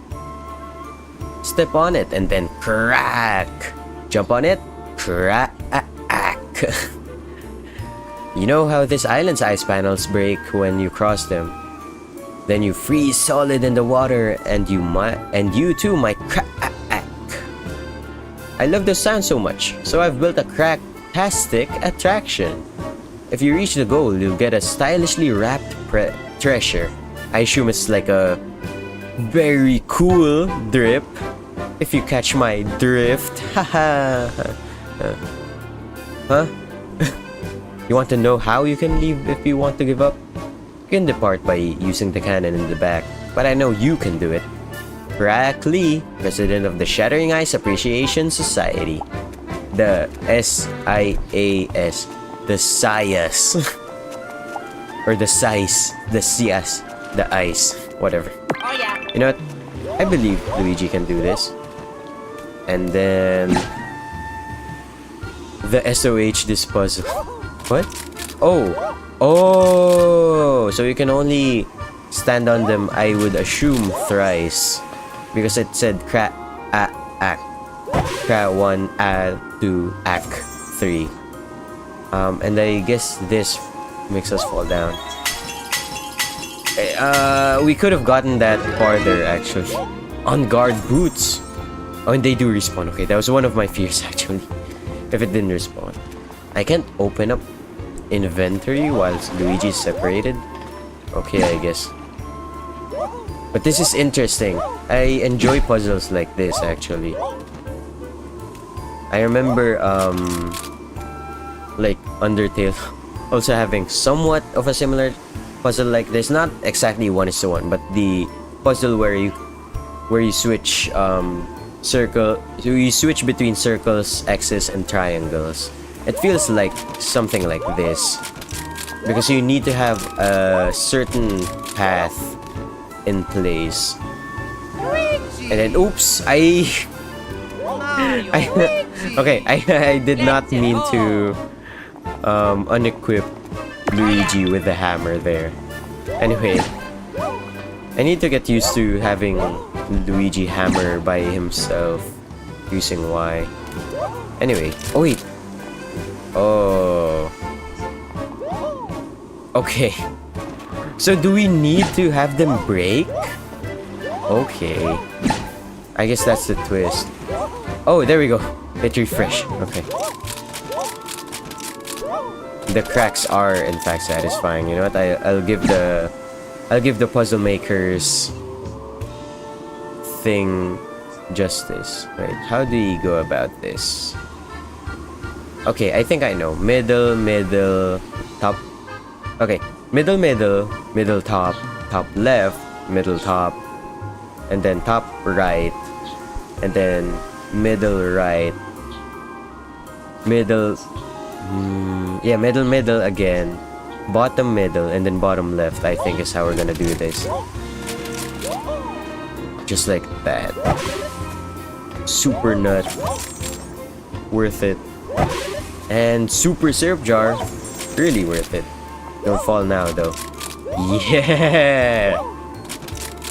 [SPEAKER 1] Step on it and then crack. Jump on it, crack. You know how this island's ice panels break when you cross them? Then you freeze solid in the water and you too might crack. I love the sound so much, so I've built a cracktastic attraction. If you reach the goal, you'll get a stylishly wrapped treasure. I assume it's like a very cool drip. If you catch my drift, haha. Huh? You want to know how you can leave if you want to give up? You can depart by using the cannon in the back, but I know you can do it. Crack Lee, president of the Shattering Ice Appreciation Society. The SIAS. The SIAS. Or the SIAS. The SIAS. The ice. Whatever.
[SPEAKER 2] Oh yeah.
[SPEAKER 1] You know what? I believe Luigi can do this. And then... the SOH this puzzle. What? Oh, so you can only stand on them, I would assume, thrice. Because it said cra 1, 2, 3. And I guess this makes us fall down. We could have gotten that farther, actually. On guard boots. Oh, and they do respawn. Okay, that was one of my fears, actually. If it didn't respawn. I can't open up inventory whilst Luigi is separated. Okay, I guess. But this is interesting. I enjoy puzzles like this, actually. I remember, like Undertale also having somewhat of a similar puzzle like this. Not exactly 1:1, but the puzzle where you switch you switch between circles, X's, and triangles. It feels like something like this. Because you need to have a certain path in place.
[SPEAKER 2] Luigi!
[SPEAKER 1] And then, oops, I did not mean to unequip Luigi with the hammer there. Anyway, I need to get used to having Luigi hammer by himself using Y. Anyway, oh wait. Oh. Okay. So do we need to have them break? Okay. I guess that's the twist. Oh, there we go. Hit refresh. Okay. The cracks are in fact satisfying. You know what? I'll give the puzzle makers thing justice. Wait, how do you go about this? Okay, I think I know. Middle, top. Okay, middle, top left, middle top, and then top right, and then middle right, middle, yeah, middle again, bottom middle, and then bottom left, I think is how we're gonna do this. Just like that. Super nut. Worth it. And super syrup jar. Really worth it. Don't fall now though. Yeah!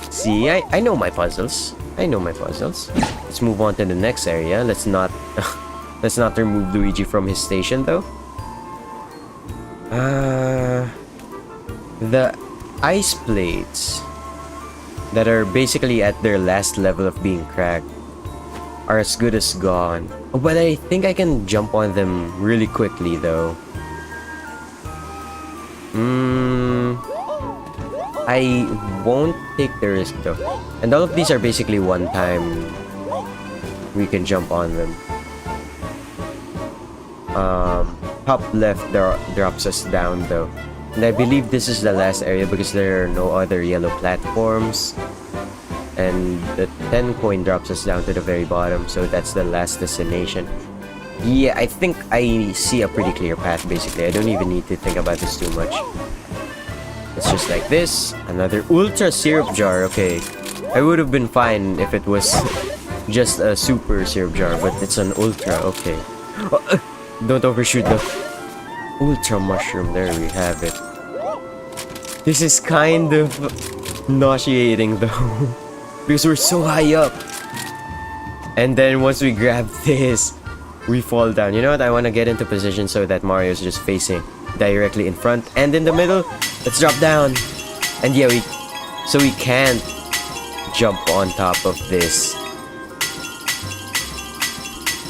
[SPEAKER 1] See, I know my puzzles. Let's move on to the next area. Let's not remove Luigi from his station though. The ice plates that are basically at their last level of being cracked are as good as gone. Oh, but I think I can jump on them really quickly though. I won't take the risk though. And all of these are basically one time we can jump on them. Top left drops us down though. And I believe this is the last area because there are no other yellow platforms. And the 10 coin drops us down to the very bottom, so that's the last destination. Yeah, I think I see a pretty clear path basically. I don't even need to think about this too much. It's just like this. Another ultra syrup jar. Okay, I would have been fine if it was just a super syrup jar, but it's an ultra. Okay. Don't overshoot the ultra mushroom. There we have it. This is kind of nauseating though. Because we're so high up. And then once we grab this, we fall down. You know what? I want to get into position so that Mario's just facing directly in front and in the middle. Let's drop down. And yeah, we can't jump on top of this.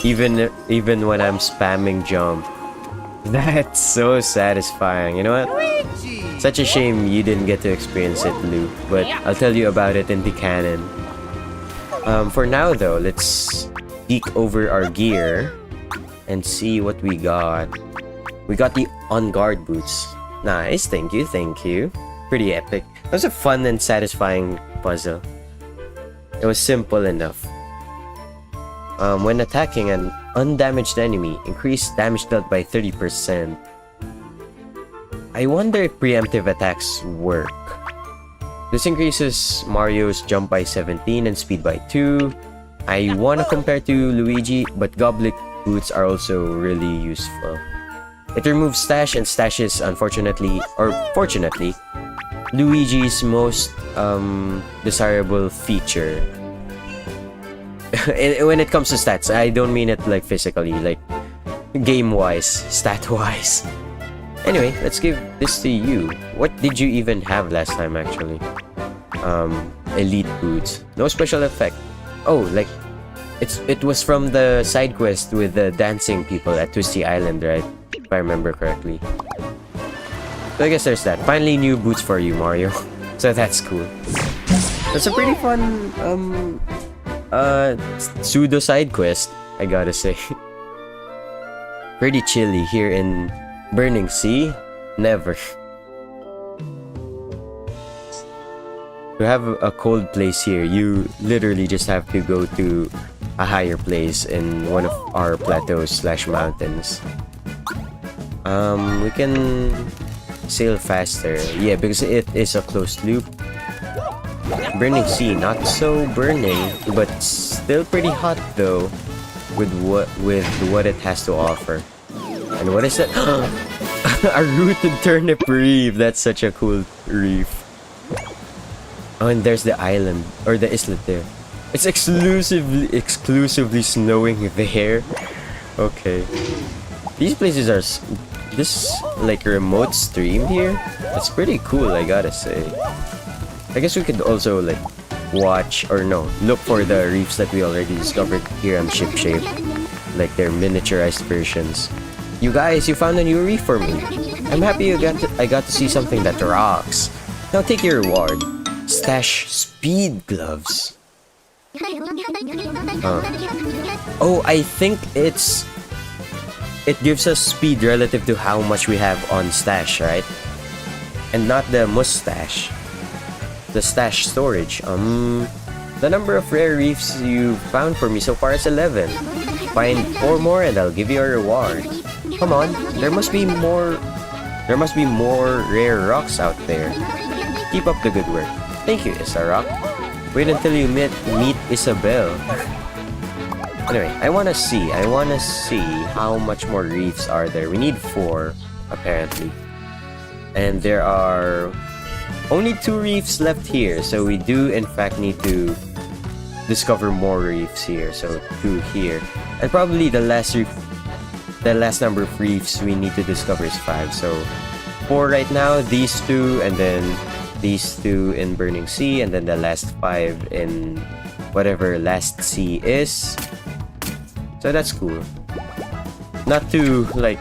[SPEAKER 1] Even when I'm spamming jump. That's so satisfying. You know what?
[SPEAKER 2] Luigi!
[SPEAKER 1] Such a shame you didn't get to experience it, Lou. But I'll tell you about it in the canon. For now though, let's peek over our gear and see what we got. We got the on guard boots. Nice, thank you. Pretty epic. That was a fun and satisfying puzzle. It was simple enough. When attacking an undamaged enemy, increase damage dealt by 30%. I wonder if preemptive attacks work. This increases Mario's jump by 17 and speed by 2. I want to compare to Luigi, but goblet boots are also really useful. It removes stash, and stash is unfortunately, or fortunately, Luigi's most desirable feature. When it comes to stats, I don't mean it like physically, like game-wise, stat-wise. Anyway, let's give this to you. What did you even have last time actually? Elite boots. No special effect. Oh, like it was from the side quest with the dancing people at Twisty Island, right? If I remember correctly. So I guess there's that. Finally new boots for you, Mario. So that's cool. That's a pretty fun pseudo side quest, I gotta say. Pretty chilly here in Burning Sea? Never. To have a cold place here, you literally just have to go to a higher place in one of our plateaus / mountains. We can sail faster. Yeah, because it is a closed loop. Burning sea, not so burning, but still pretty hot though, with what it has to offer. And what is that? A rooted turnip reef. That's such a cool reef. Oh, and there's the island or the islet there. It's exclusively snowing there. Okay. These places are this like remote stream here. That's pretty cool, I gotta say. I guess we could also like watch or no, look for the reefs that we already discovered here on Ship Shape, like their miniaturized versions. You guys, you found a new reef for me. I'm happy I got to see something that rocks. Now take your reward. Stash speed gloves. Oh, I think it gives us speed relative to how much we have on stash, right? And not the mustache. The stash storage. The number of rare reefs you found for me so far is 11. Find 4 more and I'll give you a reward. Come on, there must be more rare rocks out there. Keep up the good work. Thank you, Isarok. Wait until you meet Isabel. Anyway, I wanna see how much more reefs are there. We need 4, apparently. And there are only 2 reefs left here, so we do in fact need to discover more reefs here. So 2 here. And probably the last number of reefs we need to discover is 5. So 4 right now, these 2, and then these 2 in Burning Sea, and then the last 5 in whatever last sea is. So that's cool. Not to like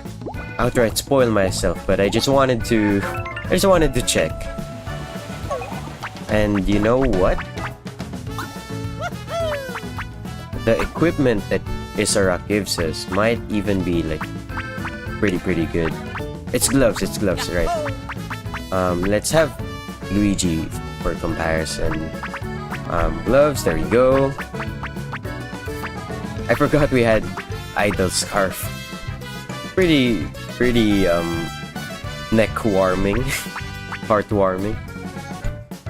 [SPEAKER 1] outright spoil myself, but I just wanted to check. And you know what? The equipment that Isarok gives us might even be like pretty good. It's gloves, right? Let's have Luigi for comparison. Gloves, there we go. I forgot we had idol scarf. Pretty neck warming, heart warming.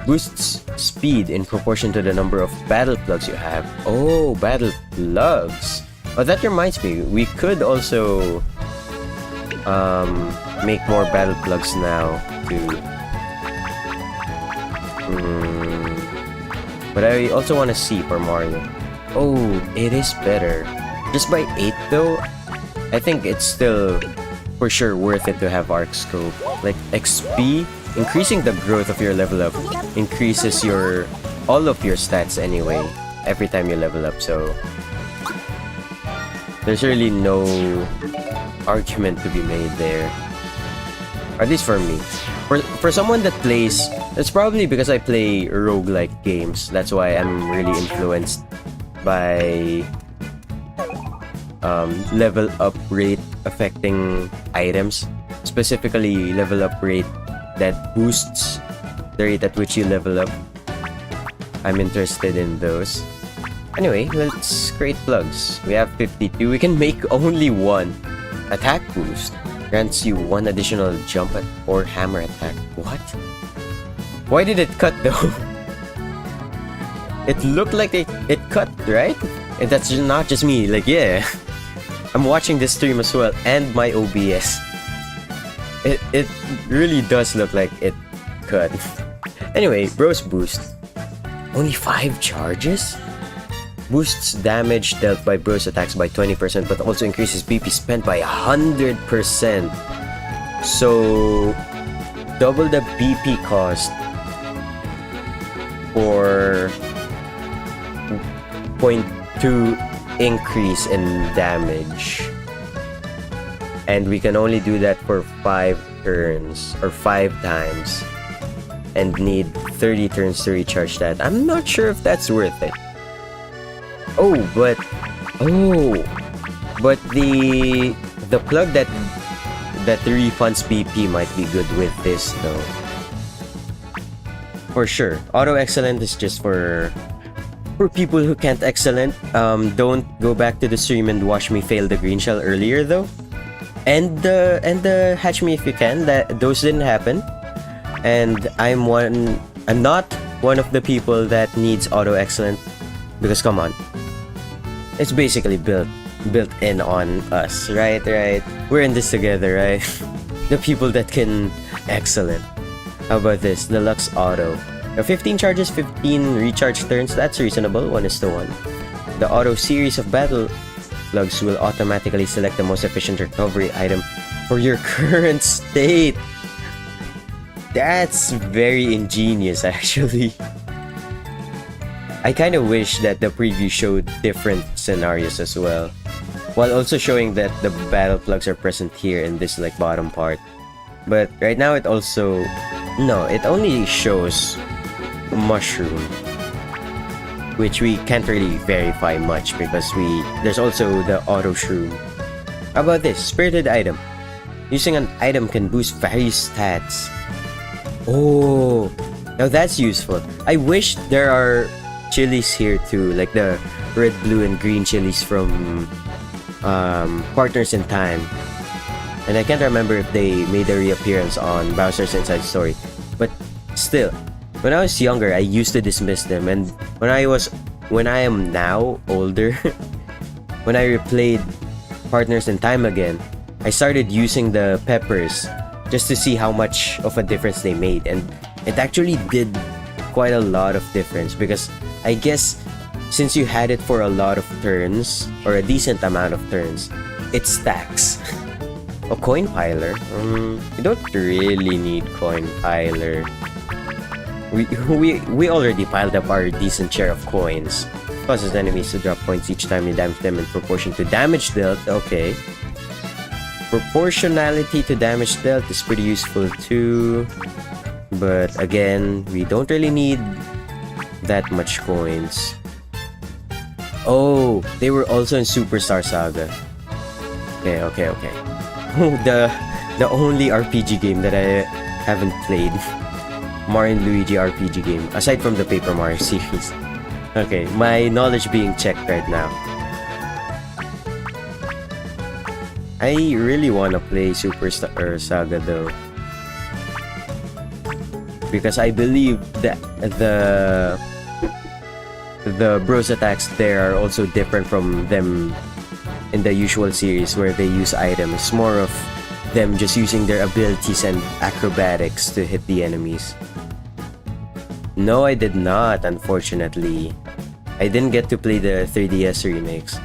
[SPEAKER 1] Boosts speed in proportion to the number of battle plugs you have. Oh, battle plugs. Oh, that reminds me, we could also make more battle plugs now too. But I also want to see for Mario. Oh, it is better. Just by 8 though, I think it's still for sure worth it to have Arc Scope. Like XP, increasing the growth of your level up increases all of your stats anyway every time you level up, so there's really no argument to be made there. At least for me. For someone that plays, it's probably because I play roguelike games. That's why I'm really influenced by level up rate affecting items. Specifically, level up rate that boosts the rate at which you level up. I'm interested in those. Anyway, let's create plugs. We have 52. We can make only 1. Attack boost grants you 1 additional jump or hammer attack. What? Why did it cut though? It looked like it cut, right? And that's not just me. Like, yeah. I'm watching this stream as well and my OBS. It really does look like it cut. Anyway, Bros Boost. Only 5 charges? Boosts damage dealt by Bros attacks by 20%, but also increases BP spent by 100%. So, double the BP cost for 0.2 increase in damage. And we can only do that for 5 turns, or 5 times. And need 30 turns to recharge that. I'm not sure if that's worth it. But the plug that refunds BP might be good with this though. For sure. Auto excellent is just for people who can't excellent. Don't go back to the stream and watch me fail the green shell earlier though. and the Hatch Me If You Can, that those didn't happen. And I'm not one of the people that needs auto excellent, because come on, it's basically built in on us, right? We're in this together, right? The people that can excellent. How about this? Deluxe auto. Now 15 charges, 15 recharge turns. That's reasonable. 1:1. The auto series of battle plugs will automatically select the most efficient recovery item for your current state. That's very ingenious, actually. I kind of wish that the preview showed different scenarios as well, while also showing that the battle plugs are present here in this like bottom part. But right now it only shows mushroom, which we can't really verify much because there's also the auto shroom. How about this? Spirited item. Using an item can boost various stats. Oh, now that's useful. I wish there are chilies here too, like the red, blue, and green chilies from Partners in Time. And I can't remember if they made a reappearance on Bowser's Inside Story. But still, when I was younger, I used to dismiss them, and when I am now older, when I replayed Partners in Time again, I started using the peppers just to see how much of a difference they made, and it actually did quite a lot of difference, because I guess since you had it for a lot of turns, or a decent amount of turns, it stacks. A coin piler? You don't really need coin piler. We already piled up our decent share of coins. Causes enemies to drop points each time you damage them in proportion to damage dealt. Okay. Proportionality to damage dealt is pretty useful too. But again, we don't really need that much coins. Oh, they were also in Superstar Saga. Okay. The only RPG game that I haven't played. Mario&Luigi RPG game, aside from the Paper Mario series. Okay, my knowledge being checked right now. I really wanna play Superstar Saga though, because I believe that the bros attacks there are also different from them in the usual series where they use items. More of them just using their abilities and acrobatics to hit the enemies. No, I did not, unfortunately. I didn't get to play the 3DS remakes,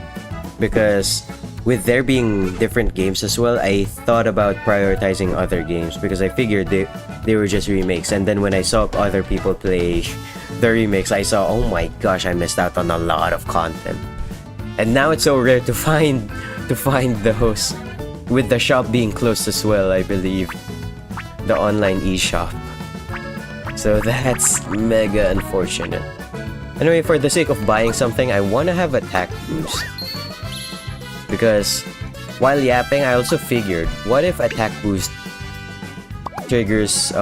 [SPEAKER 1] because with there being different games as well, I thought about prioritizing other games, because I figured they were just remakes. And then when I saw other people play the remakes, I saw, oh my gosh, I missed out on a lot of content. And now it's so rare to find those, with the shop being closed as well, I believe, the online eShop. So that's mega unfortunate. Anyway, for the sake of buying something, I want to have attack boost, because while yapping, I also figured, what if attack boost triggers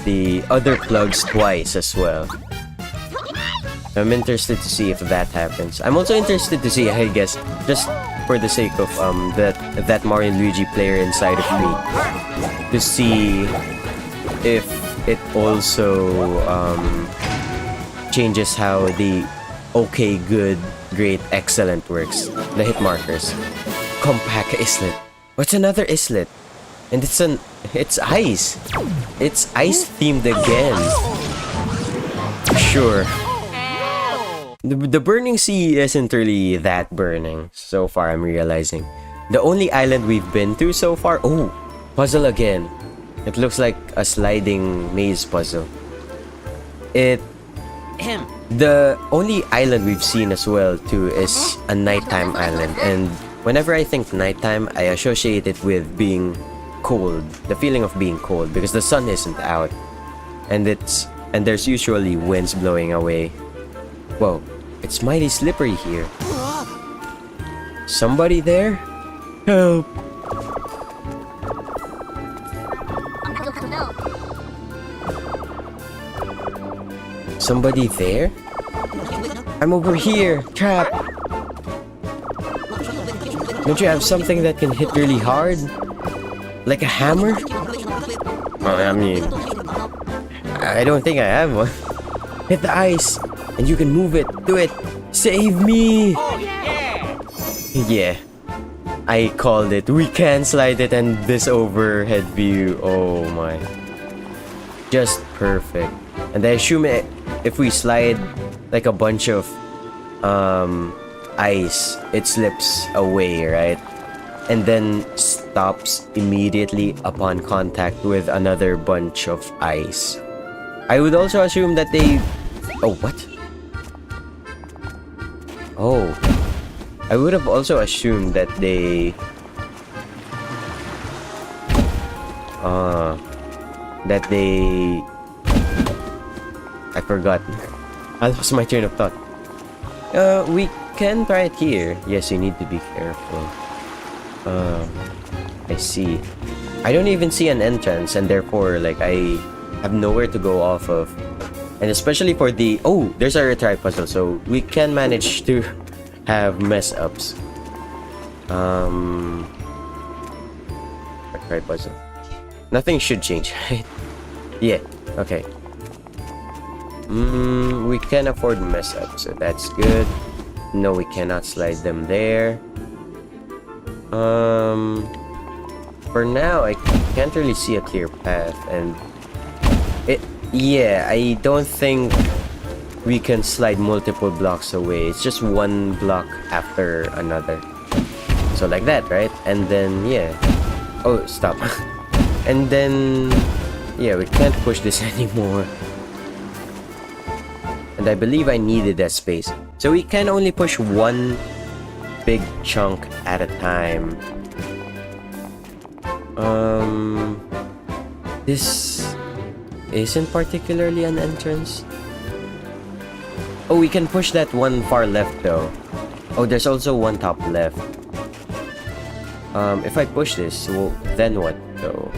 [SPEAKER 1] the other plugs twice as well. I'm interested to see if that happens. I'm also interested to see, I guess, just for the sake of that Mario&Luigi player inside of me, to see if it also changes how the okay, good, great, excellent works. The hit markers. Compact islet. What's another islet? And it's ice. It's ice themed again. Sure. The burning sea isn't really that burning so far, I'm realizing. The only island we've been to so far... Oh! Puzzle again. It looks like a sliding maze puzzle. The only island we've seen as well too is a nighttime island, and whenever I think nighttime, I associate it with being cold, the feeling of being cold, because the sun isn't out, and there's usually winds blowing away. Whoa, it's mighty slippery here. Somebody there? Help! Somebody there? I'm over here, trapped. Don't you have something that can hit really hard? Like a hammer? I mean, I don't think I have one. Hit the ice, and you can move it. Do it. Save me!
[SPEAKER 2] Oh yeah!
[SPEAKER 1] Yeah. I called it. We can slide it, and this overhead view. Oh my. Just perfect. And I assume if we slide like a bunch of ice, it slips away, right? And then stops immediately upon contact with another bunch of ice. I would also assume that they... Oh, what? Oh. I would have also assumed that they... I forgot. I lost my train of thought. We can try it here. Yes, you need to be careful. I see. I don't even see an entrance, and therefore, like, I have nowhere to go off of. And especially for the... Oh, there's a retry puzzle, so we can manage to have mess-ups. Retry puzzle. Nothing should change, right? Yeah, okay. We can afford mess-ups, so that's good. No, we cannot slide them there. For now, I can't really see a clear path, and yeah, I don't think we can slide multiple blocks away. It's just one block after another. So like that, right? And then, yeah. Oh, stop. And then, yeah, we can't push this anymore. And I believe I needed that space. So we can only push one big chunk at a time. This isn't particularly an entrance. Oh, we can push that one far left though. Oh, there's also one top left. If I push this, well, then what though?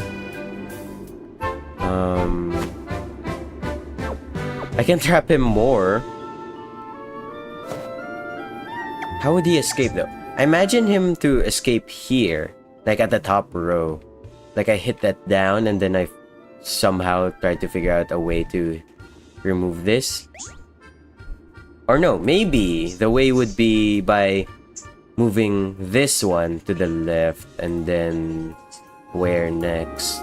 [SPEAKER 1] I can trap him more. How would he escape though? I imagine him to escape here, like at the top row. Like I hit that down and then I somehow try to figure out a way to remove this. Or no, maybe the way would be by moving this one to the left and then where next?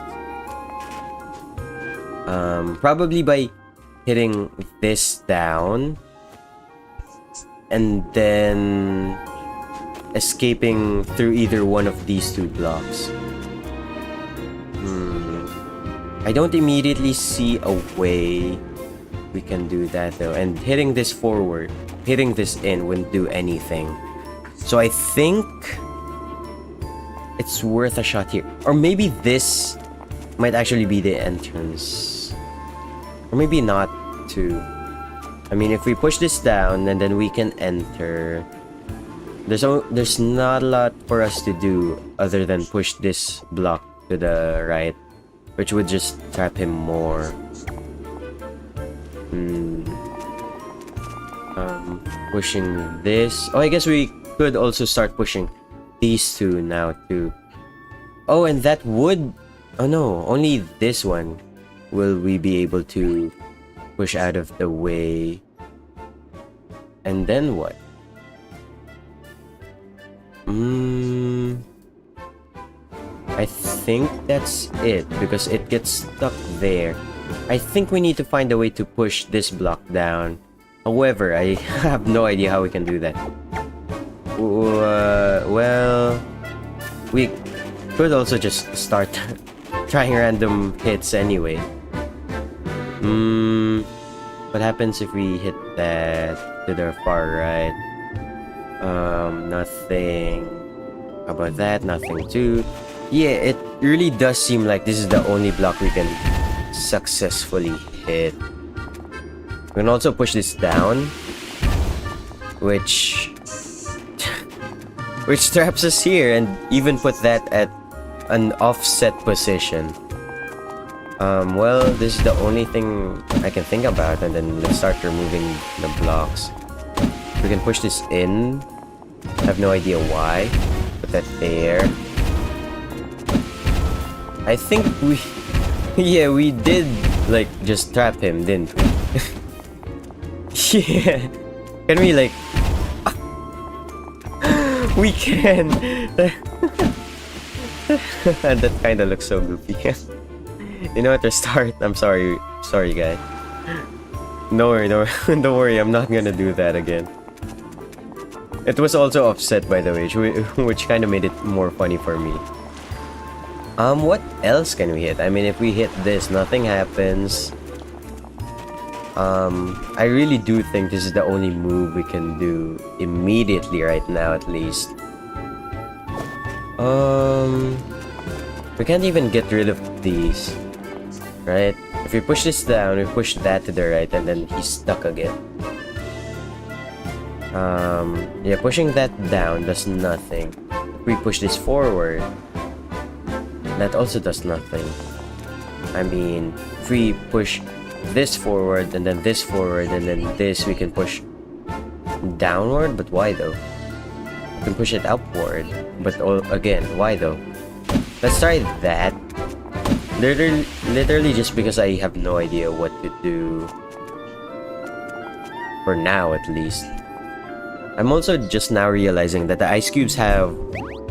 [SPEAKER 1] Probably by hitting this down and then escaping through either one of these two blocks. I don't immediately see a way we can do that though, and hitting this forward, hitting this in wouldn't do anything. So I think it's worth a shot here. Or maybe this might actually be the entrance. Or maybe not too. I mean, if we push this down and then we can enter, there's not a lot for us to do other than push this block to the right, which would just trap him more. Pushing this. Oh, I guess we could also start pushing these two now too. Oh, and that would... Oh no, only this one will we be able to push out of the way. And then what? I think that's it, because it gets stuck there. I think we need to find a way to push this block down. However, I have no idea how we can do that. Well, we could also just start trying random hits anyway. What happens if we hit that to the far right? Nothing. How about that? Nothing too. Yeah, it really does seem like this is the only block we can successfully hit. We can also push this down, which traps us here, and even put that at an offset position. Well, this is the only thing I can think about, and then let's start removing the blocks. We can push this in. I have no idea why. Put that there. I think we... yeah, we did, like, just trap him, didn't we? Yeah. Can we, like... we can! That kinda looks so goofy. You know what, restart. I'm sorry. Sorry, guy. Don't worry, don't worry, I'm not gonna do that again. It was also offset, by the way, which kind of made it more funny for me. What else can we hit? I mean, if we hit this, nothing happens. I really do think this is the only move we can do immediately right now, at least. We can't even get rid of these, right? If we push this down, we push that to the right, and then he's stuck again. Yeah, pushing that down does nothing. If we push this forward, that also does nothing. I mean, if we push this forward, and then this forward, and then this, we can push downward, but why though? We can push it upward, but again, why though? Let's try that. Literally just because I have no idea what to do. For now, at least. I'm also just now realizing that the ice cubes have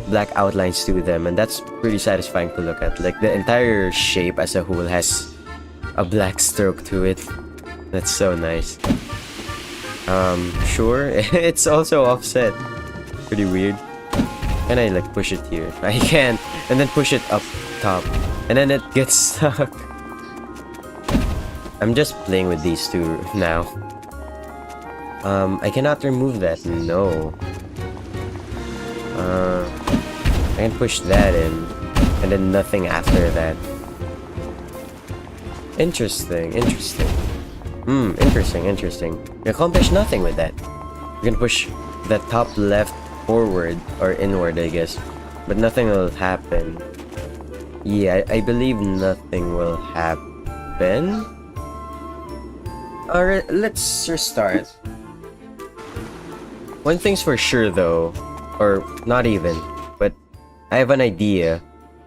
[SPEAKER 1] black outlines to them, and that's pretty satisfying to look at. Like, the entire shape as a whole has a black stroke to it. That's so nice. Sure. It's also offset. Pretty weird. Can I, like, push it here? I can. And then push it up top. And then it gets stuck. I'm just playing with these two now. I cannot remove that. No. I can push that in. And then nothing after that. Interesting. Interesting. Interesting. We accomplished nothing with that. We can push the top left forward or inward, I guess. But nothing will happen. Yeah, I believe nothing will happen. Alright, let's restart. One thing's for sure though, or not even, but I have an idea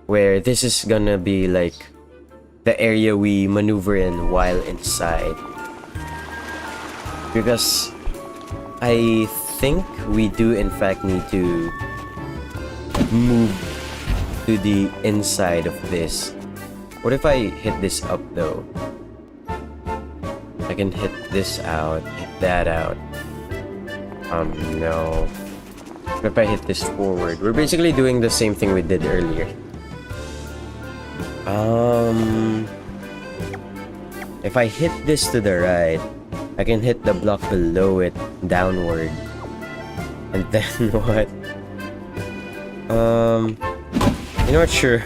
[SPEAKER 1] where this is gonna be like the area we maneuver in while inside. Because I think we do in fact need to move to the inside of this. What if I hit this up though? I can hit this out, hit that out. No. What if I hit this forward? We're basically doing the same thing we did earlier. If I hit this to the right, I can hit the block below it downward. And then what? You know what? Sure.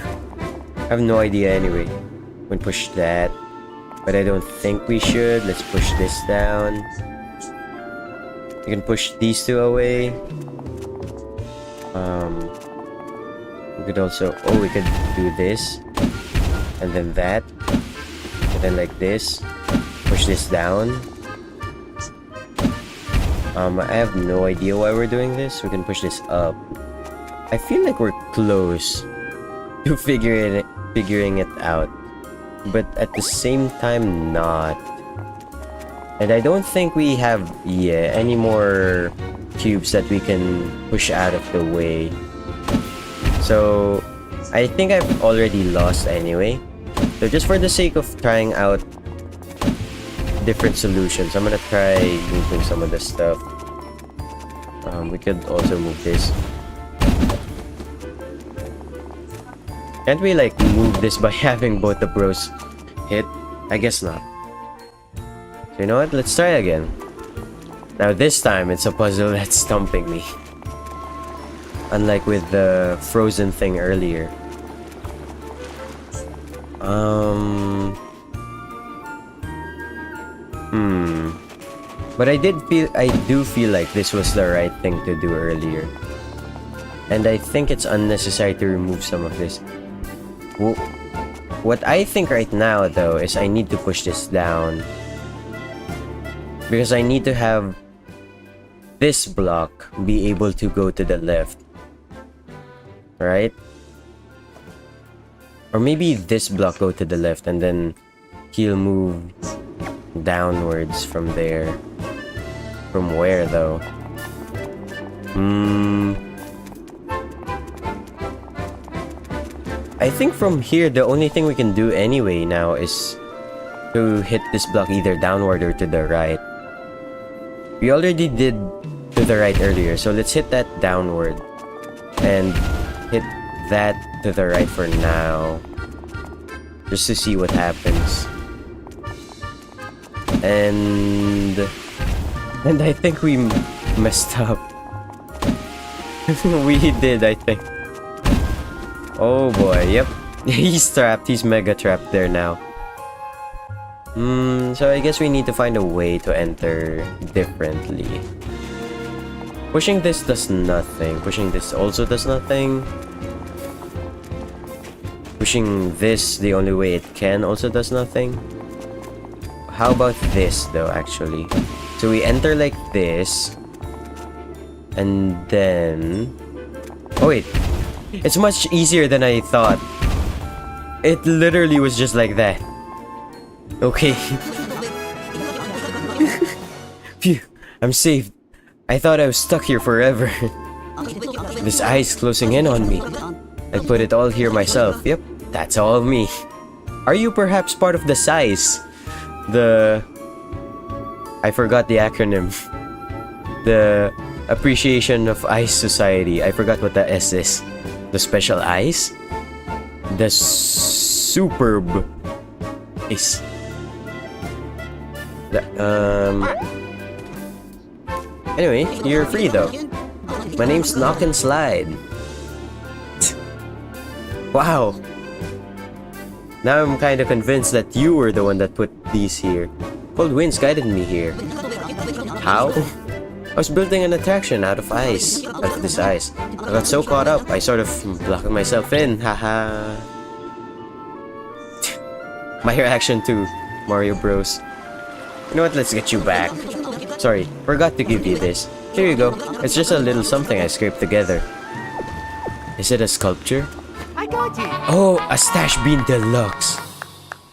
[SPEAKER 1] I have no idea anyway. We can push that. But I don't think we should. Let's push this down. You can push these two away. We could also... oh, we could do this. And then that. And then like this. Push this down. I have no idea why we're doing this. We can push this up. I feel like we're close to figuring it out. But at the same time, not. And I don't think we have, any more cubes that we can push out of the way. So, I think I've already lost anyway. So just for the sake of trying out different solutions, I'm gonna try moving some of the stuff. We could also move this. Can't we like move this by having both the bros hit? I guess not. So you know what? Let's try again. Now this time it's a puzzle that's stumping me. Unlike with the frozen thing earlier. But I do feel like this was the right thing to do earlier. And I think it's unnecessary to remove some of this. What I think right now though is I need to push this down. Because I need to have this block be able to go to the left. right? Or maybe this block go to the left and then he'll move downwards from there. From where though? I think from here the only thing we can do anyway now is to hit this block either downward or to the right. We already did to the right earlier, so let's hit that downward and hit that to the right for now, just to see what happens. And I think we messed up. We did, I think. Oh boy, yep. He's trapped. He's mega trapped there now. So I guess we need to find a way to enter differently. Pushing this does nothing. Pushing this also does nothing. Pushing this the only way it can also does nothing. How about this though, actually? So we enter like this. And then... Oh wait. It's much easier than I thought. It literally was just like that. Okay. Phew, I'm saved. I thought I was stuck here forever. This ice closing in on me. I put it all here myself. Yep, that's all me. Are you perhaps part of the size? I forgot the acronym. The Appreciation of Ice Society. I forgot what the S is. The Special Ice? The Superb Ice. Anyway, you're free though. My name's Knock and Slide. Wow. Now I'm kind of convinced that you were the one that put these here. Cold winds guided me here. How? I was building an attraction out of ice. Out of this ice. I got so caught up, I sort of blocked myself in. Haha. My reaction to Mario Bros. You know what? Let's get you back. Sorry, forgot to give you this. Here you go. It's just a little something I scraped together. Is it a sculpture?
[SPEAKER 2] I got it.
[SPEAKER 1] Oh, a stash bean deluxe.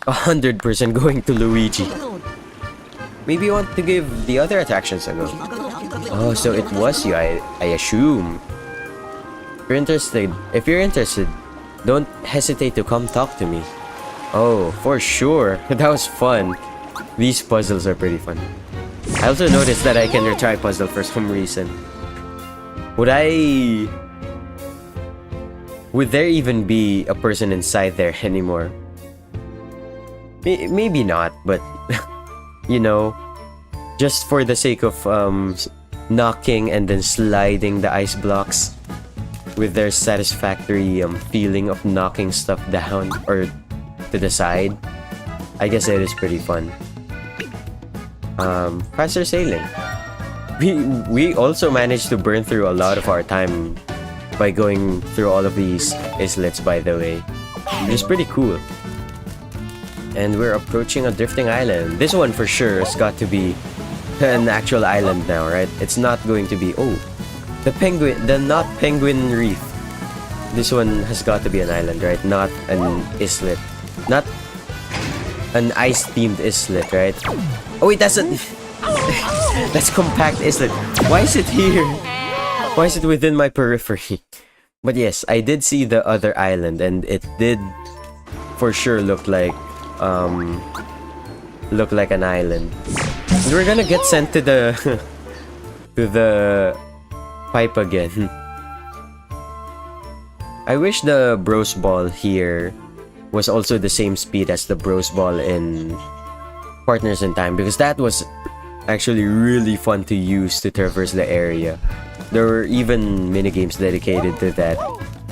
[SPEAKER 1] 100% going to Luigi. Maybe you want to give the other attractions a go. Oh, so it was you, I assume. If you're interested, don't hesitate to come talk to me. Oh, for sure. That was fun. These puzzles are pretty fun. I also noticed that I can retry puzzle for some reason. Would there even be a person inside there anymore? Maybe not, but you know, just for the sake of knocking and then sliding the ice blocks with their satisfactory feeling of knocking stuff down or to the side, I guess it is pretty fun. Faster sailing. We also managed to burn through a lot of our time by going through all of these islets, by the way. It's pretty cool. And we're approaching a drifting island. This one for sure has got to be an actual island now, right? It's not going to be... Oh, the not penguin reef. This one has got to be an island, right? Not an islet. Not an ice-themed islet, right? Oh wait, that's a... that's compact islet. Why is it here? Why is it within my periphery? But yes, I did see the other island, and it did for sure look like an island. And we're gonna get sent to the to the pipe again. I wish the Bros Ball here was also the same speed as the Bros Ball in Partners in Time, because that was actually really fun to use to traverse the area. There were even minigames dedicated to that,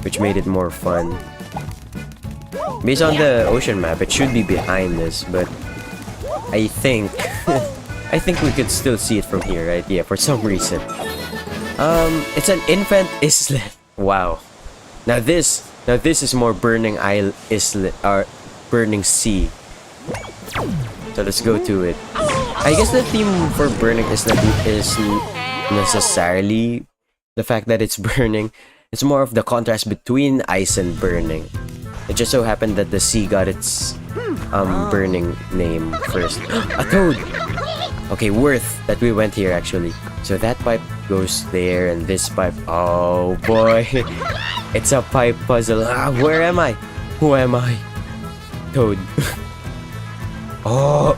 [SPEAKER 1] which made it more fun. Based on the ocean map, it should be behind us, but I think I think we could still see it from here, right? Yeah, for some reason. It's an infant islet. Wow. Now this is more burning islet or burning sea. So let's go to it. I guess the theme for burning islet is necessarily the fact that it's burning. It's more of the contrast between ice and burning. It just so happened that the sea got its burning name first. A toad! Okay, worth that we went here actually. So that pipe goes there and this pipe. Oh boy. It's a pipe puzzle. Where am I? Who am I? Toad. Oh!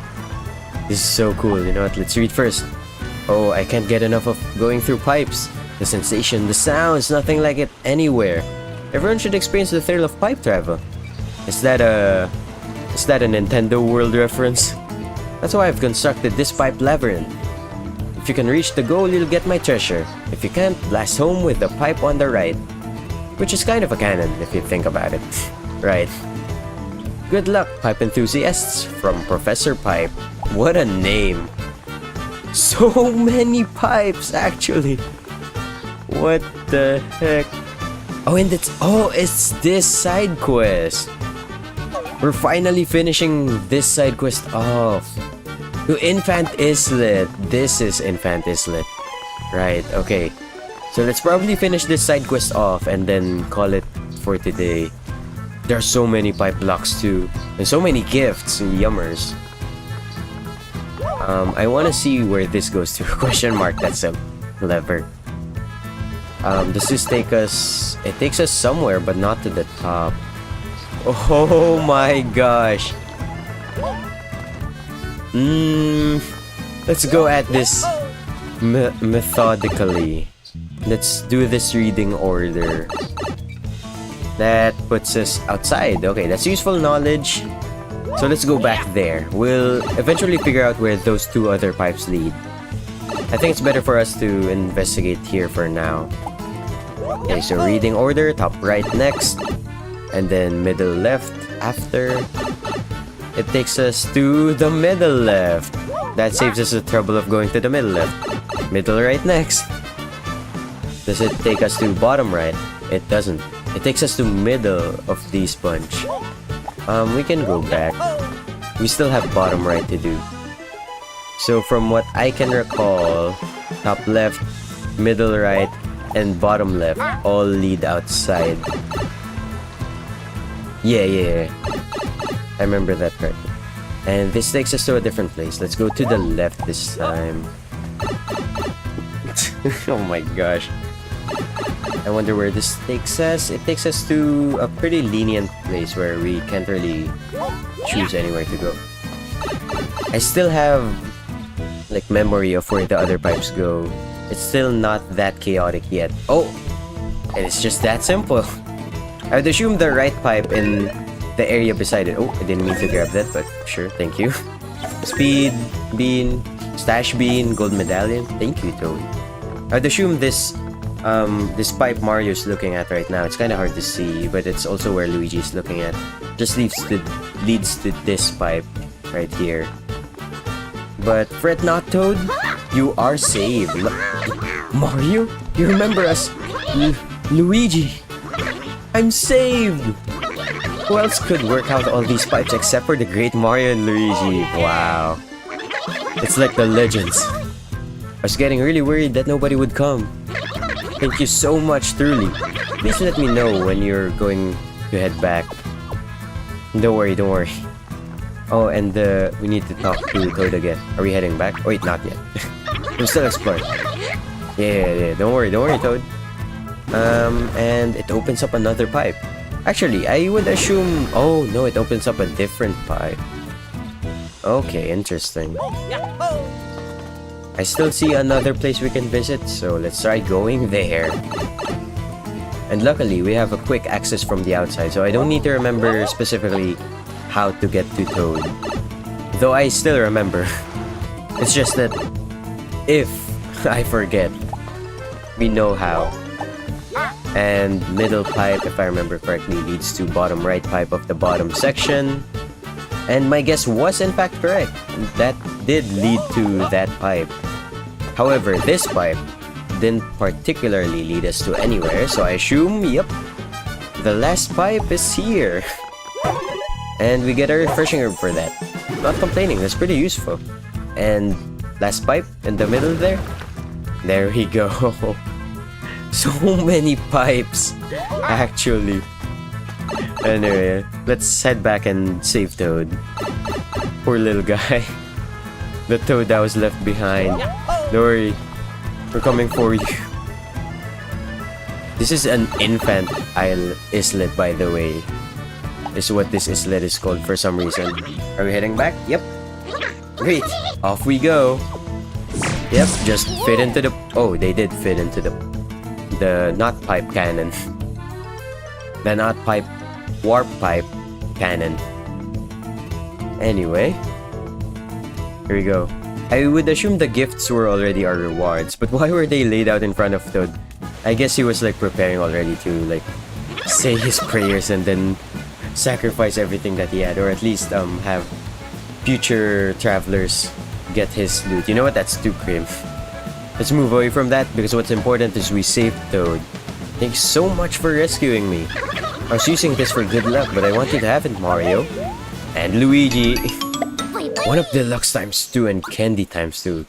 [SPEAKER 1] This is so cool. You know what? Let's read first. Oh, I can't get enough of going through pipes. The sensation, the sounds, nothing like it anywhere. Everyone should experience the thrill of pipe travel. Is that a Nintendo World reference? That's why I've constructed this pipe labyrinth. If you can reach the goal, you'll get my treasure. If you can't, blast home with the pipe on the right. Which is kind of a canon, if you think about it. Right. Good luck, pipe enthusiasts, from Professor Pipe. What a name. So many pipes, actually. What the heck? Oh, and it's this side quest. We're finally finishing this side quest off. To Infant Islet. This is Infant Islet. Right, okay. So let's probably finish this side quest off and then call it for today. There are so many pipe blocks too. And so many gifts and yummers. I want to see where this goes to. Question mark, that's a lever. Does this take us... It takes us somewhere, but not to the top. Oh my gosh. Let's go at this methodically. Let's do this reading order. That puts us outside. Okay, that's useful knowledge. So let's go back there. We'll eventually figure out where those two other pipes lead. I think it's better for us to investigate here for now. Okay, so reading order, top right next, and then middle left after. It takes us to the middle left. That saves us the trouble of going to the middle left. Middle right next. Does it take us to bottom right? It doesn't. It takes us to middle of the sponge. We can go back. We still have bottom right to do. So from what I can recall, top left, middle right, and bottom left all lead outside. Yeah. I remember that part. And this takes us to a different place. Let's go to the left this time. Oh my gosh. I wonder where this takes us. It takes us to a pretty lenient place where we can't really choose anywhere to go. I still have like memory of where the other pipes go. It's still not that chaotic yet. Oh! And it's just that simple. I would assume the right pipe in the area beside it. Oh, I didn't mean to grab that, but sure, thank you. Speed bean, stash bean, gold medallion. Thank you, Toad. I would assume this pipe Mario's looking at right now. It's kind of hard to see, but it's also where Luigi's looking at. Just leads to this pipe right here. But fret not, Toad. You are saved. Mario? You remember us? Luigi. I'm saved. Who else could work out all these pipes except for the great Mario and Luigi? Wow. It's like the legends. I was getting really worried that nobody would come. Thank you so much, truly. Please let me know when you're going to head back. Don't worry. Oh, and we need to talk to Toad again. Are we heading back? Oh, wait, not yet. We're still exploring. Yeah. Don't worry, Toad. And it opens up another pipe. Actually, I would assume... Oh, no, it opens up a different pipe. Okay, interesting. I still see another place we can visit, so let's try going there. And luckily, we have a quick access from the outside, so I don't need to remember specifically how to get to Toad. Though I still remember. It's just that if I forget, we know how. And middle pipe, if I remember correctly, leads to bottom right pipe of the bottom section. And my guess was in fact correct. That did lead to that pipe. However, this pipe didn't particularly lead us to anywhere, so I assume, yep, the last pipe is here. And we get a refreshing herb for that. Not complaining, that's pretty useful. And last pipe in the middle there. There we go. So many pipes, actually. Anyway, let's head back and save Toad. Poor little guy. The Toad that was left behind. Don't worry, we're coming for you. This is an infant islet, by the way. Is what this islet is called for some reason. Are we heading back? Yep. Great. Off we go. Yep, just fit into the... Oh, they did fit into the knot pipe cannon. The knot pipe... Warp pipe cannon. Anyway. Here we go. I would assume the gifts were already our rewards, but why were they laid out in front of Toad? I guess he was like preparing already to like say his prayers and then sacrifice everything that he had, or at least have future travelers get his loot. You know what? That's too grim. Let's move away from that because what's important is we saved Toad. Thanks so much for rescuing me. I was using this for good luck, but I wanted to have it, Mario. And Luigi. 1-up deluxe times 2 and candy times 2.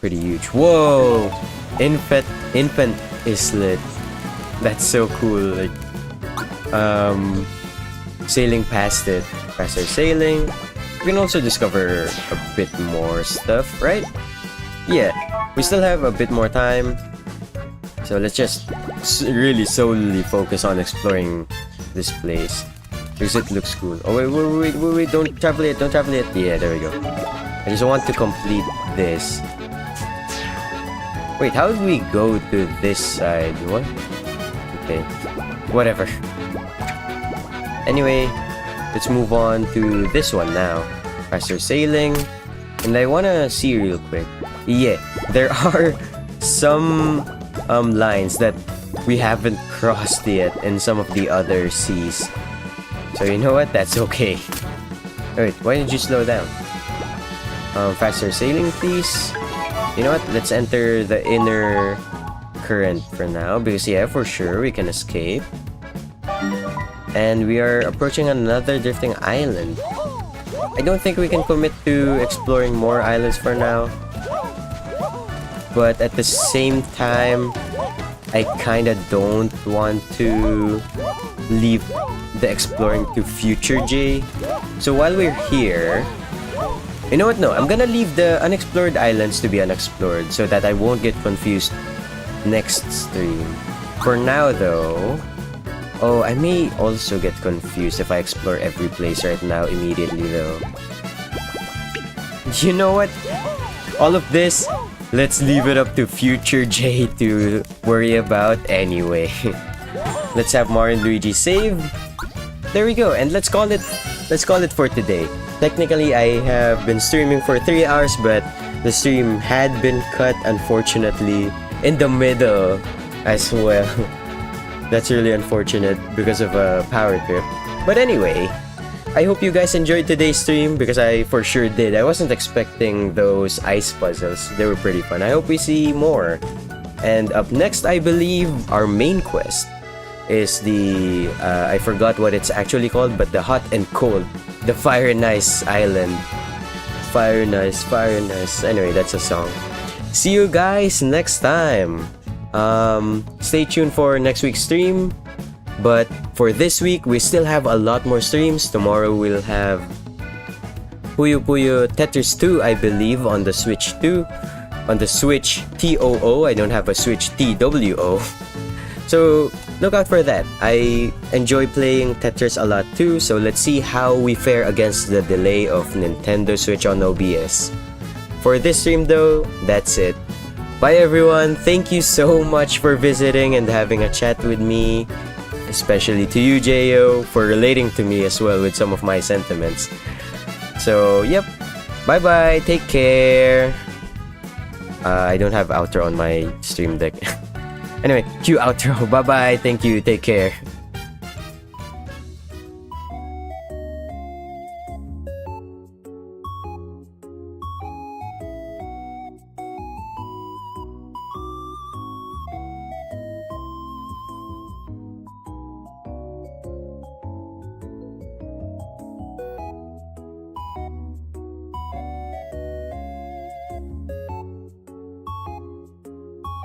[SPEAKER 1] Pretty huge. Whoa! Infant islet. That's so cool. Like, sailing past it. Faster sailing. We can also discover a bit more stuff, right? Yeah, we still have a bit more time. So let's just really solely focus on exploring this place. Because it looks cool. Oh, wait, don't travel yet, Yeah, there we go. I just want to complete this. Wait, how did we go to this side? What? Okay, whatever. Anyway, let's move on to this one now. Faster sailing. And I wanna see real quick. Yeah, there are some lines that we haven't crossed yet in some of the other seas. So you know what? That's okay. Wait, why did you slow down? Faster sailing, please. You know what? Let's enter the inner current for now. Because yeah, for sure, we can escape. And we are approaching another drifting island. I don't think we can commit to exploring more islands for now. But at the same time, I kinda don't want to leave the exploring to future J. So while we're here, you know what? No, I'm gonna leave the unexplored islands to be unexplored so that I won't get confused next stream. For now though, oh, I may also get confused if I explore every place right now immediately though. You know what? All of this, let's leave it up to future J to worry about anyway. Let's have Mario&Luigi save. There we go, and let's call it for today. Technically, I have been streaming for 3 hours, but the stream had been cut, unfortunately, in the middle as well. That's really unfortunate because of a power trip. But anyway, I hope you guys enjoyed today's stream because I for sure did. I wasn't expecting those ice puzzles. They were pretty fun. I hope we see more. And up next, I believe our main quest is the I forgot what it's actually called, but the hot and cold, the fire and ice island. Fire and ice. Anyway, that's a song. See you guys next time. Stay tuned for next week's stream. But for this week, we still have a lot more streams. Tomorrow we'll have Puyo Puyo Tetris 2, I believe, on the Switch 2. On the Switch TOO. I don't have a Switch TWO. So look out for that. I enjoy playing Tetris a lot too, so let's see how we fare against the delay of Nintendo Switch on OBS. For this stream though, that's it. Bye everyone, thank you so much for visiting and having a chat with me, especially to you Jo for relating to me as well with some of my sentiments. So yep, bye bye, take care. I don't have outro on my stream deck. Anyway, cue outro. Bye bye. Thank you. Take care.